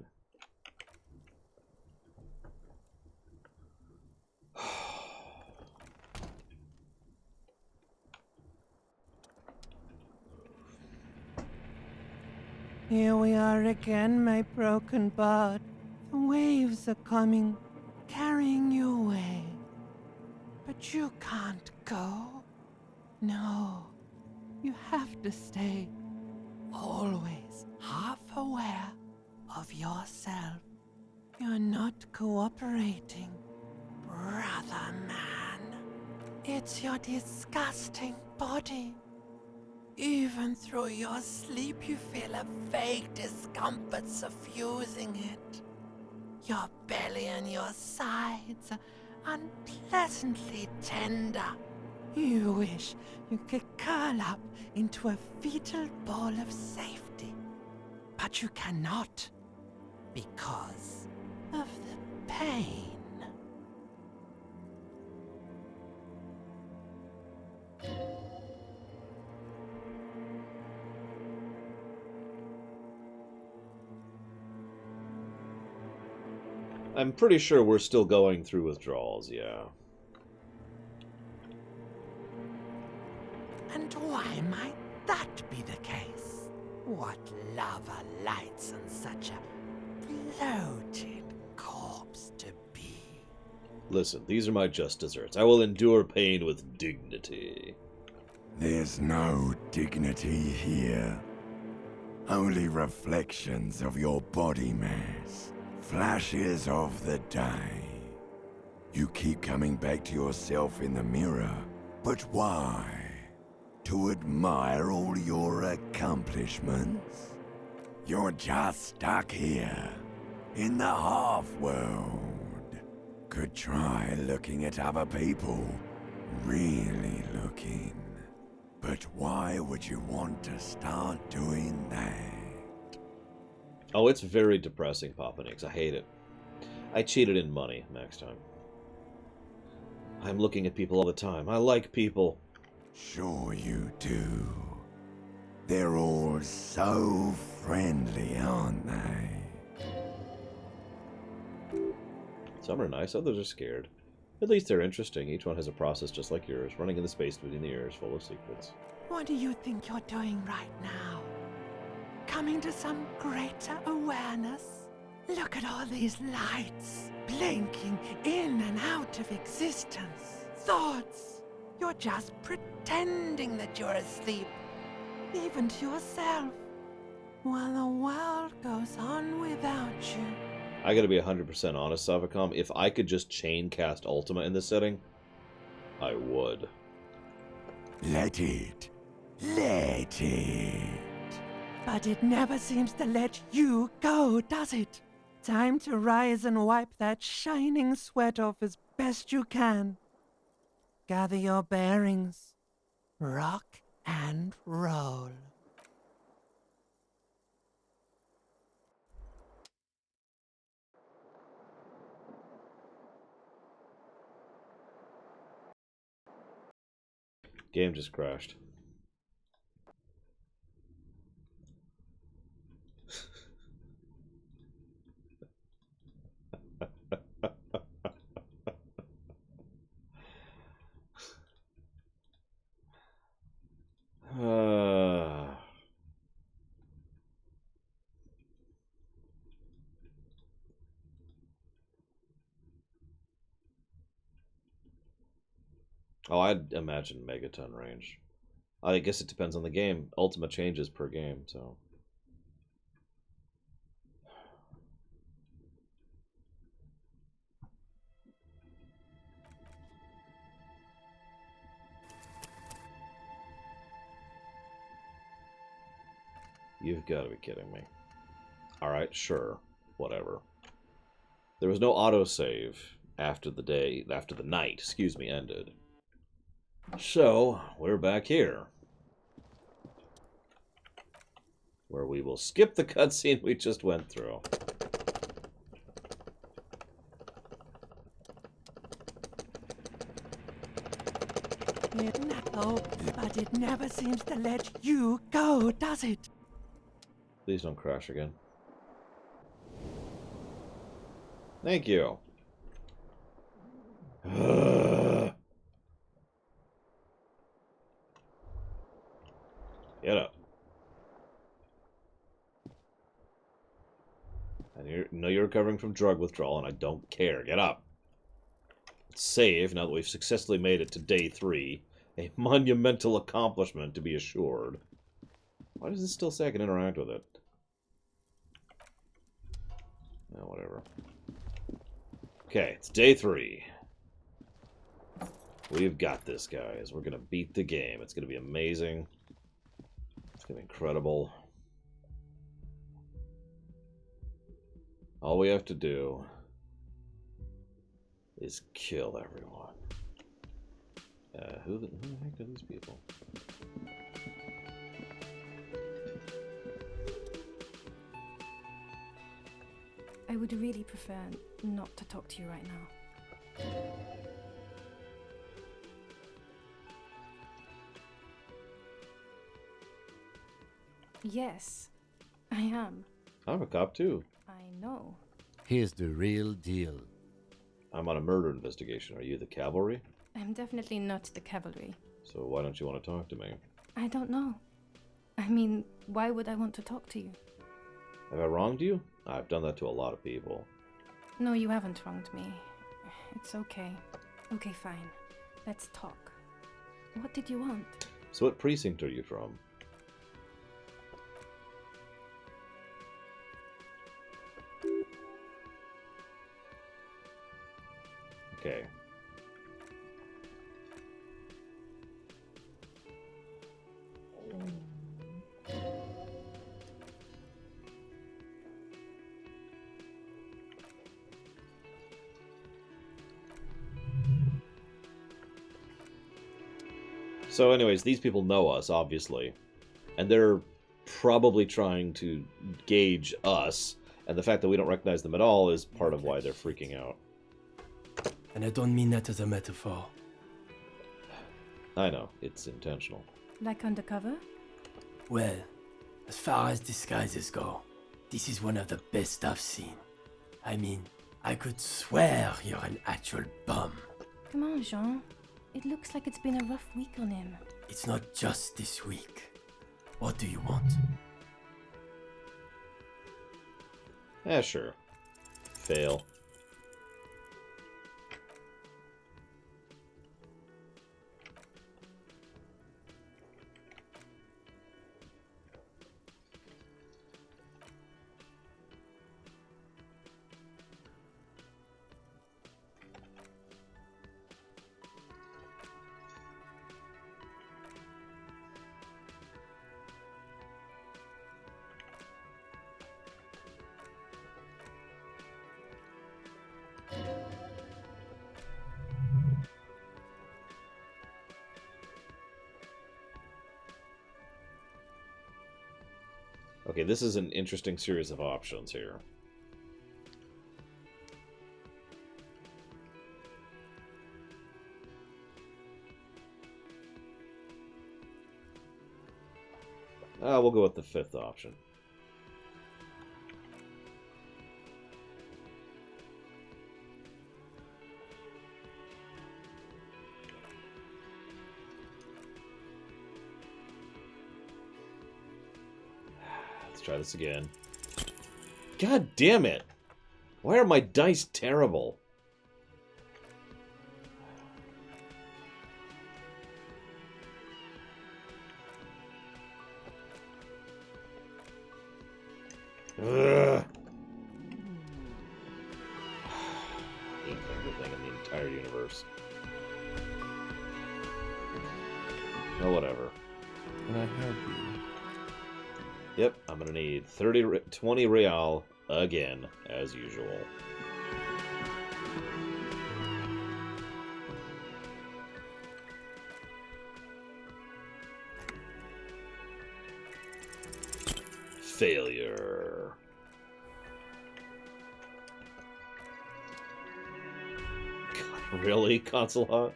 Speaker 11: Here we are again, my broken bird. The waves are coming, carrying you away. But you can't go. No, you have to stay. Always half aware of yourself. You're not cooperating, brother man. It's your disgusting body. Even through your sleep, you feel a vague discomfort suffusing it. Your belly and your sides are unpleasantly tender. You wish you could curl up into a fetal ball of safety. But you cannot, because of the pain.
Speaker 1: I'm pretty sure we're still going through withdrawals, yeah.
Speaker 11: And why might that be the case? What lava lights on such a bloated corpse to be?
Speaker 1: Listen, these are my just desserts. I will endure pain with dignity.
Speaker 12: There's no dignity here. Only reflections of your body mass. Flashes of the day. You keep coming back to yourself in the mirror. But why? To admire all your accomplishments? You're just stuck here, in the half-world. Could try looking at other people. Really looking. But why would you want to start doing that?
Speaker 1: Oh, it's very depressing, Papa Nix. I hate it. I cheated in money next time. I'm looking at people all the time. I like people.
Speaker 12: Sure you do. They're all so friendly, aren't they?
Speaker 1: Some are nice, others are scared. At least they're interesting. Each one has a process just like yours, running in the space between the ears, full of secrets.
Speaker 11: What do you think you're doing right now? Coming to some greater awareness? Look at all these lights, blinking in and out of existence. Thoughts. You're just pretending that you're asleep, even to yourself, while the world goes on without you.
Speaker 1: I gotta be 100% honest, Savacom. If I could just chain cast Ultima in this setting, I would.
Speaker 12: Let it. Let it.
Speaker 11: But it never seems to let you go, does it? Time to rise and wipe that shining sweat off as best you can. Gather your bearings. Rock and roll.
Speaker 1: Game just crashed. Oh, I'd imagine megaton range. I guess it depends on the game. Ultima changes per game, so. You've got to be kidding me. Alright, sure. Whatever. There was no autosave after the night, excuse me, ended. So, we're back here. where we will skip the cutscene we just went through.
Speaker 11: No, but it never seems to let you go, does it?
Speaker 1: Please don't crash again. Thank you. Get up. I know you're recovering from drug withdrawal, and I don't care. Get up. Let's save now that we've successfully made it to day 3. A monumental accomplishment, to be assured. Why does this still say I can interact with it? Oh, whatever. Okay, it's day 3. We've got this, guys. We're gonna beat the game. It's gonna be amazing. It's gonna be incredible. All we have to do is kill everyone. Who the heck are these people?
Speaker 13: I would really prefer not to talk to you right now. Yes, I am.
Speaker 1: I'm a cop too.
Speaker 13: I know.
Speaker 14: Here's the real deal.
Speaker 1: I'm on a murder investigation. Are you the cavalry?
Speaker 13: I'm definitely not the cavalry.
Speaker 1: So why don't you want to talk to me?
Speaker 13: I don't know. I mean, why would I want to talk to you?
Speaker 1: Have I wronged you? I've done that to a lot of people.
Speaker 13: No, you haven't wronged me. It's okay. Okay, fine. Let's talk. What did you want?
Speaker 1: So what precinct are you from? Okay. So anyways, these people know us, obviously. And they're probably trying to gauge us. And the fact that we don't recognize them at all is part of why they're freaking out.
Speaker 14: And I don't mean that as a metaphor.
Speaker 1: I know, it's intentional.
Speaker 13: Like undercover?
Speaker 14: Well, as far as disguises go, this is one of the best I've seen. I mean, I could swear you're an actual bum.
Speaker 13: Come on, Jean. It looks like it's been a rough week on him.
Speaker 14: It's not just this week. What do you want?
Speaker 1: Yeah, sure. Fail. Okay, this is an interesting series of options here. We'll go with the 5th option. Let's try this again. God damn it! Why are my dice terrible? Ugh. I hate everything in the entire universe. Oh, whatever.
Speaker 3: Can I help you?
Speaker 1: Yep, I'm gonna need 20 real again, as usual. Failure. God, really, Consulate?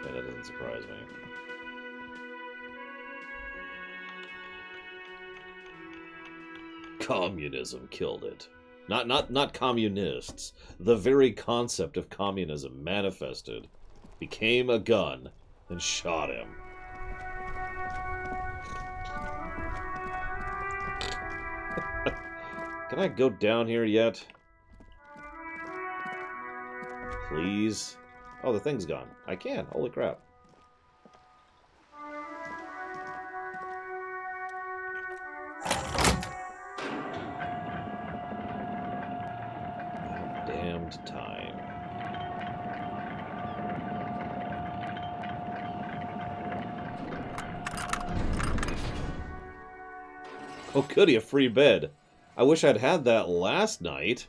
Speaker 1: Yeah, that doesn't surprise me. Communism killed it. Not communists. The very concept of communism manifested, became a gun, and shot him. Can I go down here yet? Please? Oh, the thing's gone. I can. Holy crap. Damned time. Oh, goody, a free bed. I wish I'd had that last night.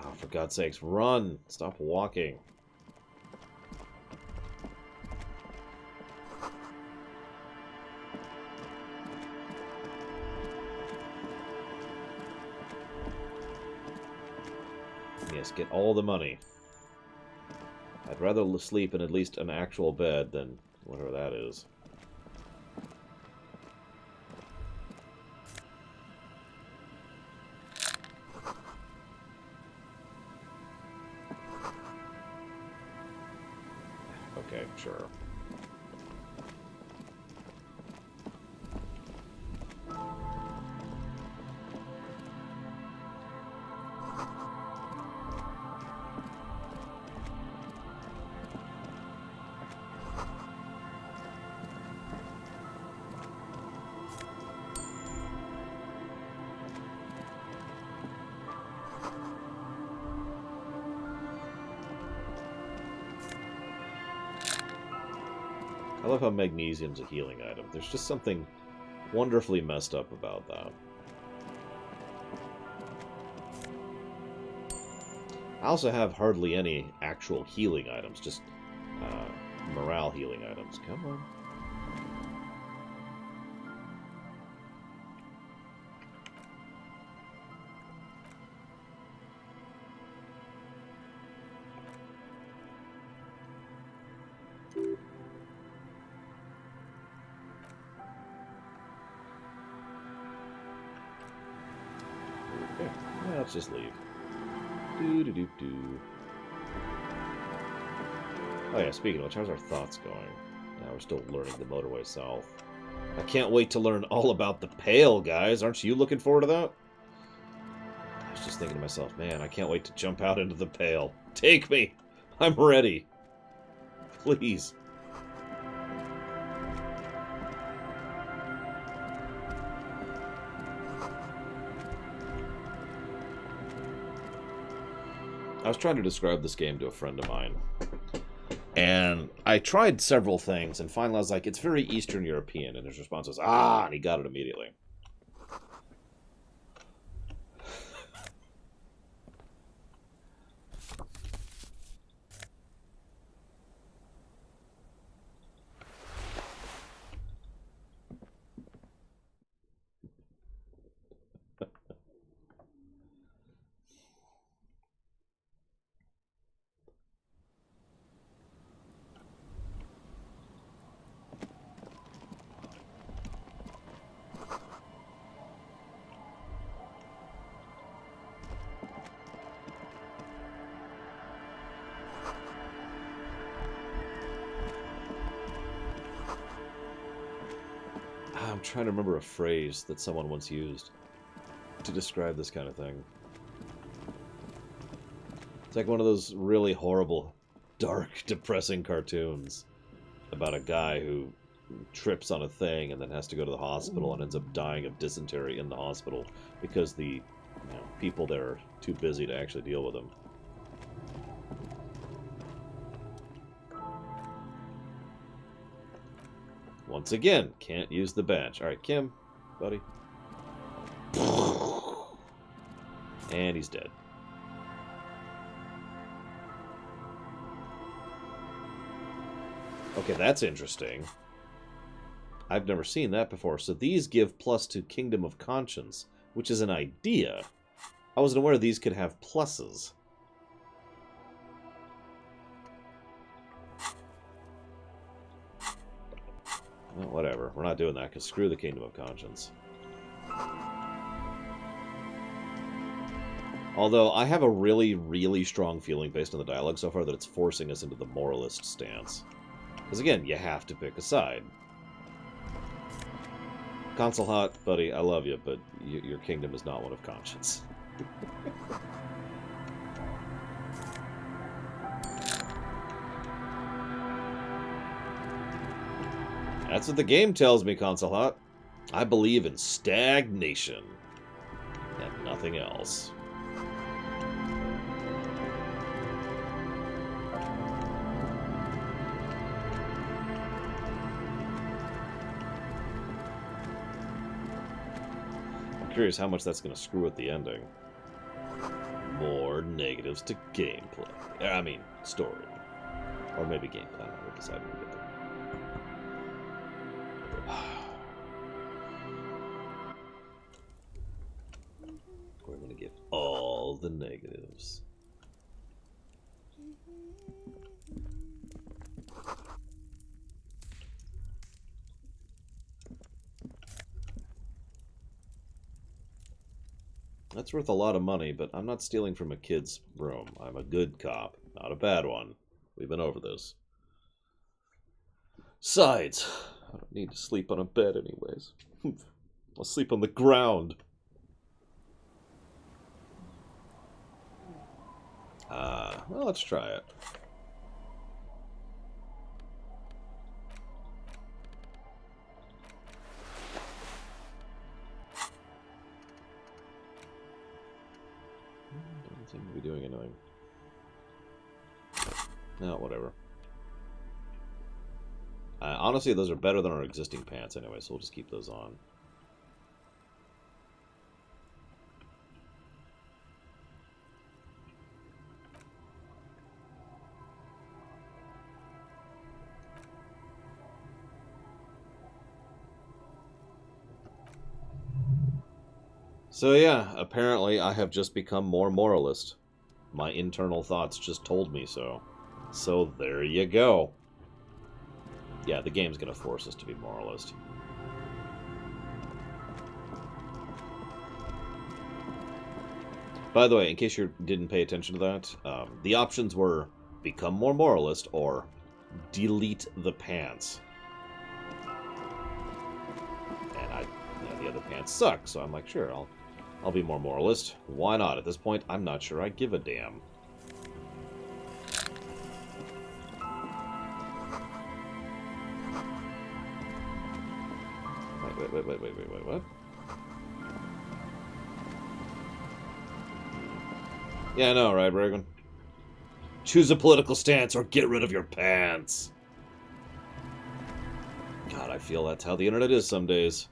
Speaker 1: Oh, for God's sakes, run! Stop walking. Yes, get all the money. I'd rather sleep in at least an actual bed than whatever that is. Okay, sure. I love how magnesium's a healing item. There's just something wonderfully messed up about that. I also have hardly any actual healing items, just morale healing items. Come on. Okay, well, let's just leave. Do. Oh yeah, speaking of which, how's our thoughts going? Now we're still learning the motorway south. I can't wait to learn all about the Pale, guys. Aren't you looking forward to that? I was just thinking to myself, man, I can't wait to jump out into the Pale. Take me! I'm ready. Please. I was trying to describe this game to a friend of mine, and I tried several things, and finally I was like, it's very Eastern European, and his response was, ah, and he got it immediately. I'm trying to remember a phrase that someone once used to describe this kind of thing. It's like one of those really horrible, dark, depressing cartoons about a guy who trips on a thing and then has to go to the hospital and ends up dying of dysentery in the hospital because the people there are too busy to actually deal with him. Once again, can't use the bench. Alright, Kim, buddy. And he's dead. Okay, that's interesting. I've never seen that before. So these give plus to Kingdom of Conscience, which is an idea. I wasn't aware these could have pluses. Well, whatever. We're not doing that, because screw the Kingdom of Conscience. Although, I have a really, really strong feeling based on the dialogue so far that it's forcing us into the moralist stance. Because again, you have to pick a side. Consul Hot, buddy, I love you, but your kingdom is not one of conscience. That's what the game tells me, Consul Hot. I believe in stagnation. And nothing else. I'm curious how much that's going to screw with the ending. More negatives to gameplay. I mean, story. Or maybe gameplay. I don't know. We'll decide when we get there. We're going to get all the negatives. That's worth a lot of money, but I'm not stealing from a kid's room. I'm a good cop, not a bad one. We've been over this. Sides. I don't need to sleep on a bed anyways. I'll sleep on the ground. Well, let's try it. Doesn't seem to be doing anything. No, whatever. Honestly, those are better than our existing pants anyway, so we'll just keep those on. So yeah, apparently I have just become more moralist. My internal thoughts just told me so. So there you go. Yeah, the game's gonna force us to be moralist. By the way, in case you didn't pay attention to that, the options were become more moralist or delete the pants. And the other pants suck, so I'm like, sure, I'll be more moralist. Why not? At this point, I'm not sure I give a damn. Wait, what? Yeah, I know, right, Bragan? Choose a political stance or get rid of your pants. God, I feel that's how the internet is some days.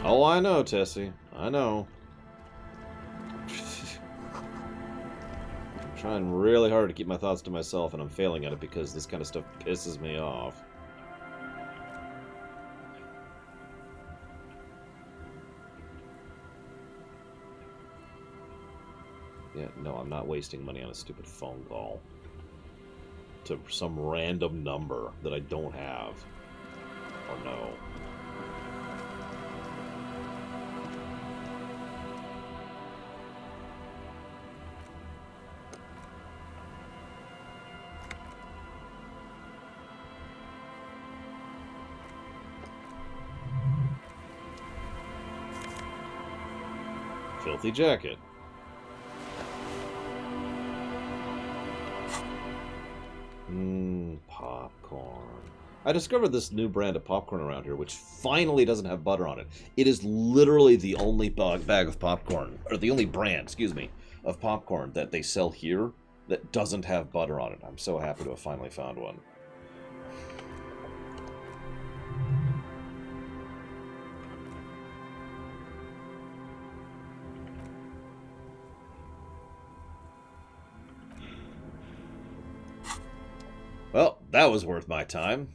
Speaker 1: Oh, I know, Tessie. I know. I'm trying really hard to keep my thoughts to myself, and I'm failing at it because this kind of stuff pisses me off. Yeah, no, I'm not wasting money on a stupid phone call to some random number that I don't have. Or no. Filthy jacket. Popcorn. I discovered this new brand of popcorn around here, which finally doesn't have butter on it. It is literally the only bag of popcorn, or the only brand, excuse me, of popcorn that they sell here that doesn't have butter on it. I'm so happy to have finally found one. Well, that was worth my time.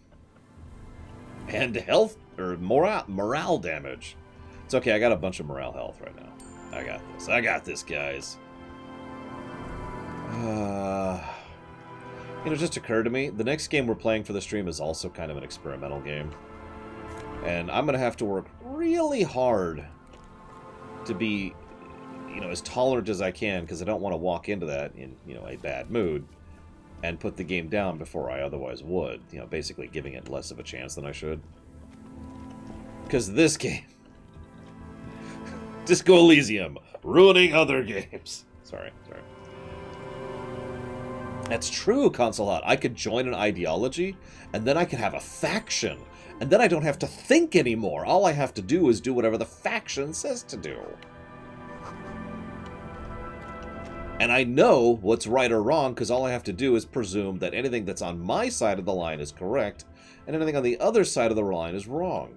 Speaker 1: And health, or morale damage. It's okay, I got a bunch of morale health right now. I got this. I got this, guys. It just occurred to me, the next game we're playing for the stream is also kind of an experimental game. And I'm going to have to work really hard to be, as tolerant as I can, because I don't want to walk into that in, a bad mood and put the game down before I otherwise would. Basically giving it less of a chance than I should. Because this game... Disco Elysium, ruining other games. Sorry. That's true, Console Hot. I could join an ideology, and then I could have a faction, and then I don't have to think anymore. All I have to do is do whatever the faction says to do. And I know what's right or wrong, because all I have to do is presume that anything that's on my side of the line is correct, and anything on the other side of the line is wrong.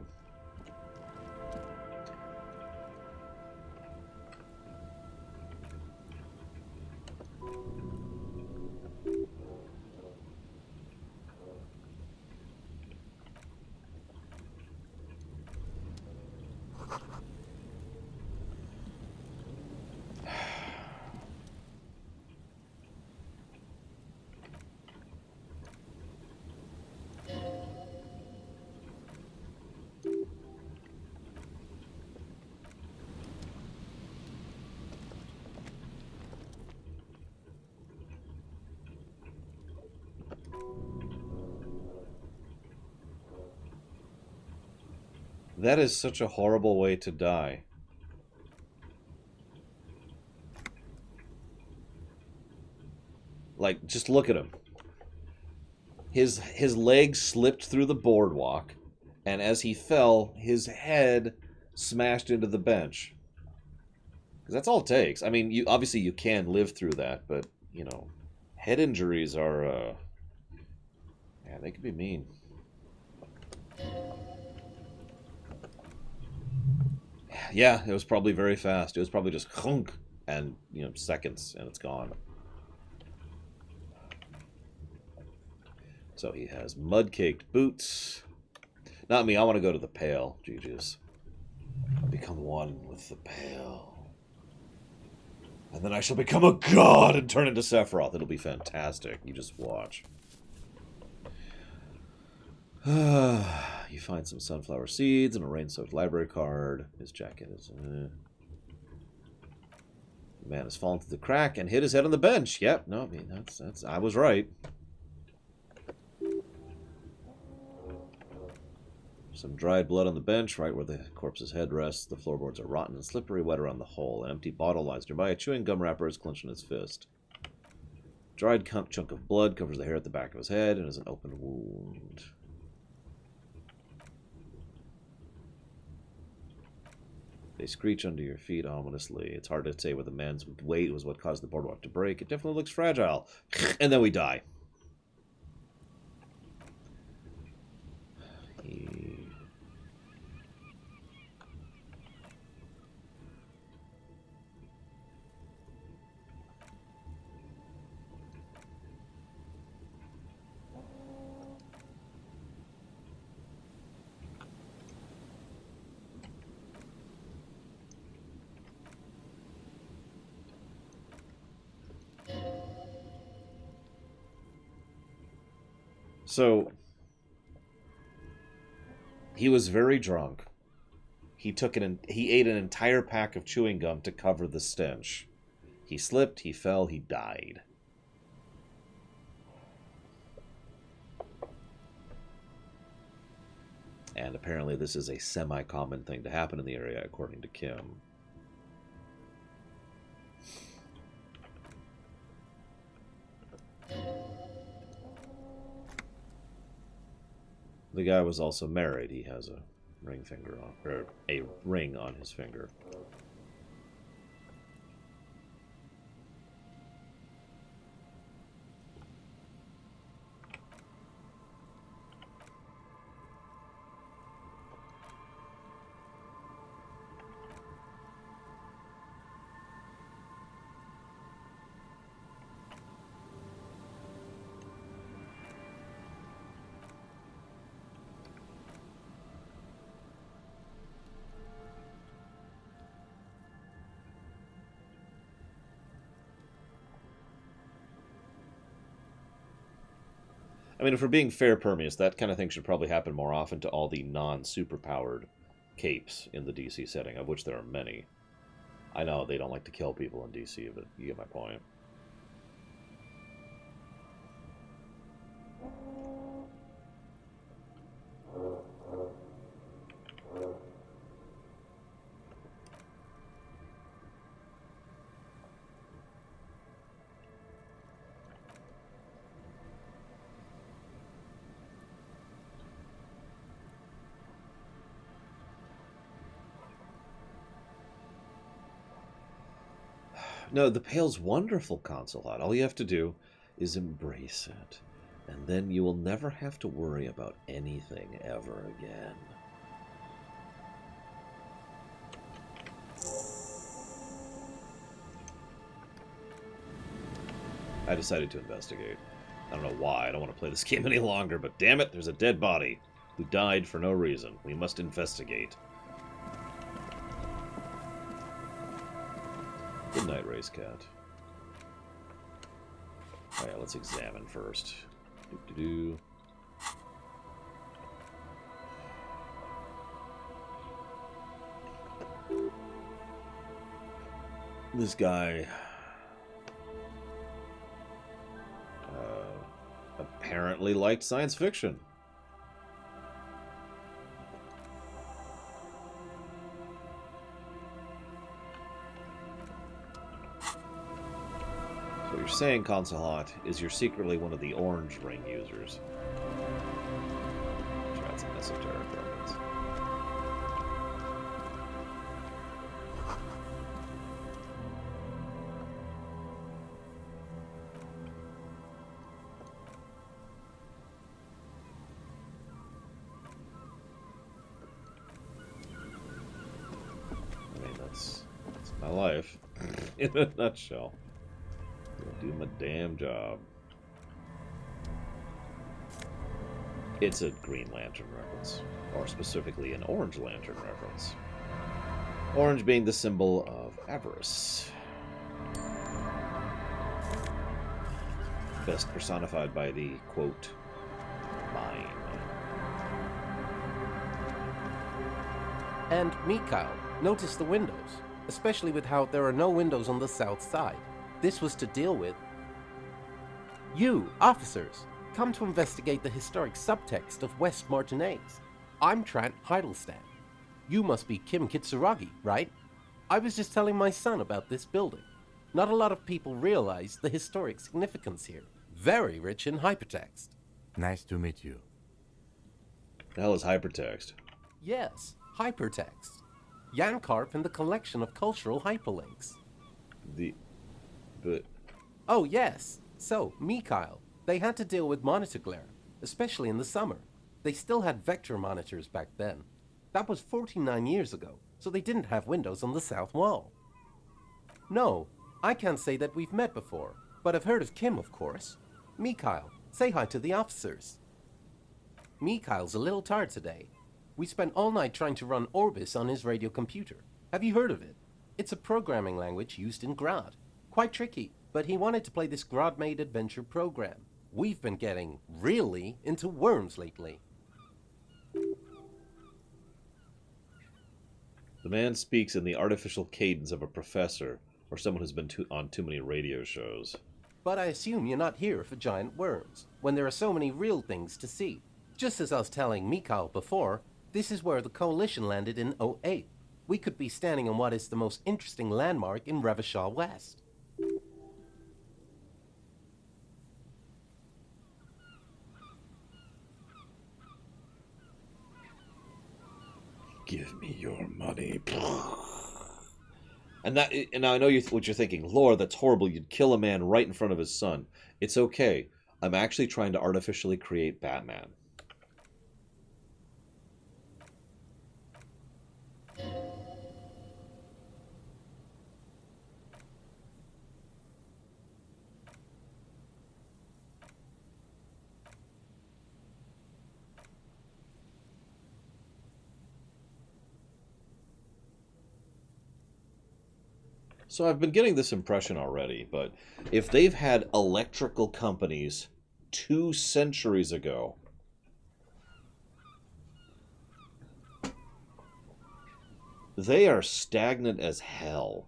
Speaker 1: That is such a horrible way to die. Like, just look at him. His leg slipped through the boardwalk, and as he fell, his head smashed into the bench. Because that's all it takes. I mean, obviously you can live through that, but, head injuries are, yeah, they can be mean. Yeah, it was probably very fast. It was probably just hunk, and, seconds, and it's gone. So he has mud-caked boots. Not me, I want to go to the Pale, GG's. Become one with the Pale. And then I shall become a god and turn into Sephiroth. It'll be fantastic. You just watch. You find some sunflower seeds and a rain-soaked library card. His jacket is... The man has fallen through the crack and hit his head on the bench. Yep, no, I mean, that's I was right. Some dried blood on the bench, right where the corpse's head rests. The floorboards are rotten and slippery, wet around the hole. An empty bottle lies nearby. A chewing gum wrapper is clenched in his fist. Dried chunk of blood covers the hair at the back of his head and is an open wound. They screech under your feet ominously. It's hard to say whether the man's weight was what caused the boardwalk to break. It definitely looks fragile. And then we die. So, he was very drunk. He ate an entire pack of chewing gum to cover the stench. He slipped, he fell, he died. And apparently this is a semi-common thing to happen in the area, according to Kim. The guy was also married. He has a ring finger on, or a ring on his finger. I mean, if we're being fair, Permeus, that kind of thing should probably happen more often to all the non-superpowered capes in the DC setting, of which there are many. I know they don't like to kill people in DC, but you get my point. No, the Pale's wonderful, Consulate. All you have to do is embrace it. And then you will never have to worry about anything ever again. I decided to investigate. I don't know why. I don't want to play this game any longer, but damn it, there's a dead body who died for no reason. We must investigate. Good night, Race Cat. Oh yeah, let's examine first. Doo-doo-doo. This guy apparently liked science fiction. What you're saying, Consulate, is you're secretly one of the orange ring users. Try some esoteric reference. I mean, that's my life in a nutshell. Do my damn job. It's a Green Lantern reference, or specifically an Orange Lantern reference. Orange being the symbol of avarice. Best personified by the, quote, mine.
Speaker 15: And Mikhail, notice the windows, especially with how there are no windows on the south side. This was to deal with. You, officers, come to investigate the historic subtext of West Martinaise. I'm Trant Heidelstad. You must be Kim Kitsuragi, right? I was just telling my son about this building. Not a lot of people realize the historic significance here. Very rich in hypertext.
Speaker 16: Nice to meet you.
Speaker 1: The hell is hypertext?
Speaker 15: Yes, hypertext. Jan Karp and the collection of cultural hyperlinks.
Speaker 1: But...
Speaker 15: Oh, yes. So, Mikhail, they had to deal with monitor glare, especially in the summer. They still had vector monitors back then. That was 49 years ago, so they didn't have windows on the south wall. No, I can't say that we've met before, but I've heard of Kim, of course. Mikhail, say hi to the officers. Mikhail's a little tired today. We spent all night trying to run Orbis on his radio computer. Have you heard of it? It's a programming language used in Grad. Quite tricky, but he wanted to play this Grad-made adventure program. We've been getting, really, into worms lately.
Speaker 1: The man speaks in the artificial cadence of a professor, or someone who's been on too many radio shows.
Speaker 15: But I assume you're not here for giant worms, when there are so many real things to see. Just as I was telling Mikhail before, this is where the Coalition landed in '08. We could be standing on what is the most interesting landmark in Revachol West.
Speaker 1: Give me your money. And now I know what you're thinking. Lord, that's horrible. You'd kill a man right in front of his son. It's okay. I'm actually trying to artificially create Batman. So I've been getting this impression already, but if they've had electrical companies 2 centuries ago, they are stagnant as hell.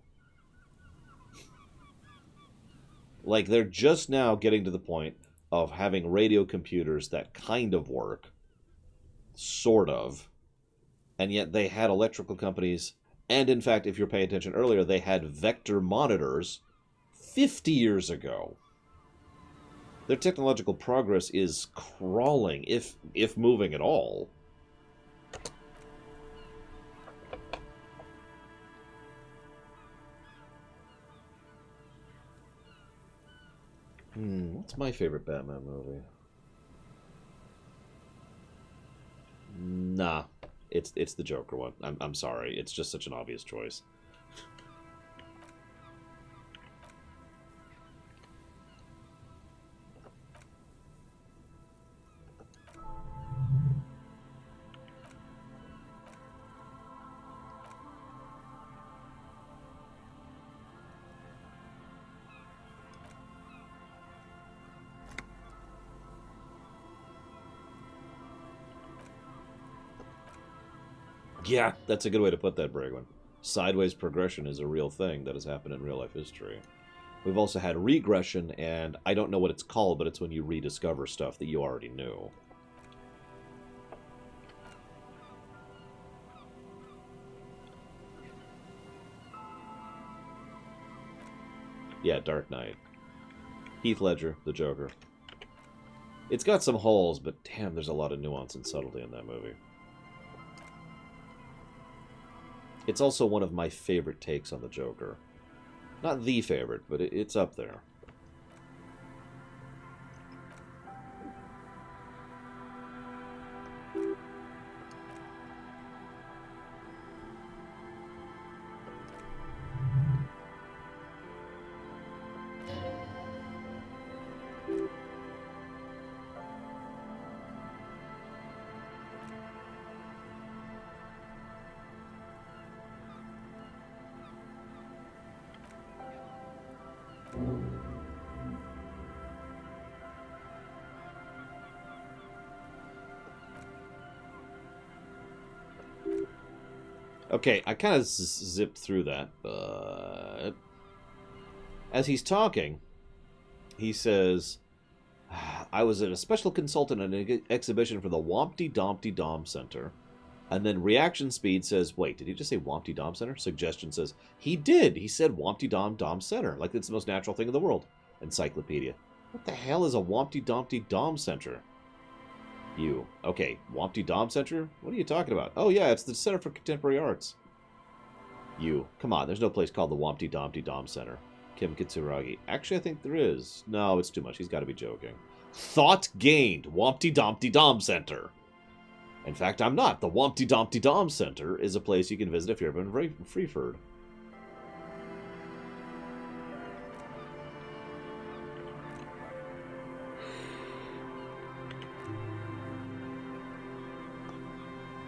Speaker 1: Like, they're just now getting to the point of having radio computers that kind of work. Sort of. And yet they had electrical companies. And in fact, if you're paying attention earlier, they had vector monitors 50 years ago. Their technological progress is crawling, if moving at all. What's my favorite Batman movie? Nah, it's the Joker one. I'm sorry, it's just such an obvious choice. Yeah, that's a good way to put that, Bragwin. Sideways progression is a real thing that has happened in real life history. We've also had regression, and I don't know what it's called, but it's when you rediscover stuff that you already knew. Yeah, Dark Knight. Heath Ledger, the Joker. It's got some holes, but damn, there's a lot of nuance and subtlety in that movie. It's also one of my favorite takes on the Joker. Not the favorite, but it's up there. Okay, I kind of zipped through that, but as he's talking, he says, I was a special consultant at an exhibition for the Wompty Dompty Dom Center. And then Reaction Speed says, wait, did he just say Wompty Dom Center? Suggestion says, he did. He said Wompty Dom Center. Like it's the most natural thing in the world. Encyclopedia. What the hell is a Wompty Dompty Dom Center? You. Okay, Wompty Dom Center? What are you talking about? Oh yeah, it's the Center for Contemporary Arts. You. Come on, there's no place called the Wompty Dompty Dom Center. Kim Kitsuragi. Actually, I think there is. No, it's too much. He's got to be joking. Thought gained. Wompty Dompty Dom Center. In fact, I'm not. The Wompty Dompty Dom Center is a place you can visit if you're ever in Freeford.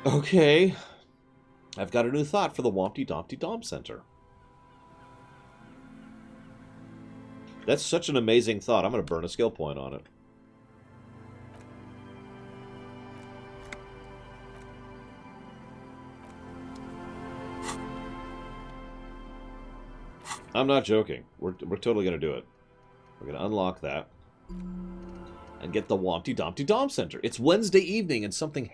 Speaker 1: Okay. I've got a new thought for the Wompty Dompty Dom Center. That's such an amazing thought. I'm going to burn a skill point on it. I'm not joking. We're totally going to do it. We're going to unlock that. and get the Wompty Dompty Dom Center. It's Wednesday evening and something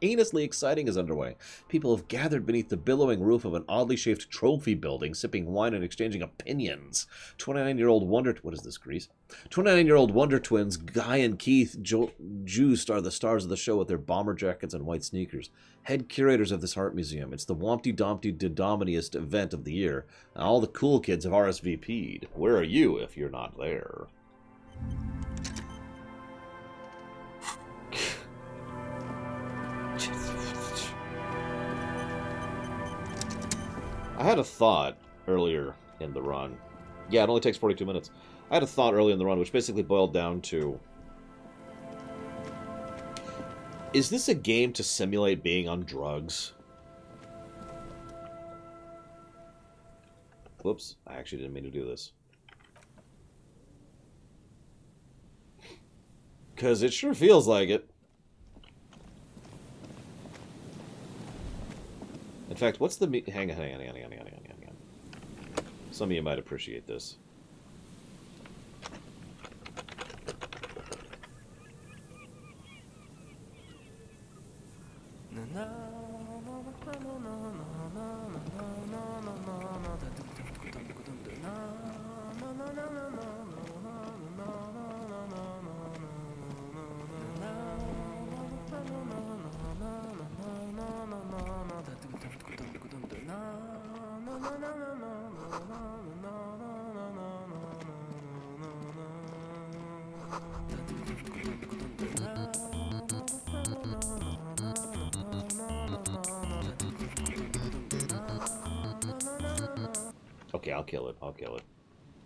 Speaker 1: heinously exciting is underway. People have gathered beneath the billowing roof of an oddly shaped trophy building, sipping wine and exchanging opinions. 29-year-old Wonder... What is this, Grease? 29-year-old Wonder Twins, Guy and Keith Juiced are the stars of the show with their bomber jackets and white sneakers. Head curators of this art museum. It's the Wompty Dompty Didominiest event of the year. And all the cool kids have RSVP'd. Where are you if you're not there? I had a thought earlier in the run. Yeah, it only takes 42 minutes. I had a thought early in the run, which basically boiled down to... Is this a game to simulate being on drugs? Whoops, I actually didn't mean to do this. Because it sure feels like it. In fact, what's the... Hang on. Some of you might appreciate this. Okay, I'll kill it.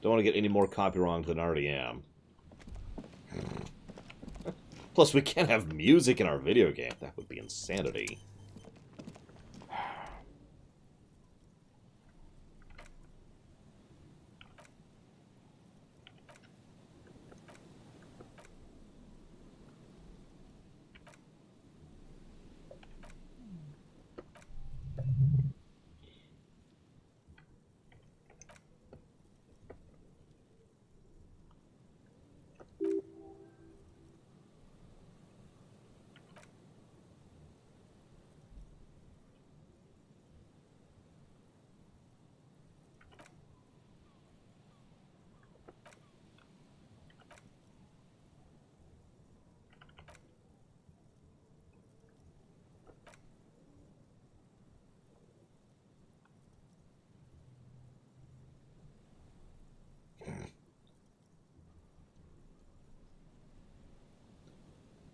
Speaker 1: Don't want to get any more copy wrong than I already am. Plus, we can't have music in our video game. That would be insanity.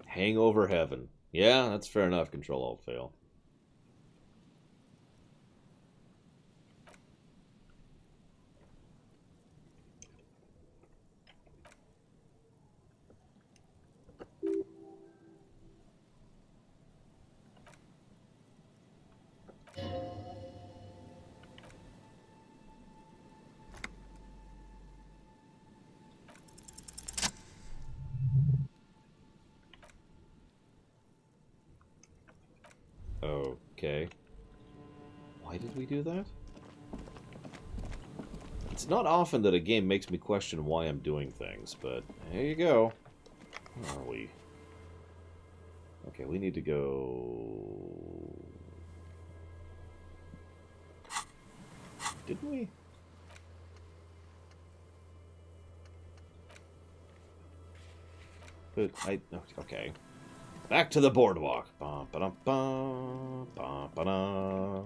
Speaker 1: Hangover heaven. Yeah, that's fair enough. Control Alt Fail. Okay. Why did we do that? It's not often that a game makes me question why I'm doing things, but here you go. Where are we? Okay, we need to go... Didn't we? But okay. Back to the boardwalk. Ba-ba-dum-bum, ba-ba-da.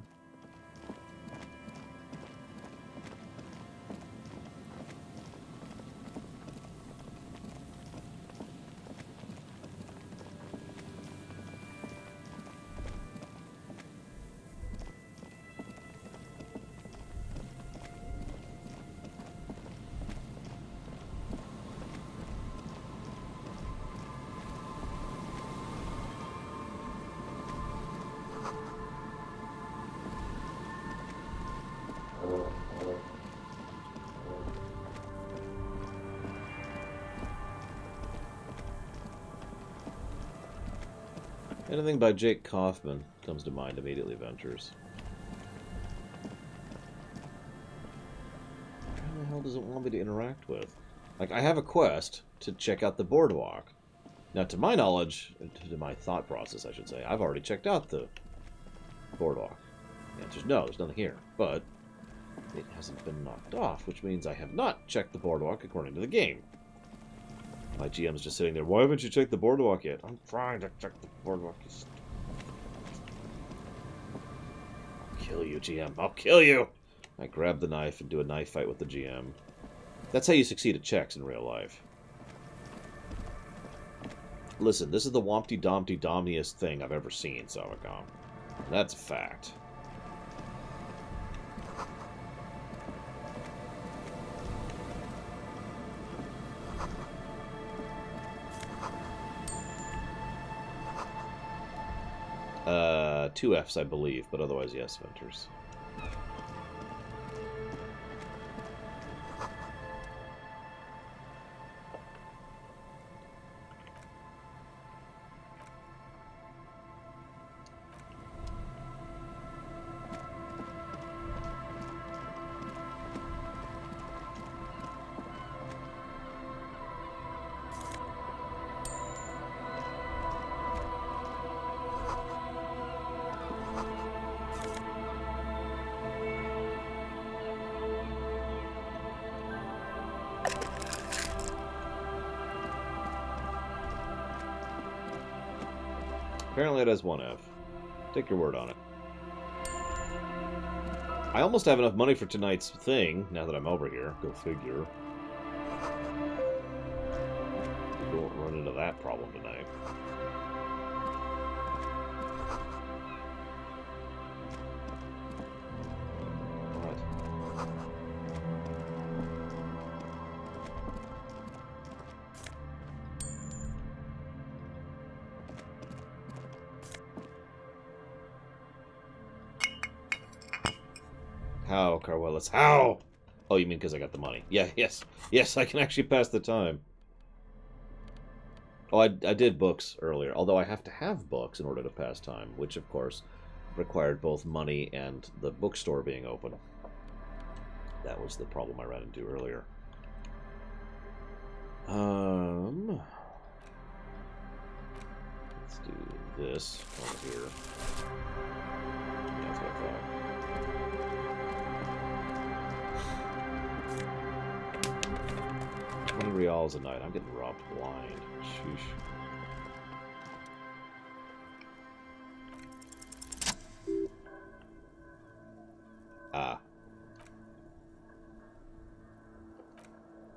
Speaker 1: Anything by Jake Kaufman comes to mind immediately, Ventures. Who the hell does it want me to interact with? Like, I have a quest to check out the boardwalk. Now, to my knowledge, to my thought process, I should say, I've already checked out the boardwalk. The answer's no, there's nothing here. But it hasn't been knocked off, which means I have not checked the boardwalk according to the game. My GM's just sitting there. Why haven't you checked the boardwalk yet? I'm trying to check the boardwalk. I'll kill you, GM. I'll kill you! I grab the knife and do a knife fight with the GM. That's how you succeed at checks in real life. Listen, this is the wompty-dompty-domniest thing I've ever seen, Savacom. That's a fact. Two Fs, I believe, but otherwise, yes, Venters. Apparently it has one F. Take your word on it. I almost have enough money for tonight's thing, now that I'm over here. Go figure. Don't run into that problem tonight. How, Carwellis? How? Oh, you mean because I got the money? Yeah, yes. Yes, I can actually pass the time. Oh, I did books earlier, although I have to have books in order to pass time, which, of course, required both money and the bookstore being open. That was the problem I ran into earlier. Let's do this over here. That's what I thought. 20 reals a night. I'm getting robbed blind. Sheesh. Ah.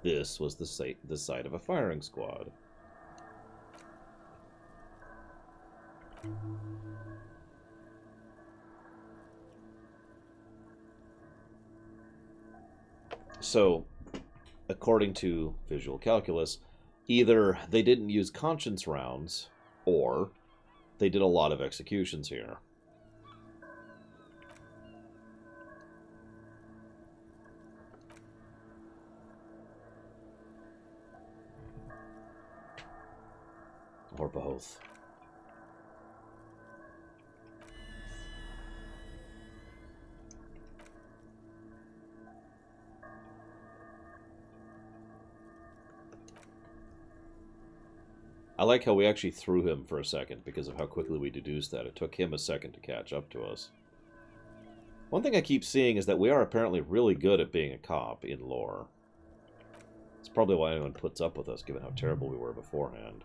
Speaker 1: This was the site of a firing squad. So, according to visual calculus, either they didn't use conscience rounds, or they did a lot of executions here. Or both. I like how we actually threw him for a second because of how quickly we deduced that. It took him a second to catch up to us. One thing I keep seeing is that we are apparently really good at being a cop in lore. It's probably why anyone puts up with us, given how terrible we were beforehand.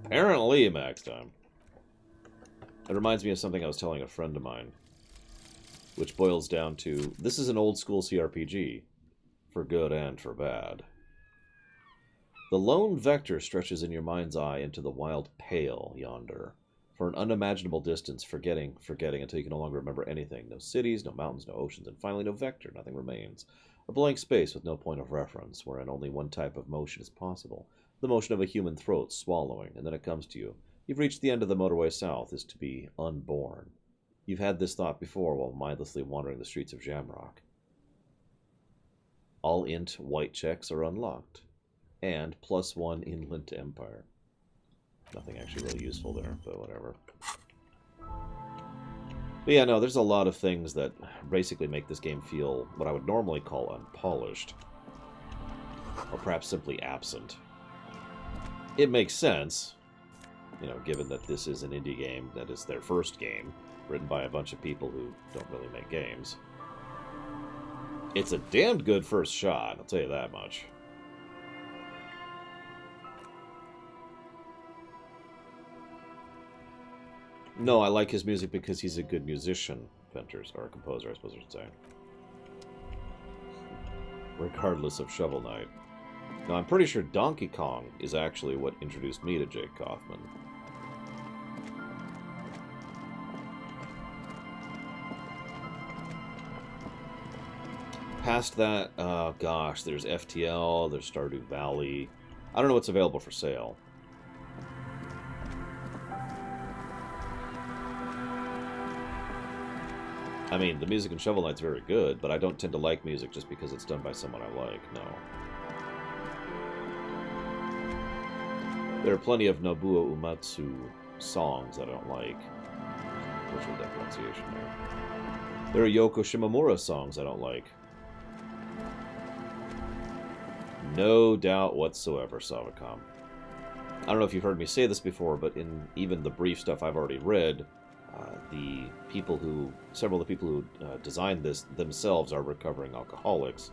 Speaker 1: Apparently, max time. It reminds me of something I was telling a friend of mine, which boils down to, this is an old school CRPG. For good and for bad. The lone vector stretches in your mind's eye into the wild pale yonder. For an unimaginable distance, forgetting until you can no longer remember anything. No cities, no mountains, no oceans, and finally no vector, nothing remains. A blank space with no point of reference, wherein only one type of motion is possible. The motion of a human throat swallowing, and then it comes to you. You've reached the end of the motorway south, is to be unborn. You've had this thought before while mindlessly wandering the streets of Jamrock. All int white checks are unlocked. And +1 inland to Empire. Nothing actually really useful there, but whatever. But yeah, no, there's a lot of things that basically make this game feel what I would normally call unpolished. Or perhaps simply absent. It makes sense, you know, given that this is an indie game that is their first game, written by a bunch of people who don't really make games. It's a damned good first shot, I'll tell you that much. No, I like his music because he's a good musician, Venters, or a composer, I suppose I should say. Regardless of Shovel Knight. Now, I'm pretty sure Donkey Kong is actually what introduced me to Jake Kaufman. Past that, gosh, there's FTL, there's Stardew Valley. I don't know what's available for sale. I mean, the music in Shovel Knight's very good, but I don't tend to like music just because it's done by someone I like, no. There are plenty of Nobuo Uematsu songs that I don't like. What's with that pronunciation there? There are Yoko Shimomura songs I don't like. No doubt whatsoever, Savacom. I don't know if you've heard me say this before, but in even the brief stuff I've already read, several of the people who designed this themselves are recovering alcoholics.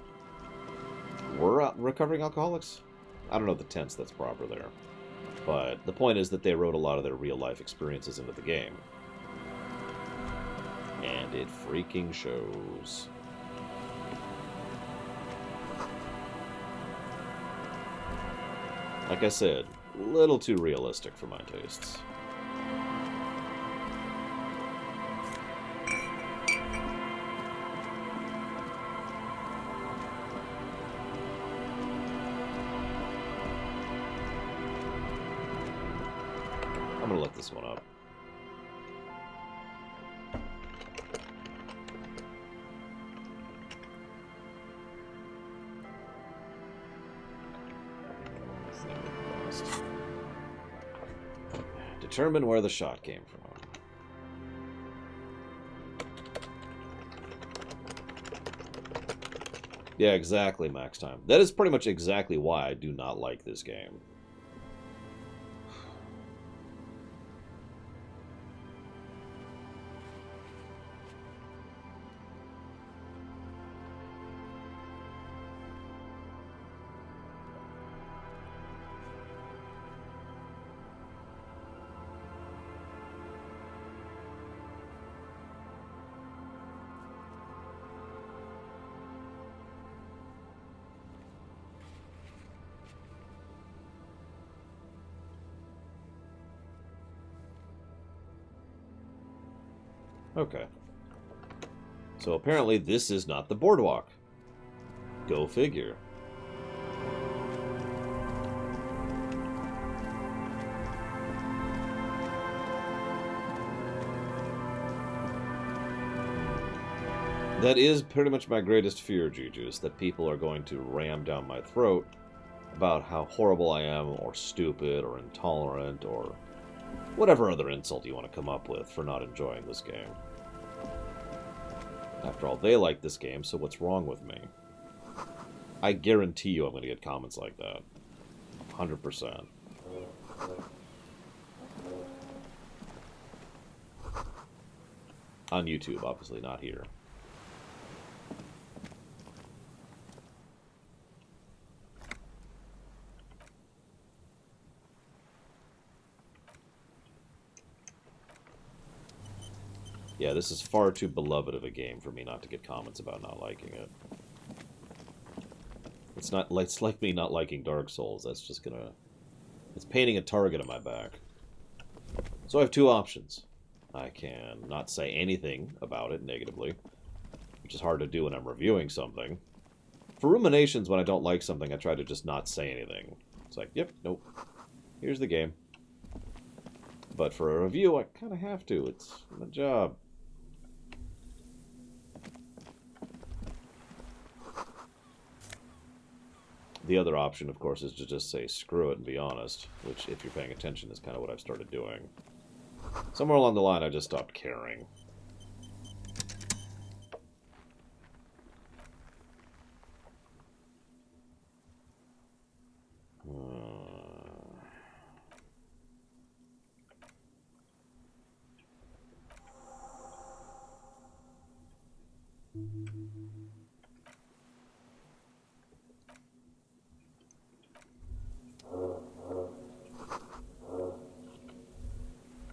Speaker 1: Were recovering alcoholics? I don't know the tense that's proper there. But the point is that they wrote a lot of their real-life experiences into the game. And it freaking shows. Like I said, a little too realistic for my tastes. I'm gonna look this one up. Determine where the shot came from. Yeah, exactly, Max Time. That is pretty much exactly why I do not like this game. Okay. So apparently this is not the boardwalk. Go figure. That is pretty much my greatest fear, Juju's, that people are going to ram down my throat about how horrible I am, or stupid, or intolerant, or whatever other insult you want to come up with for not enjoying this game. After all, they like this game, so what's wrong with me? I guarantee you I'm going to get comments like that. 100%. On YouTube, obviously, not here. Yeah, this is far too beloved of a game for me not to get comments about not liking it. It's like me not liking Dark Souls. That's just gonna... It's painting a target on my back. So I have two options. I can not say anything about it negatively, which is hard to do when I'm reviewing something. For ruminations, when I don't like something, I try to just not say anything. It's like, yep, nope. Here's the game. But for a review, I kind of have to. It's my job. The other option, of course, is to just say screw it and be honest, which, if you're paying attention, is kind of what I've started doing. Somewhere along the line, I just stopped caring.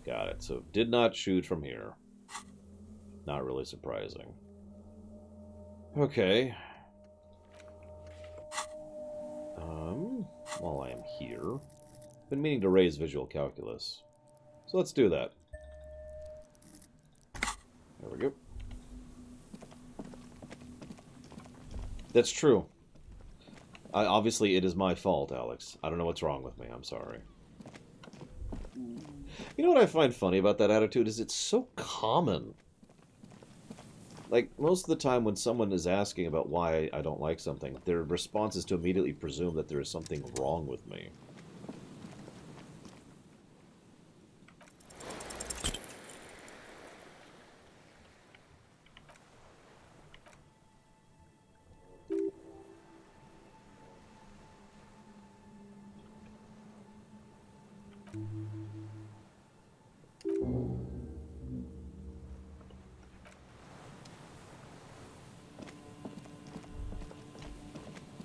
Speaker 1: Got it. So did not shoot from here. Not really surprising. Okay. While I am here, been meaning to raise visual calculus. So let's do that. There we go. That's true. Obviously, it is my fault, Alex. I don't know what's wrong with me. I'm sorry. You know what I find funny about that attitude is it's so common. Like, most of the time when someone is asking about why I don't like something, their response is to immediately presume that there is something wrong with me.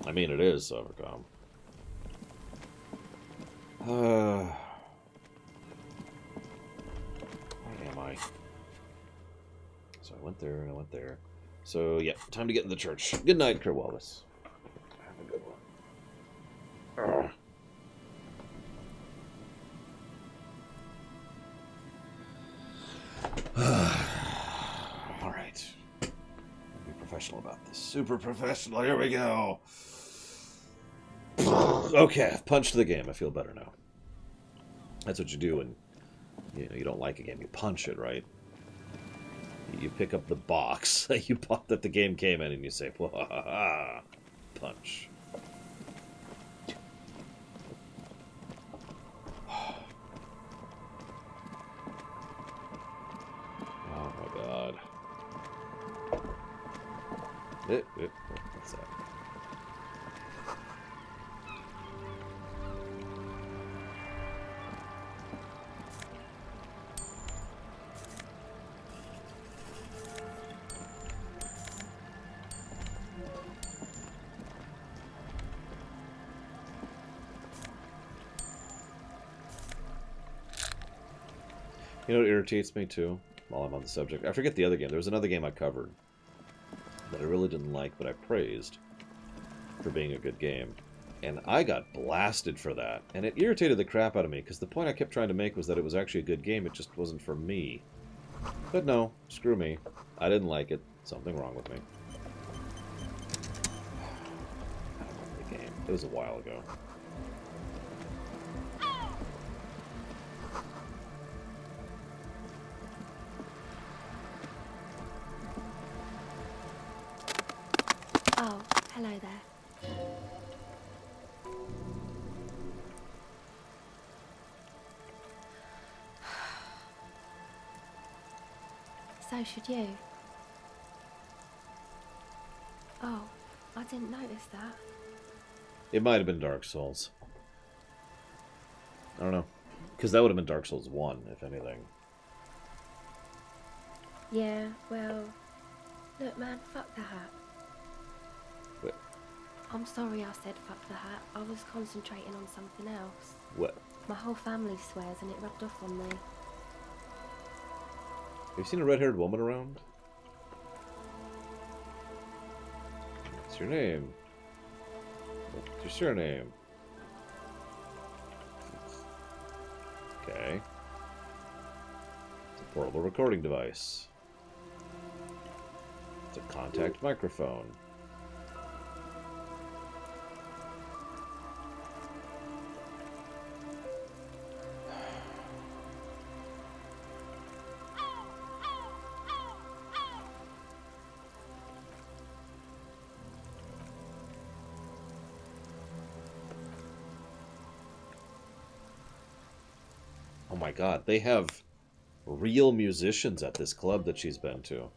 Speaker 1: I mean, it is Overcom. Where am I? So I went there and I went there. So, yeah, time to get in the church. Good night, Kerwallace. Have a good one. Alright. Be professional about this. Super professional. Here we go. Okay, I've punched the game. I feel better now. That's what you do when you don't like a game. You punch it, right? You pick up the box that you bought that the game came in, and you say, punch. Oh my god. What's that? You know what irritates me, too, while I'm on the subject? I forget the other game. There was another game I covered that I really didn't like, but I praised for being a good game. And I got blasted for that. And it irritated the crap out of me, because the point I kept trying to make was that it was actually a good game, it just wasn't for me. But no, screw me. I didn't like it. Something wrong with me. I don't remember the game. It was a while ago.
Speaker 10: Oh, hello there. So should you. Oh, I didn't notice that.
Speaker 1: It might have been Dark Souls. I don't know. Because that would have been Dark Souls 1, if anything.
Speaker 10: Yeah, well, look man, fuck the hat.
Speaker 1: What?
Speaker 10: I'm sorry I said fuck the hat. I was concentrating on something else.
Speaker 1: What?
Speaker 10: My whole family swears and it rubbed off on me.
Speaker 1: Have you seen a red-haired woman around? What's your name? What's your surname? Okay. It's a portable recording device. It's a contact microphone. Oh my god, they have real musicians at this club that she's been to.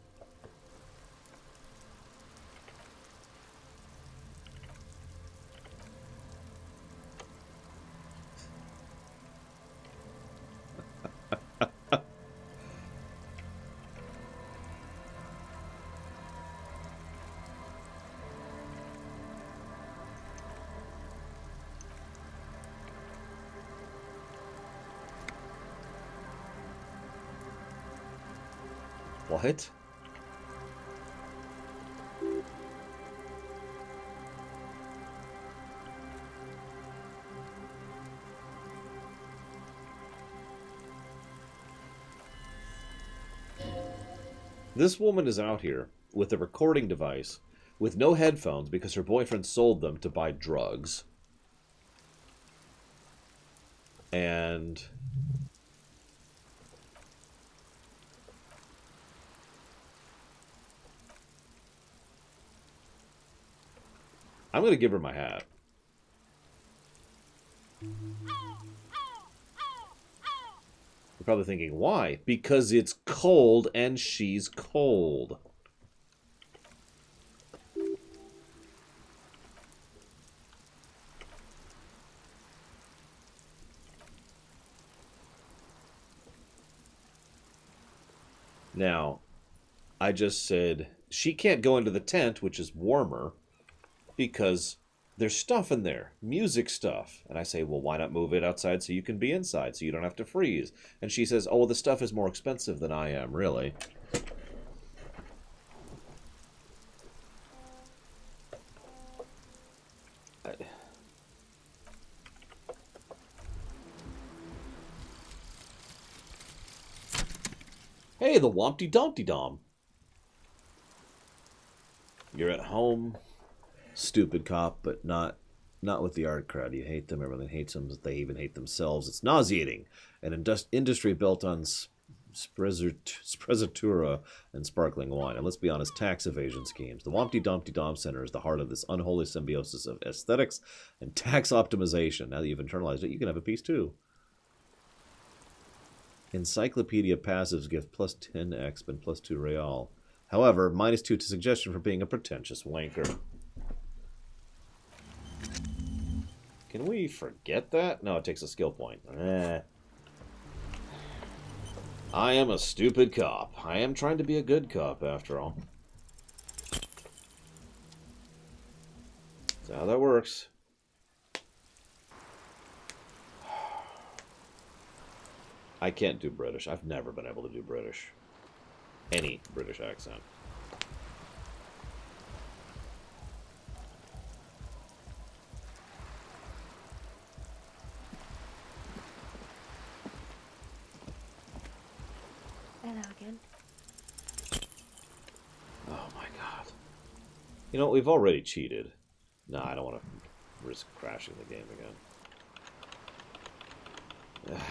Speaker 1: What? This woman is out here with a recording device with no headphones because her boyfriend sold them to buy drugs. And I'm going to give her my hat. You're probably thinking, why? Because it's cold and she's cold. Now, I just said she can't go into the tent, which is warmer, because there's stuff in there, music stuff. And I say, well, why not move it outside so you can be inside, so you don't have to freeze? And she says, oh, well, the stuff is more expensive than I am, really. Hey, the Wompty Dumpty Dom. You're at home, stupid cop, but not with the art crowd. You hate them, everyone hates them, they even hate themselves. It's nauseating. An industry built on sprezzatura and sparkling wine. And let's be honest, tax evasion schemes. The Wompty Dumpty Dom Center is the heart of this unholy symbiosis of aesthetics and tax optimization. Now that you've internalized it, you can have a piece too. Encyclopedia passives give plus 10 exp and plus 2 real. However, minus 2 to suggestion for being a pretentious wanker. Can we forget that? No, it takes a skill point. I am a stupid cop. I am trying to be a good cop, after all. That's how that works. I can't do British. I've never been able to do British. Any British accent.
Speaker 10: Hello again.
Speaker 1: Oh my god. You know, we've already cheated. No, I don't want to risk crashing the game again.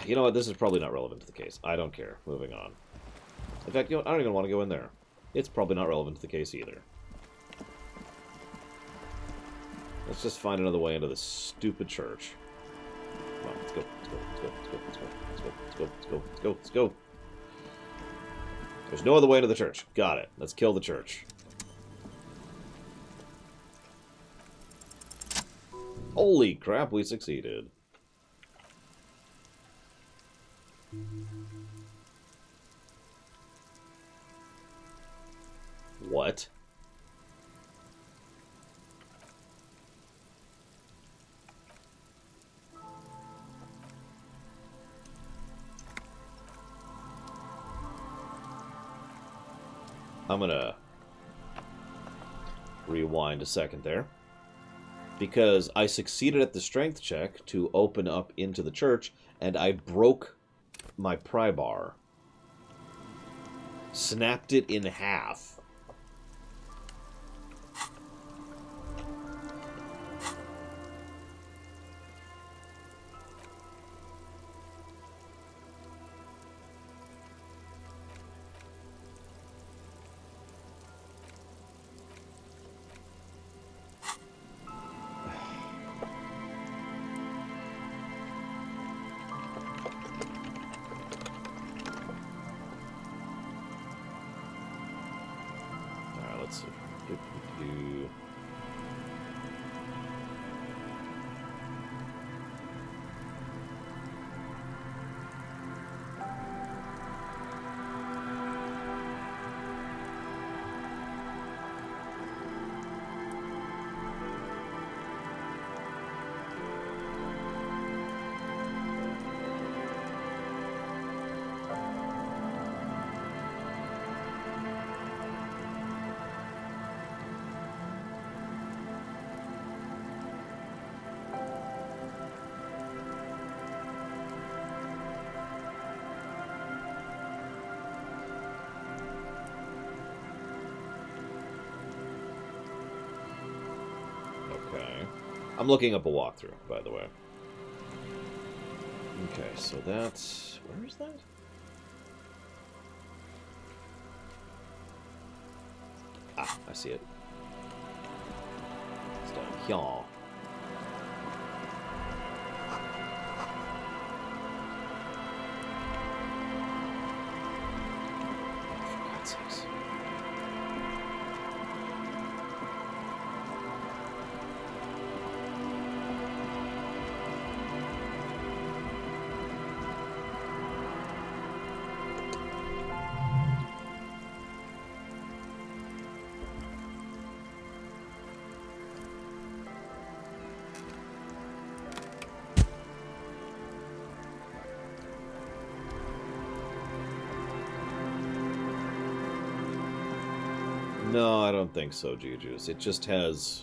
Speaker 1: You know what? This is probably not relevant to the case. I don't care. Moving on. In fact, you know, I don't even want to go in there. It's probably not relevant to the case either. Let's just find another way into this stupid church. Come on, let's go. Let's go. Let's go. Let's go. Let's go. Let's go. Let's go. Let's go. Let's go. Let's go. There's no other way into the church. Got it. Let's kill the church. Holy crap, we succeeded. What? I'm gonna rewind a second there. Because I succeeded at the strength check to open up into the church, and I broke my pry bar. Snapped it in half. Let's see. I'm looking up a walkthrough, by the way. Okay, so that's... Where is that? Ah, I see it. It's down here. For God's sakes. No, I don't think so, Juju's. It just has...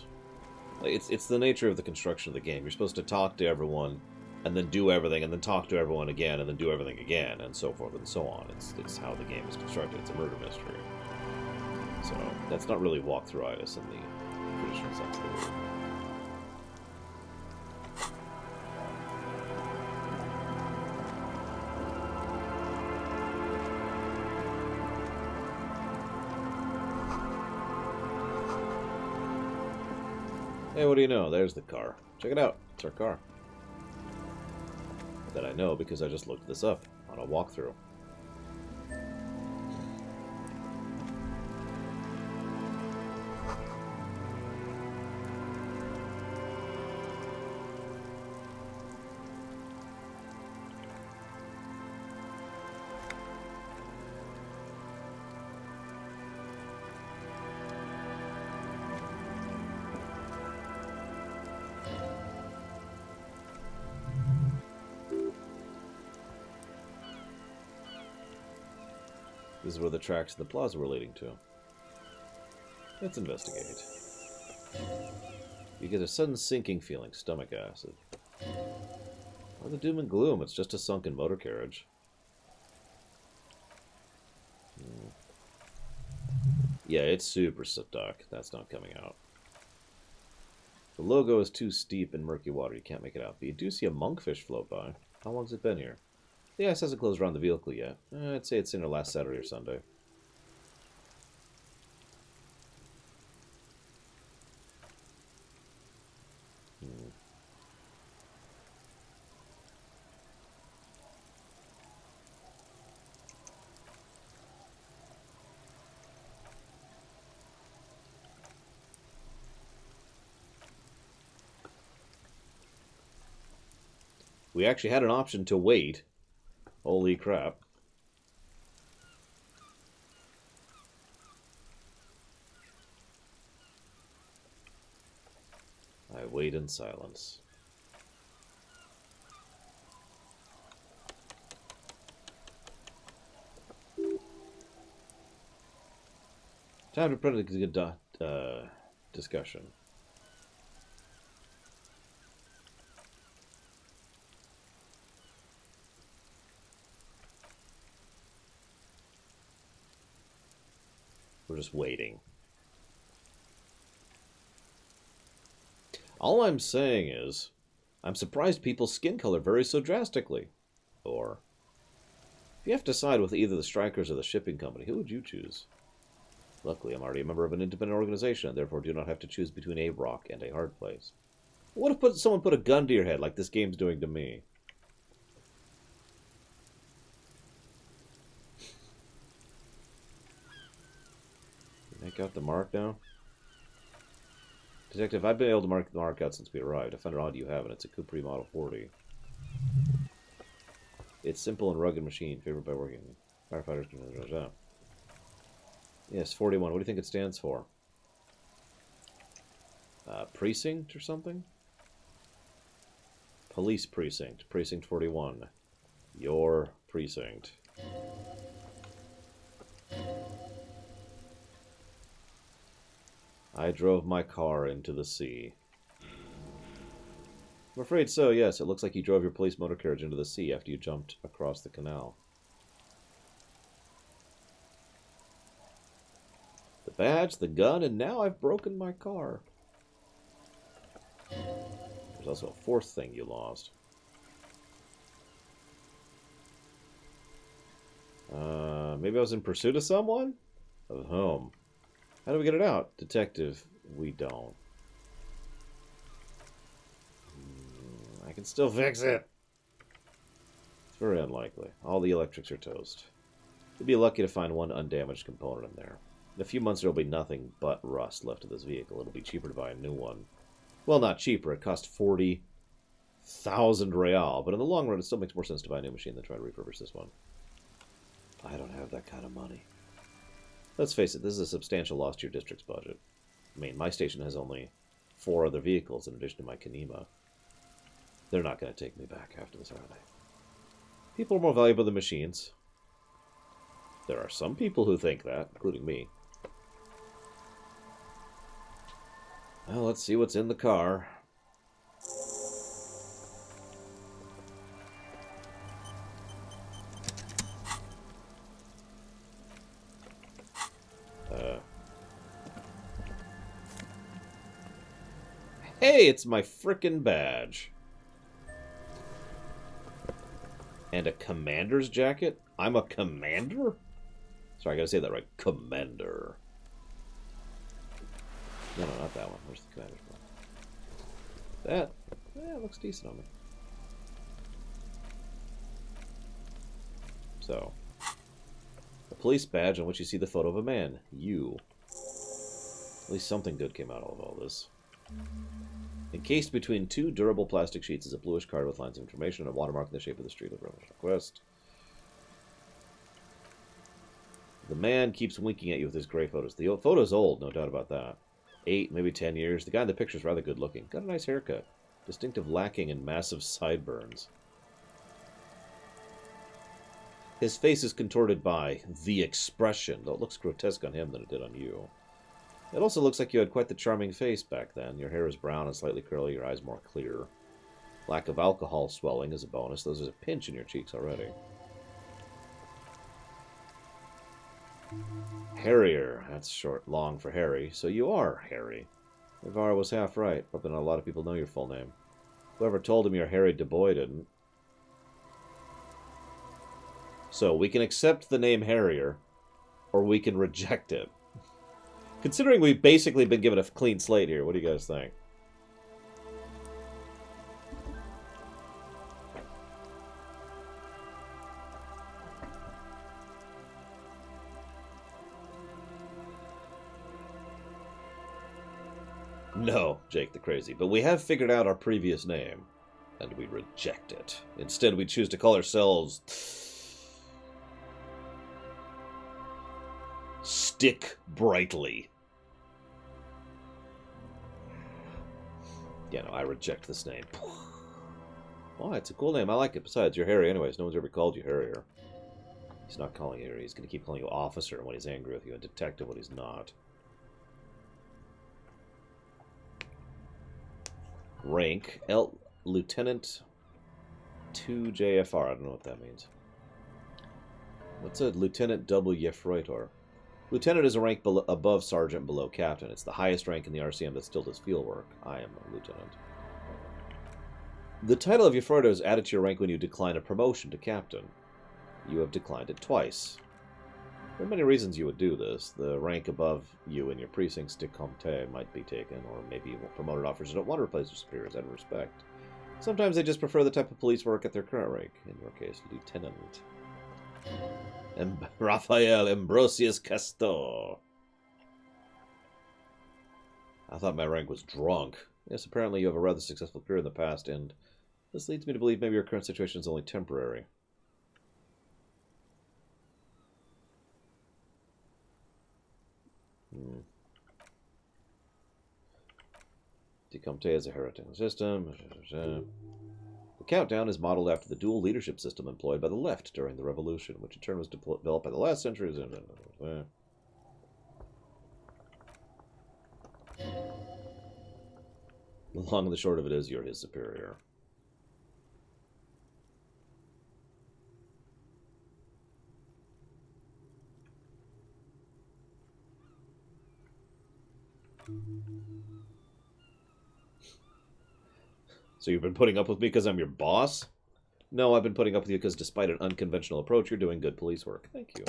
Speaker 1: It's the nature of the construction of the game. You're supposed to talk to everyone, and then do everything, and then talk to everyone again, and then do everything again, and so forth and so on. It's how the game is constructed. It's a murder mystery. So, that's not really walkthrough-itis in the traditional sense of the word. Hey, what do you know? There's the car. Check it out. It's our car. That I know because I just looked this up on a walkthrough. This is where the tracks to the plaza were leading to. Let's investigate. You get a sudden sinking feeling, stomach acid. Or the doom and gloom, it's just a sunken motor carriage. Yeah, it's super stuck. That's not coming out. The logo is too steep in murky water. You can't make it out. But you do see a monkfish float by. How long's it been here? The ice hasn't closed around the vehicle yet. I'd say it's in there last Saturday or Sunday. We actually had an option to wait. Holy crap. I wait in silence. Time to put a good discussion. We're just waiting. All I'm saying is, I'm surprised people's skin color varies so drastically. Or, if you have to side with either the strikers or the shipping company, who would you choose? Luckily, I'm already a member of an independent organization, and therefore do not have to choose between a rock and a hard place. What if someone put a gun to your head like this game's doing to me? Make out the mark now? Detective, I've been able to mark the mark out since we arrived. I found it odd you haven't. It's a Capri Model 40. It's simple and rugged machine, favored by working firefighters. Yes, 41. What do you think it stands for? Precinct or something? Police precinct. Precinct 41. Your precinct. I drove my car into the sea. I'm afraid so, yes. It looks like you drove your police motor carriage into the sea after you jumped across the canal. The badge, the gun, and now I've broken my car. There's also a fourth thing you lost. Maybe I was in pursuit of someone? Of whom? How do we get it out? Detective, we don't. I can still fix it. It's very unlikely. All the electrics are toast. You'd be lucky to find one undamaged component in there. In a few months, there will be nothing but rust left of this vehicle. It'll be cheaper to buy a new one. Well, not cheaper. It cost 40,000 real, but in the long run, it still makes more sense to buy a new machine than try to refurbish this one. I don't have that kind of money. Let's face it, this is a substantial loss to your district's budget. I mean, my station has only 4 other vehicles in addition to my Kanema. They're not going to take me back after this, are they? People are more valuable than machines. There are some people who think that, including me. Well, let's see what's in the car. Hey, it's my frickin' badge. And a commander's jacket? I'm a commander? Sorry, I gotta say that right. Commander. No, not that one. Where's the commander's one? That, yeah, looks decent on me. So, a police badge on which you see the photo of a man. You. At least something good came out of all this. Encased between 2 durable plastic sheets is a bluish card with lines of information and a watermark in the shape of the street of Revolution Quest. The man keeps winking at you with his gray photos. The photo's old, no doubt about that. 8, maybe 10 years. The guy in the picture's rather good looking. Got a nice haircut. Distinctive lacking in massive sideburns. His face is contorted by the expression, though it looks grotesque on him than it did on you. It also looks like you had quite the charming face back then. Your hair is brown and slightly curly, your eyes more clear. Lack of alcohol swelling is a bonus. There's a pinch in your cheeks already. Harrier. That's long for Harry. So you are Harry. Navarre was half right. Probably not a lot of people know your full name. Whoever told him you're Harry DeBoy didn't. So we can accept the name Harrier, or we can reject it. Considering we've basically been given a clean slate here, what do you guys think? No, Jake the Crazy, but we have figured out our previous name, and we reject it. Instead, we choose to call ourselves Stick Brightly. Yeah, no, I reject this name. Why? It's a cool name. I like it. Besides, you're Harry anyways. No one's ever called you Harrier. He's not calling you Harry. He's going to keep calling you Officer when he's angry with you, and Detective when he's not. Rank, Lieutenant 2 JFR. I don't know what that means. What's a Lieutenant W. Freitor? Lieutenant is a rank above Sergeant, below Captain. It's the highest rank in the RCM that still does field work. I am a Lieutenant. The title of Jefferdo is added to your rank when you decline a promotion to Captain. You have declined it twice. There are many reasons you would do this. The rank above you in your precincts de Comte might be taken, or maybe promoted officers don't want to replace their superiors out of respect. Sometimes they just prefer the type of police work at their current rank. In your case, Lieutenant. Raphael Ambrosius Castor. I thought my rank was drunk. Yes, apparently you have a rather successful career in the past, and this leads me to believe maybe your current situation is only temporary. Decomte is a heretic system. The countdown is modeled after the dual leadership system employed by the left during the Revolution, which in turn was developed by the last centuries. The long and the short of it is, you're his superior. So you've been putting up with me because I'm your boss? No, I've been putting up with you because despite an unconventional approach, you're doing good police work. Thank you.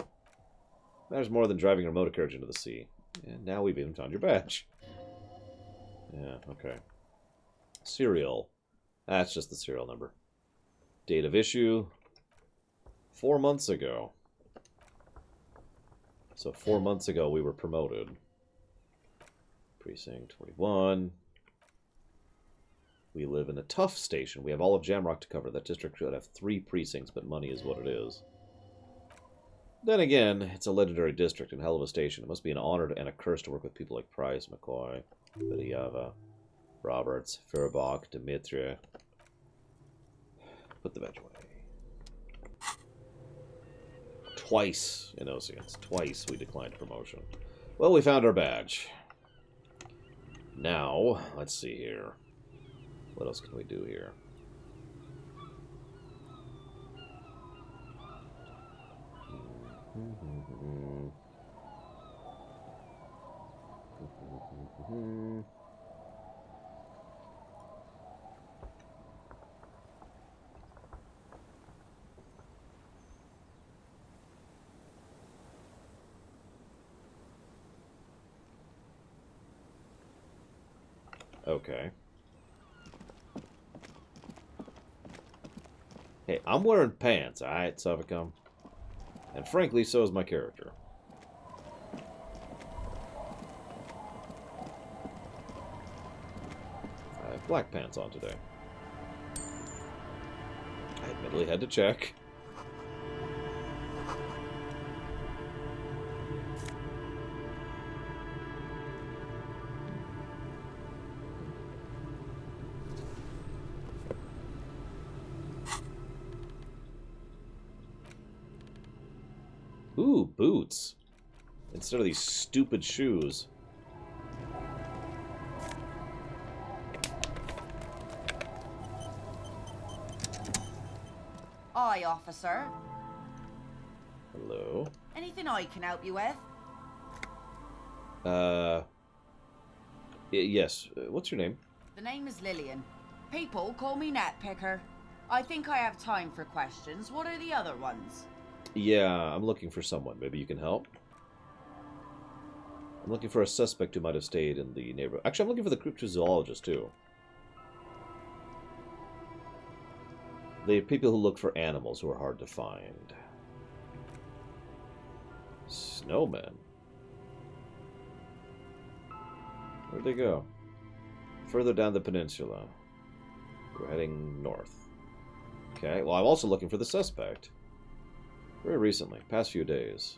Speaker 1: Matters more than driving your motor carriage into the sea. And now we've even found your badge. Yeah, okay. Serial. That's just the serial number. Date of issue. 4 months ago. So 4 months ago we were promoted. Precinct 21. We live in a tough station. We have all of Jamrock to cover. That district should have 3 precincts, but money is what it is. Then again, it's a legendary district and hell of a station. It must be an honor and a curse to work with people like Price, McCoy, Vidyava, Roberts, Furibach, Dimitri. Put the badge away. Twice in Oceans. Twice we declined promotion. Well, we found our badge. Now, let's see here. What else can we do here? Okay. Hey, I'm wearing pants, alright, Suffocom? And frankly, so is my character. I have black pants on today. I admittedly had to check. Ooh, boots. Instead of these stupid shoes.
Speaker 4: Aye, officer.
Speaker 1: Hello?
Speaker 4: Anything I can help you with?
Speaker 1: Yes. What's your name?
Speaker 4: The name is Lillian. People call me Netpicker. I think I have time for questions. What are the other ones?
Speaker 1: Yeah, I'm looking for someone. Maybe you can help? I'm looking for a suspect who might have stayed in the neighborhood. Actually, I'm looking for the cryptozoologist, too. They have people who look for animals who are hard to find. Snowmen. Where'd they go? Further down the peninsula. We're heading north. Okay, well, I'm also looking for the suspect. Very recently, past few days.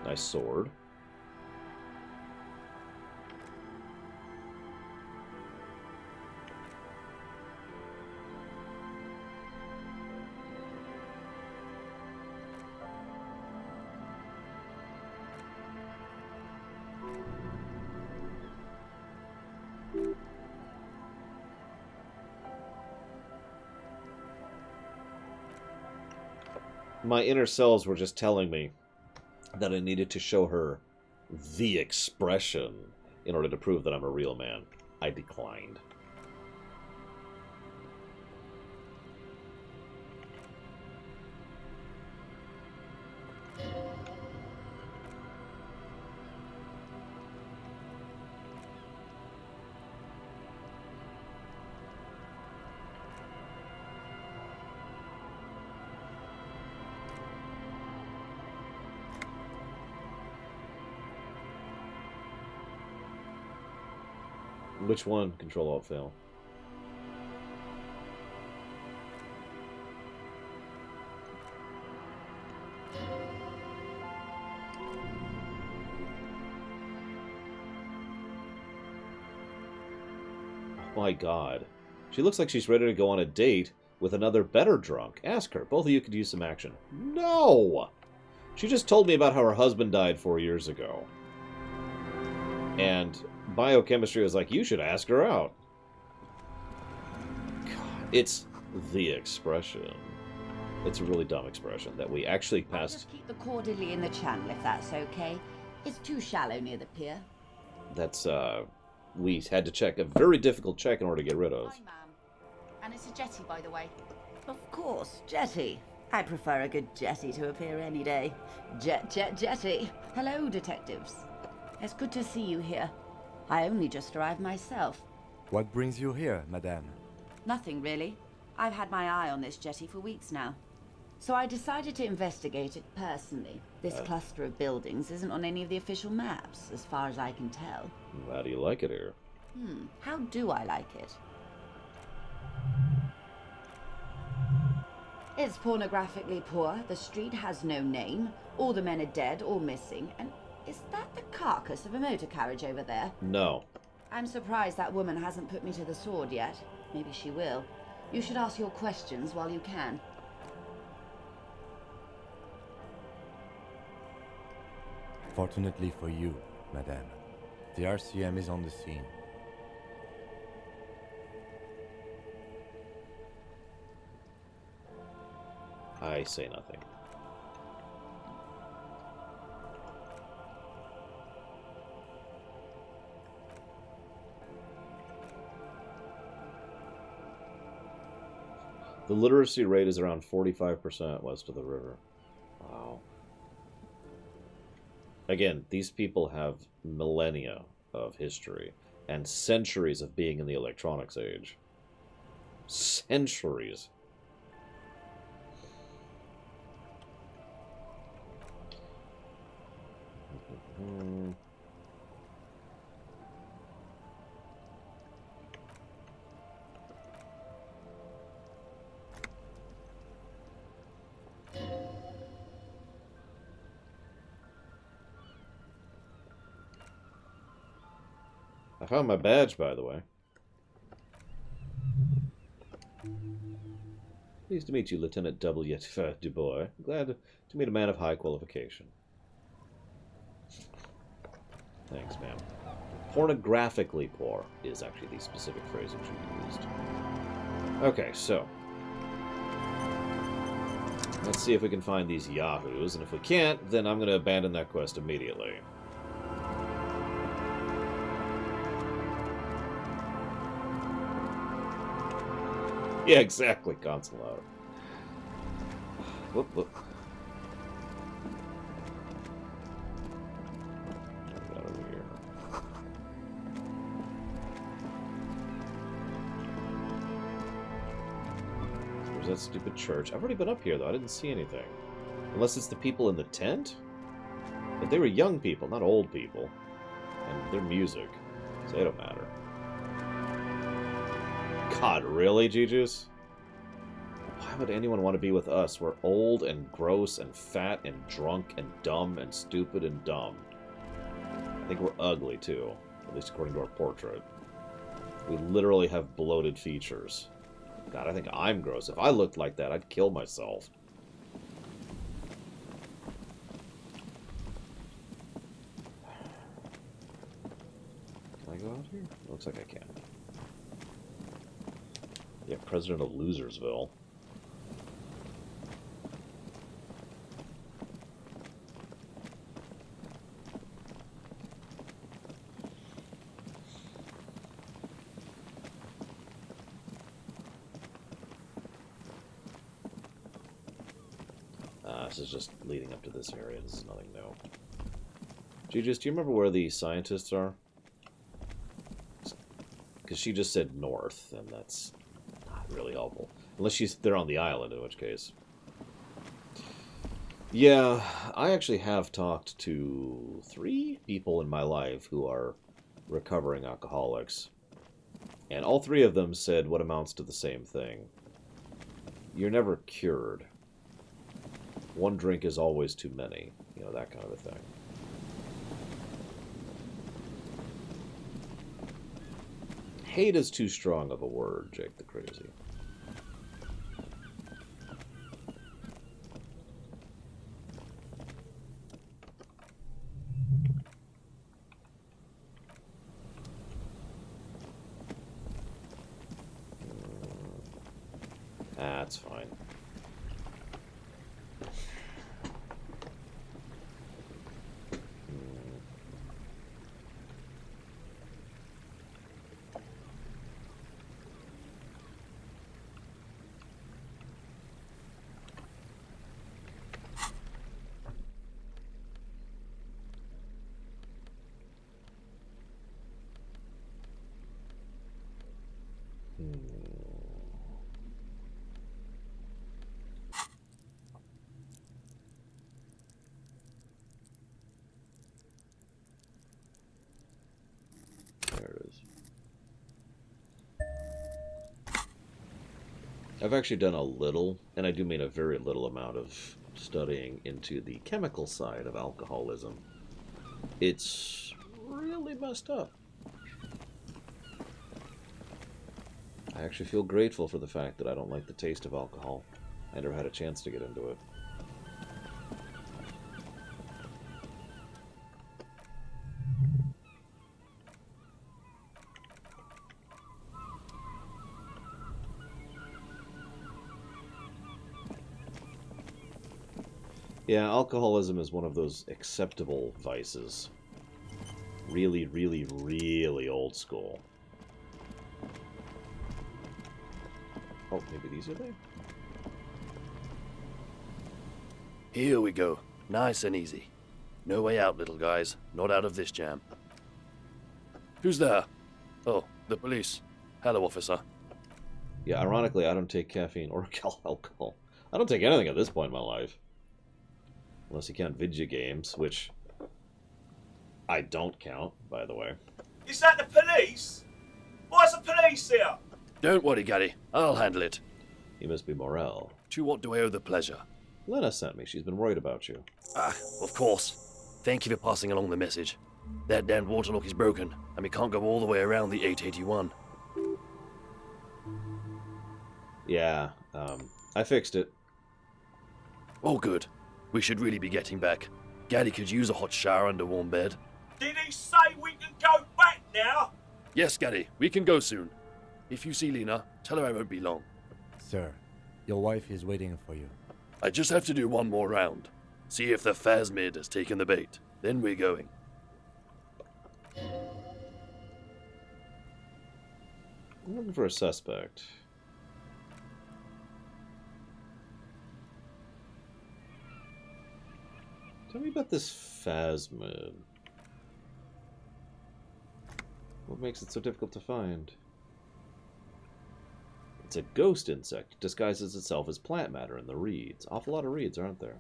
Speaker 1: Nice sword. My inner selves were just telling me that I needed to show her the expression in order to prove that I'm a real man. I declined. Which one? Control Alt Fail. Oh my god. She looks like she's ready to go on a date with another better drunk. Ask her. Both of you could use some action. No! She just told me about how her husband died 4 years ago. And biochemistry was like, you should ask her out. God, it's the expression. It's a really dumb expression that we actually
Speaker 4: I'll
Speaker 1: passed.
Speaker 4: just keep the cordially in the channel if that's okay. It's too shallow near the pier.
Speaker 1: That's, we had to check a very difficult check in order to get rid of.
Speaker 4: Hi, ma'am. And it's a jetty, by the way. Of course, jetty. I prefer a good jetty to a pier any day. Jetty. Hello, detectives. It's good to see you here. I only just arrived myself.
Speaker 7: What brings you here, madame?
Speaker 4: Nothing, really. I've had my eye on this jetty for weeks now. So I decided to investigate it personally. This cluster of buildings isn't on any of the official maps, as far as I can tell.
Speaker 1: How do you like it here?
Speaker 4: How do I like it? It's pornographically poor, the street has no name, all the men are dead or missing, and is that the carcass of a motor carriage over there?
Speaker 1: No.
Speaker 4: I'm surprised that woman hasn't put me to the sword yet. Maybe she will. You should ask your questions while you can.
Speaker 7: Fortunately for you, madame, the RCM is on the scene.
Speaker 1: I say nothing. The literacy rate is around 45% west of the river. Wow. Again, these people have millennia of history and centuries of being in the electronics age. Centuries. I found my badge, by the way. Pleased to meet you, Lieutenant W. Dubois. Glad to meet a man of high qualification. Thanks, ma'am. Pornographically poor is actually the specific phrase that you used. Okay, so. Let's see if we can find these yahoos, and if we can't, then I'm going to abandon that quest immediately. Yeah, exactly, Consulate. Whoop, whoop. Get out of here. There's that stupid church. I've already been up here, though. I didn't see anything. Unless it's the people in the tent? But they were young people, not old people. And their music. So they don't matter. God, really, Gigius? Why would anyone want to be with us? We're old and gross and fat and drunk and dumb and stupid and dumb. I think we're ugly, too. At least according to our portrait. We literally have bloated features. God, I think I'm gross. If I looked like that, I'd kill myself. Can I go out here? Looks like I can. Yeah, president of Losersville. This is just leading up to this area. This is nothing new. Gigius, do you remember where the scientists are? Because she just said north, and that's not really helpful. Unless they're on the island, in which case. Yeah, I actually have talked to 3 people in my life who are recovering alcoholics. And all 3 of them said what amounts to the same thing. You're never cured. One drink is always too many. You know, that kind of a thing. Hate is too strong of a word, Jake the Crazy. That's fine. I've actually done a little, and I do mean a very little amount of studying into the chemical side of alcoholism. It's really messed up. I actually feel grateful for the fact that I don't like the taste of alcohol. I never had a chance to get into it. Yeah, alcoholism is one of those acceptable vices. Really, really, really old school. Oh, maybe these are there?
Speaker 16: Here we go. Nice and easy. No way out, little guys. Not out of this jam. Who's there? Oh, the police. Hello, officer.
Speaker 1: Yeah, ironically, I don't take caffeine or alcohol. I don't take anything at this point in my life. Unless you count video games, which I don't count, by the way.
Speaker 17: Is that the police? Why's the police here?
Speaker 16: Don't worry, Gary. I'll handle it.
Speaker 1: You must be Morel.
Speaker 16: To what do I owe the pleasure?
Speaker 1: Lena sent me. She's been worried about you.
Speaker 16: Ah, of course. Thank you for passing along the message. That damned waterlock is broken, and we can't go all the way around the 881.
Speaker 1: Yeah, I fixed it.
Speaker 16: Oh, good. We should really be getting back. Gaddy could use a hot shower and a warm bed.
Speaker 17: Did he say we can go back now?
Speaker 16: Yes, Gaddy, we can go soon. If you see Lena, tell her I won't be long.
Speaker 7: Sir, your wife is waiting for you.
Speaker 16: I just have to do one more round. See if the Phasmid has taken the bait. Then we're going.
Speaker 1: I'm looking for a suspect. Tell me about this Phasmid. What makes it so difficult to find? It's a ghost insect. It disguises itself as plant matter in the reeds. Awful lot of reeds, aren't there?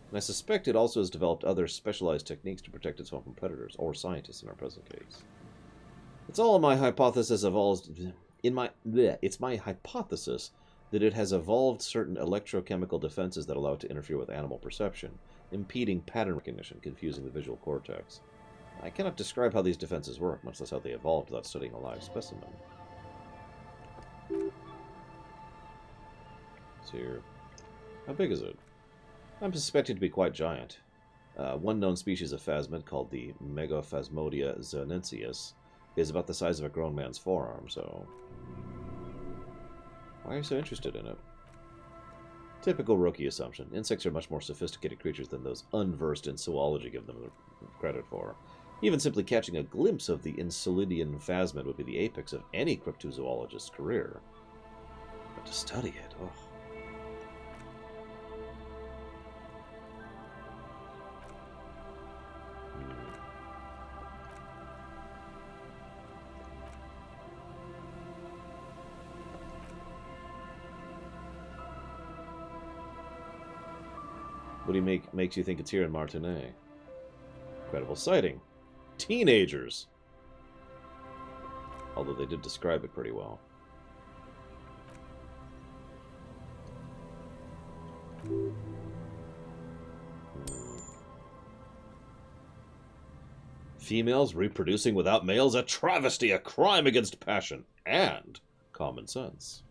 Speaker 1: And I suspect it also has developed other specialized techniques to protect itself from predators, or scientists in our present case. It's all in my hypothesis it's my hypothesis that it has evolved certain electrochemical defenses that allow it to interfere with animal perception, impeding pattern recognition, confusing the visual cortex. I cannot describe how these defenses work, much less how they evolved without studying a live specimen. So here. How big is it? I'm suspected to be quite giant. One known species of phasmid, called the Megaphasmodia zonensis, is about the size of a grown man's forearm, so... Why are you so interested in it? Typical rookie assumption. Insects are much more sophisticated creatures than those unversed in zoology give them credit for. Even simply catching a glimpse of the Insulidian phasmid would be the apex of any cryptozoologist's career. But to study it, oh... What do you makes you think it's here in Martinet? Incredible sighting. Teenagers! Although they did describe it pretty well. Females reproducing without males, a travesty, a crime against passion and common sense.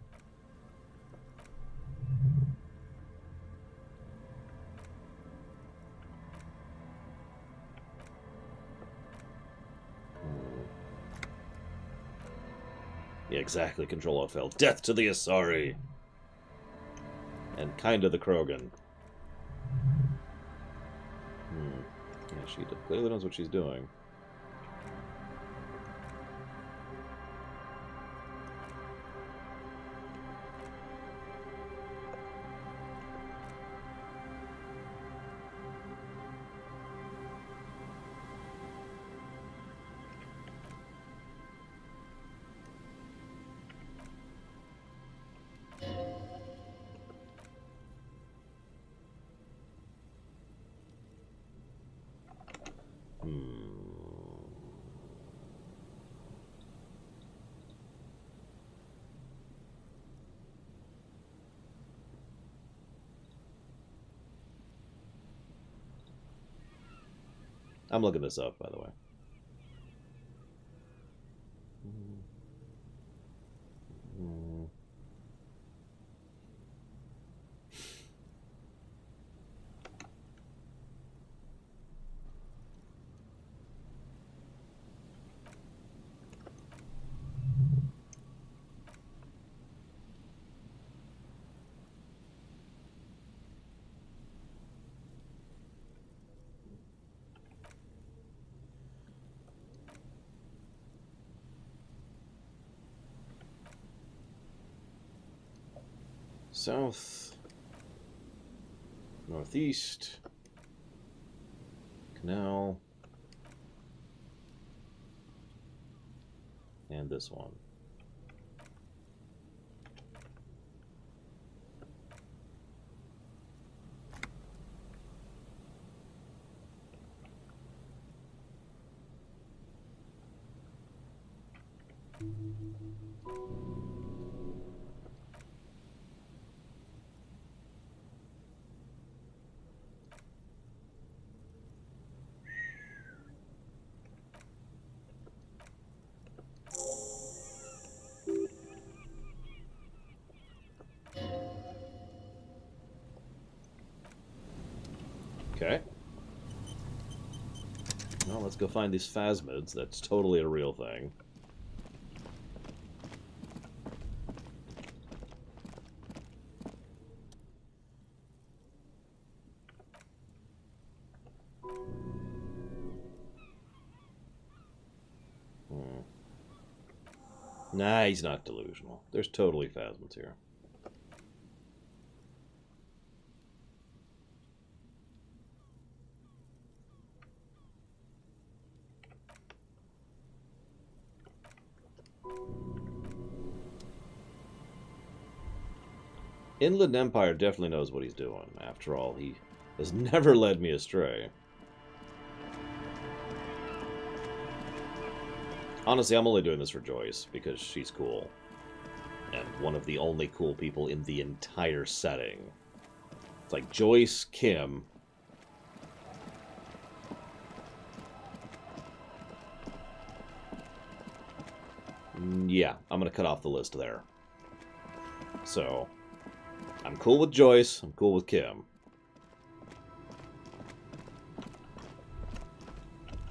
Speaker 1: Yeah, exactly, Control Alt failed. Death to the Asari! And kinda the Krogan. Yeah, she clearly knows what she's doing. I'm looking this up, by the way. South, northeast, canal, and this one. Okay. Well, let's go find these phasmids. That's totally a real thing. Nah, he's not delusional. There's totally phasmids here. Inland Empire definitely knows what he's doing. After all, he has never led me astray. Honestly, I'm only doing this for Joyce, because she's cool. And one of the only cool people in the entire setting. It's like Joyce, Kim... Yeah, I'm gonna cut off the list there. So... I'm cool with Joyce, I'm cool with Kim.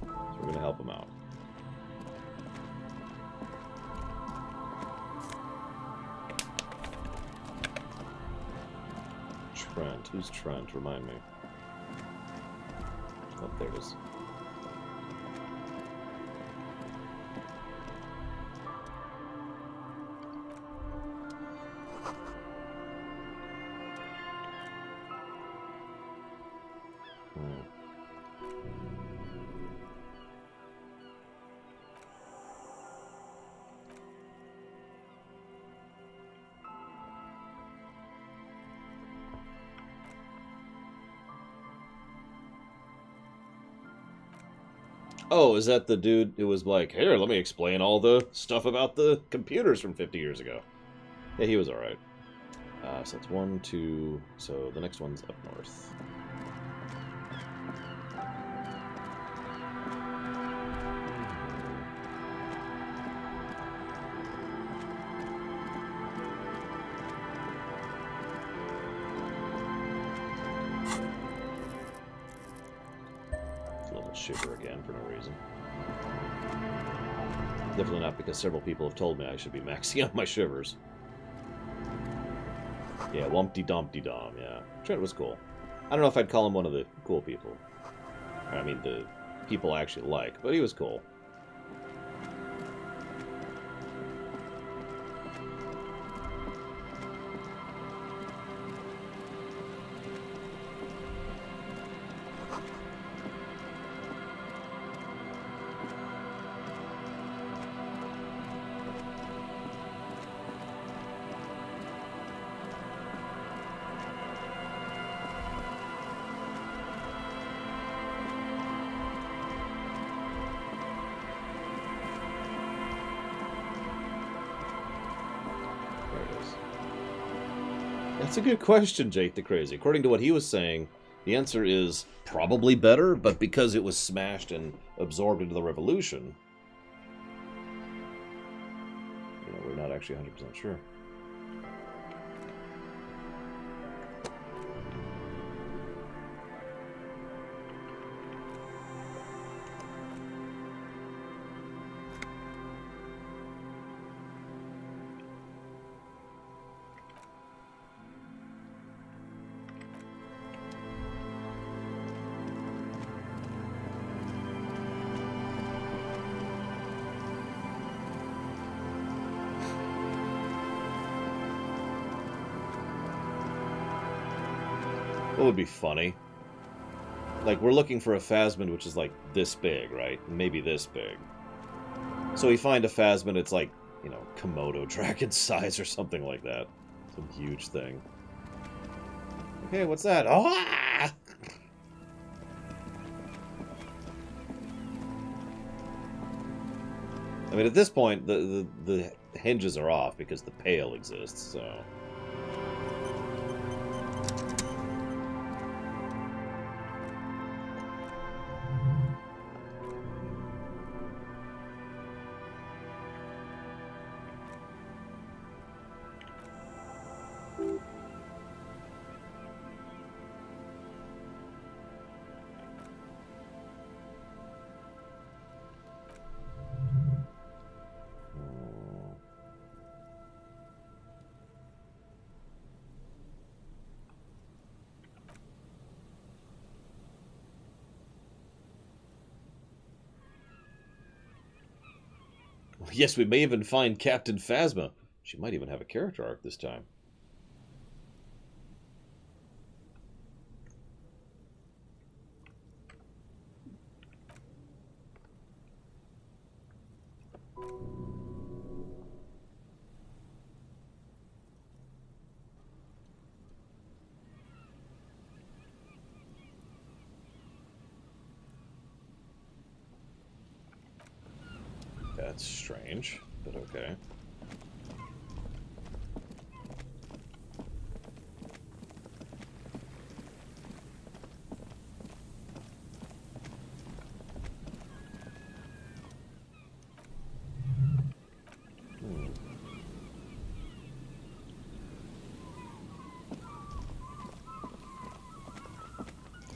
Speaker 1: So we're gonna help him out. Trent. Who's Trent? Remind me. Oh, there it is. Oh, is that the dude who was like, here, let me explain all the stuff about the computers from 50 years ago? Yeah, he was alright. So that's 1, 2... So the next one's up north. Shiver again for no reason. Definitely not because several people have told me I should be maxing out my shivers. Yeah, Wumpty-Dumpty-Dom, yeah. Trent was cool. I don't know if I'd call him one of the cool people. I mean, the people I actually like, but he was cool. That's a good question, Jake the Crazy. According to what he was saying, The answer is probably better, but because it was smashed and absorbed into the revolution, you know, we're not actually 100% sure. What would be funny? Like, we're looking for a phasmid which is like this big, right? Maybe this big. So we find a phasmid, it's like, you know, Komodo dragon size or something like that. Some huge thing. Okay, what's that? Oh! Ah! I mean, at this point, the hinges are off because the pail exists, so... Yes, we may even find Captain Phasma. She might even have a character arc this time. That's strange, but okay.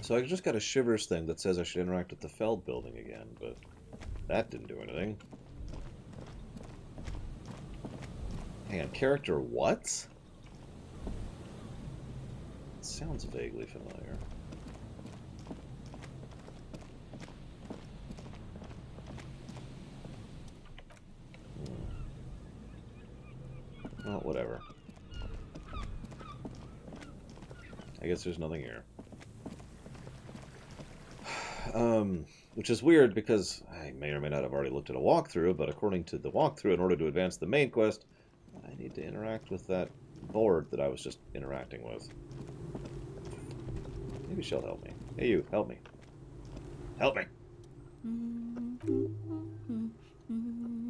Speaker 1: So I just got a Shivers thing that says I should interact with the Feld building again, but that didn't do anything. Hang on, character what? It sounds vaguely familiar. Well, whatever. I guess there's nothing here. Which is weird because I may or may not have already looked at a walkthrough, but according to the walkthrough, in order to advance the main quest, I need to interact with that board that I was just interacting with. Maybe she'll help me. Hey you, help me. Help me!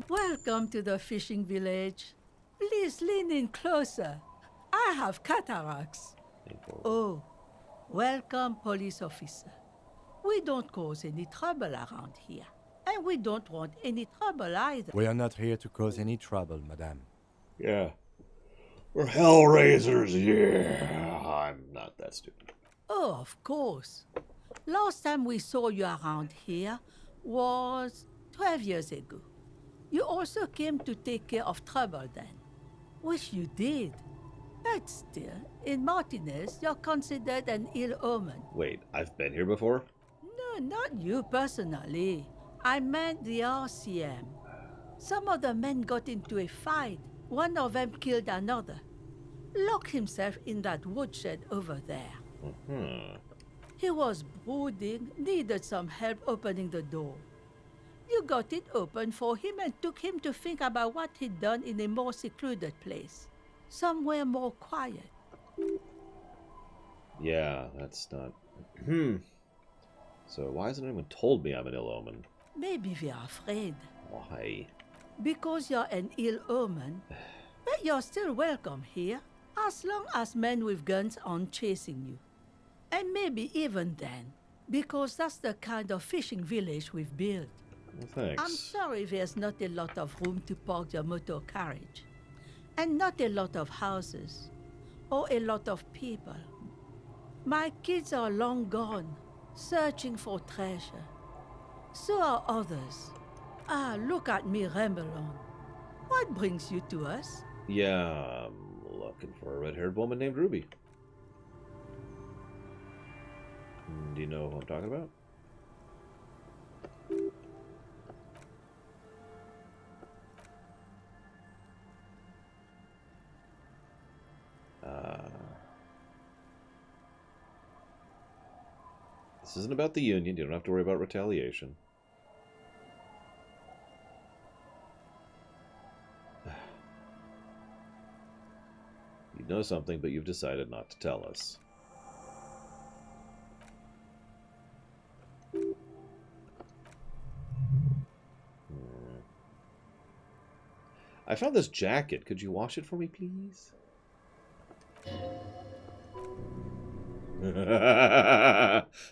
Speaker 18: Welcome to the fishing village. Please lean in closer. I have cataracts. Oh, welcome, police officer. We don't cause any trouble around here. And we don't want any trouble either.
Speaker 7: We are not here to cause any trouble, madame.
Speaker 1: Yeah. We're Hellraisers, yeah. I'm not that stupid.
Speaker 18: Oh, of course. Last time we saw you around here was 12 years ago. You also came to take care of trouble then. Which you did. But still, in Martinez, you're considered an ill omen.
Speaker 1: Wait, I've been here before?
Speaker 18: No, not you personally. I meant the RCM. Some of the men got into a fight. One of them killed another. Locked himself in that woodshed over there. He was brooding, needed some help opening the door. You got it open for him and took him to think about what he'd done in a more secluded place. Somewhere more quiet.
Speaker 1: Yeah, that's not... So why hasn't anyone told me I'm an ill omen?
Speaker 18: Maybe we are afraid.
Speaker 1: Why?
Speaker 18: Because you're an ill omen. But you're still welcome here, as long as men with guns aren't chasing you. And maybe even then, because that's the kind of fishing village we've built.
Speaker 1: Well, thanks.
Speaker 18: I'm sorry there's not a lot of room to park the motor carriage. And not a lot of houses. Or a lot of people. My kids are long gone, searching for treasure. So are others. Ah, look at me ramble on. What brings you to us?
Speaker 1: Yeah, I'm looking for a red-haired woman named Ruby. Do you know who I'm talking about? This isn't about the Union. You don't have to worry about retaliation. You know something, but you've decided not to tell us. I found this jacket. Could you wash it for me, please?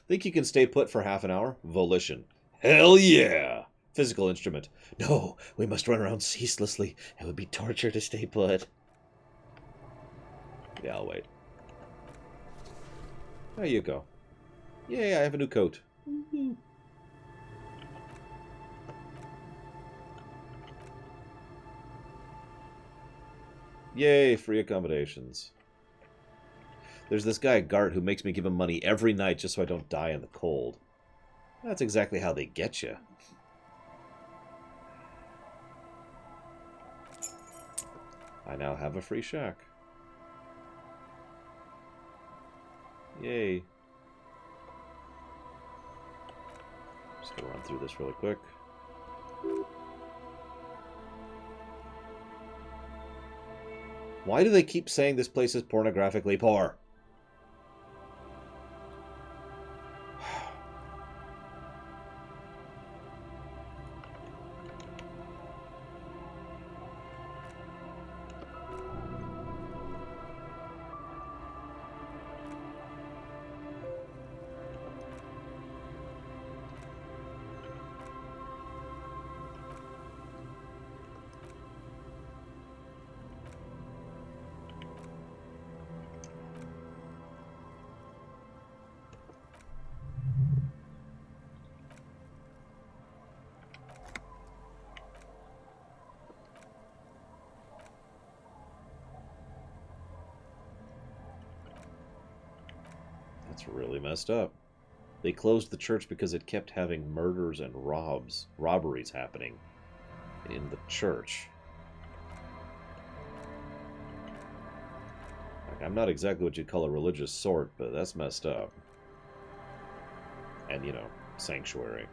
Speaker 1: Think you can stay put for half an hour? Volition. Hell yeah! Physical instrument. No, we must run around ceaselessly. It would be torture to stay put. Yeah, I'll wait. There you go. Yay, I have a new coat. Yay, free accommodations. There's this guy, Gart, who makes me give him money every night just so I don't die in the cold. That's exactly how they get you. I now have a free shack. Yay. Just gonna run through this really quick. Why do they keep saying this place is pornographically poor? That's really messed up. They closed the church because it kept having murders and robberies happening in the church. Like, I'm not exactly what you'd call a religious sort, but that's messed up. And, you know, sanctuary.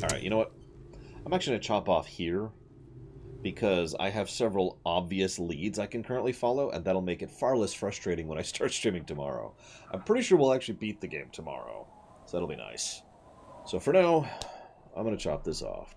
Speaker 1: Alright, you know what? I'm actually going to chop off here because I have several obvious leads I can currently follow, and that'll make it far less frustrating when I start streaming tomorrow. I'm pretty sure we'll actually beat the game tomorrow, so that'll be nice. So for now, I'm going to chop this off.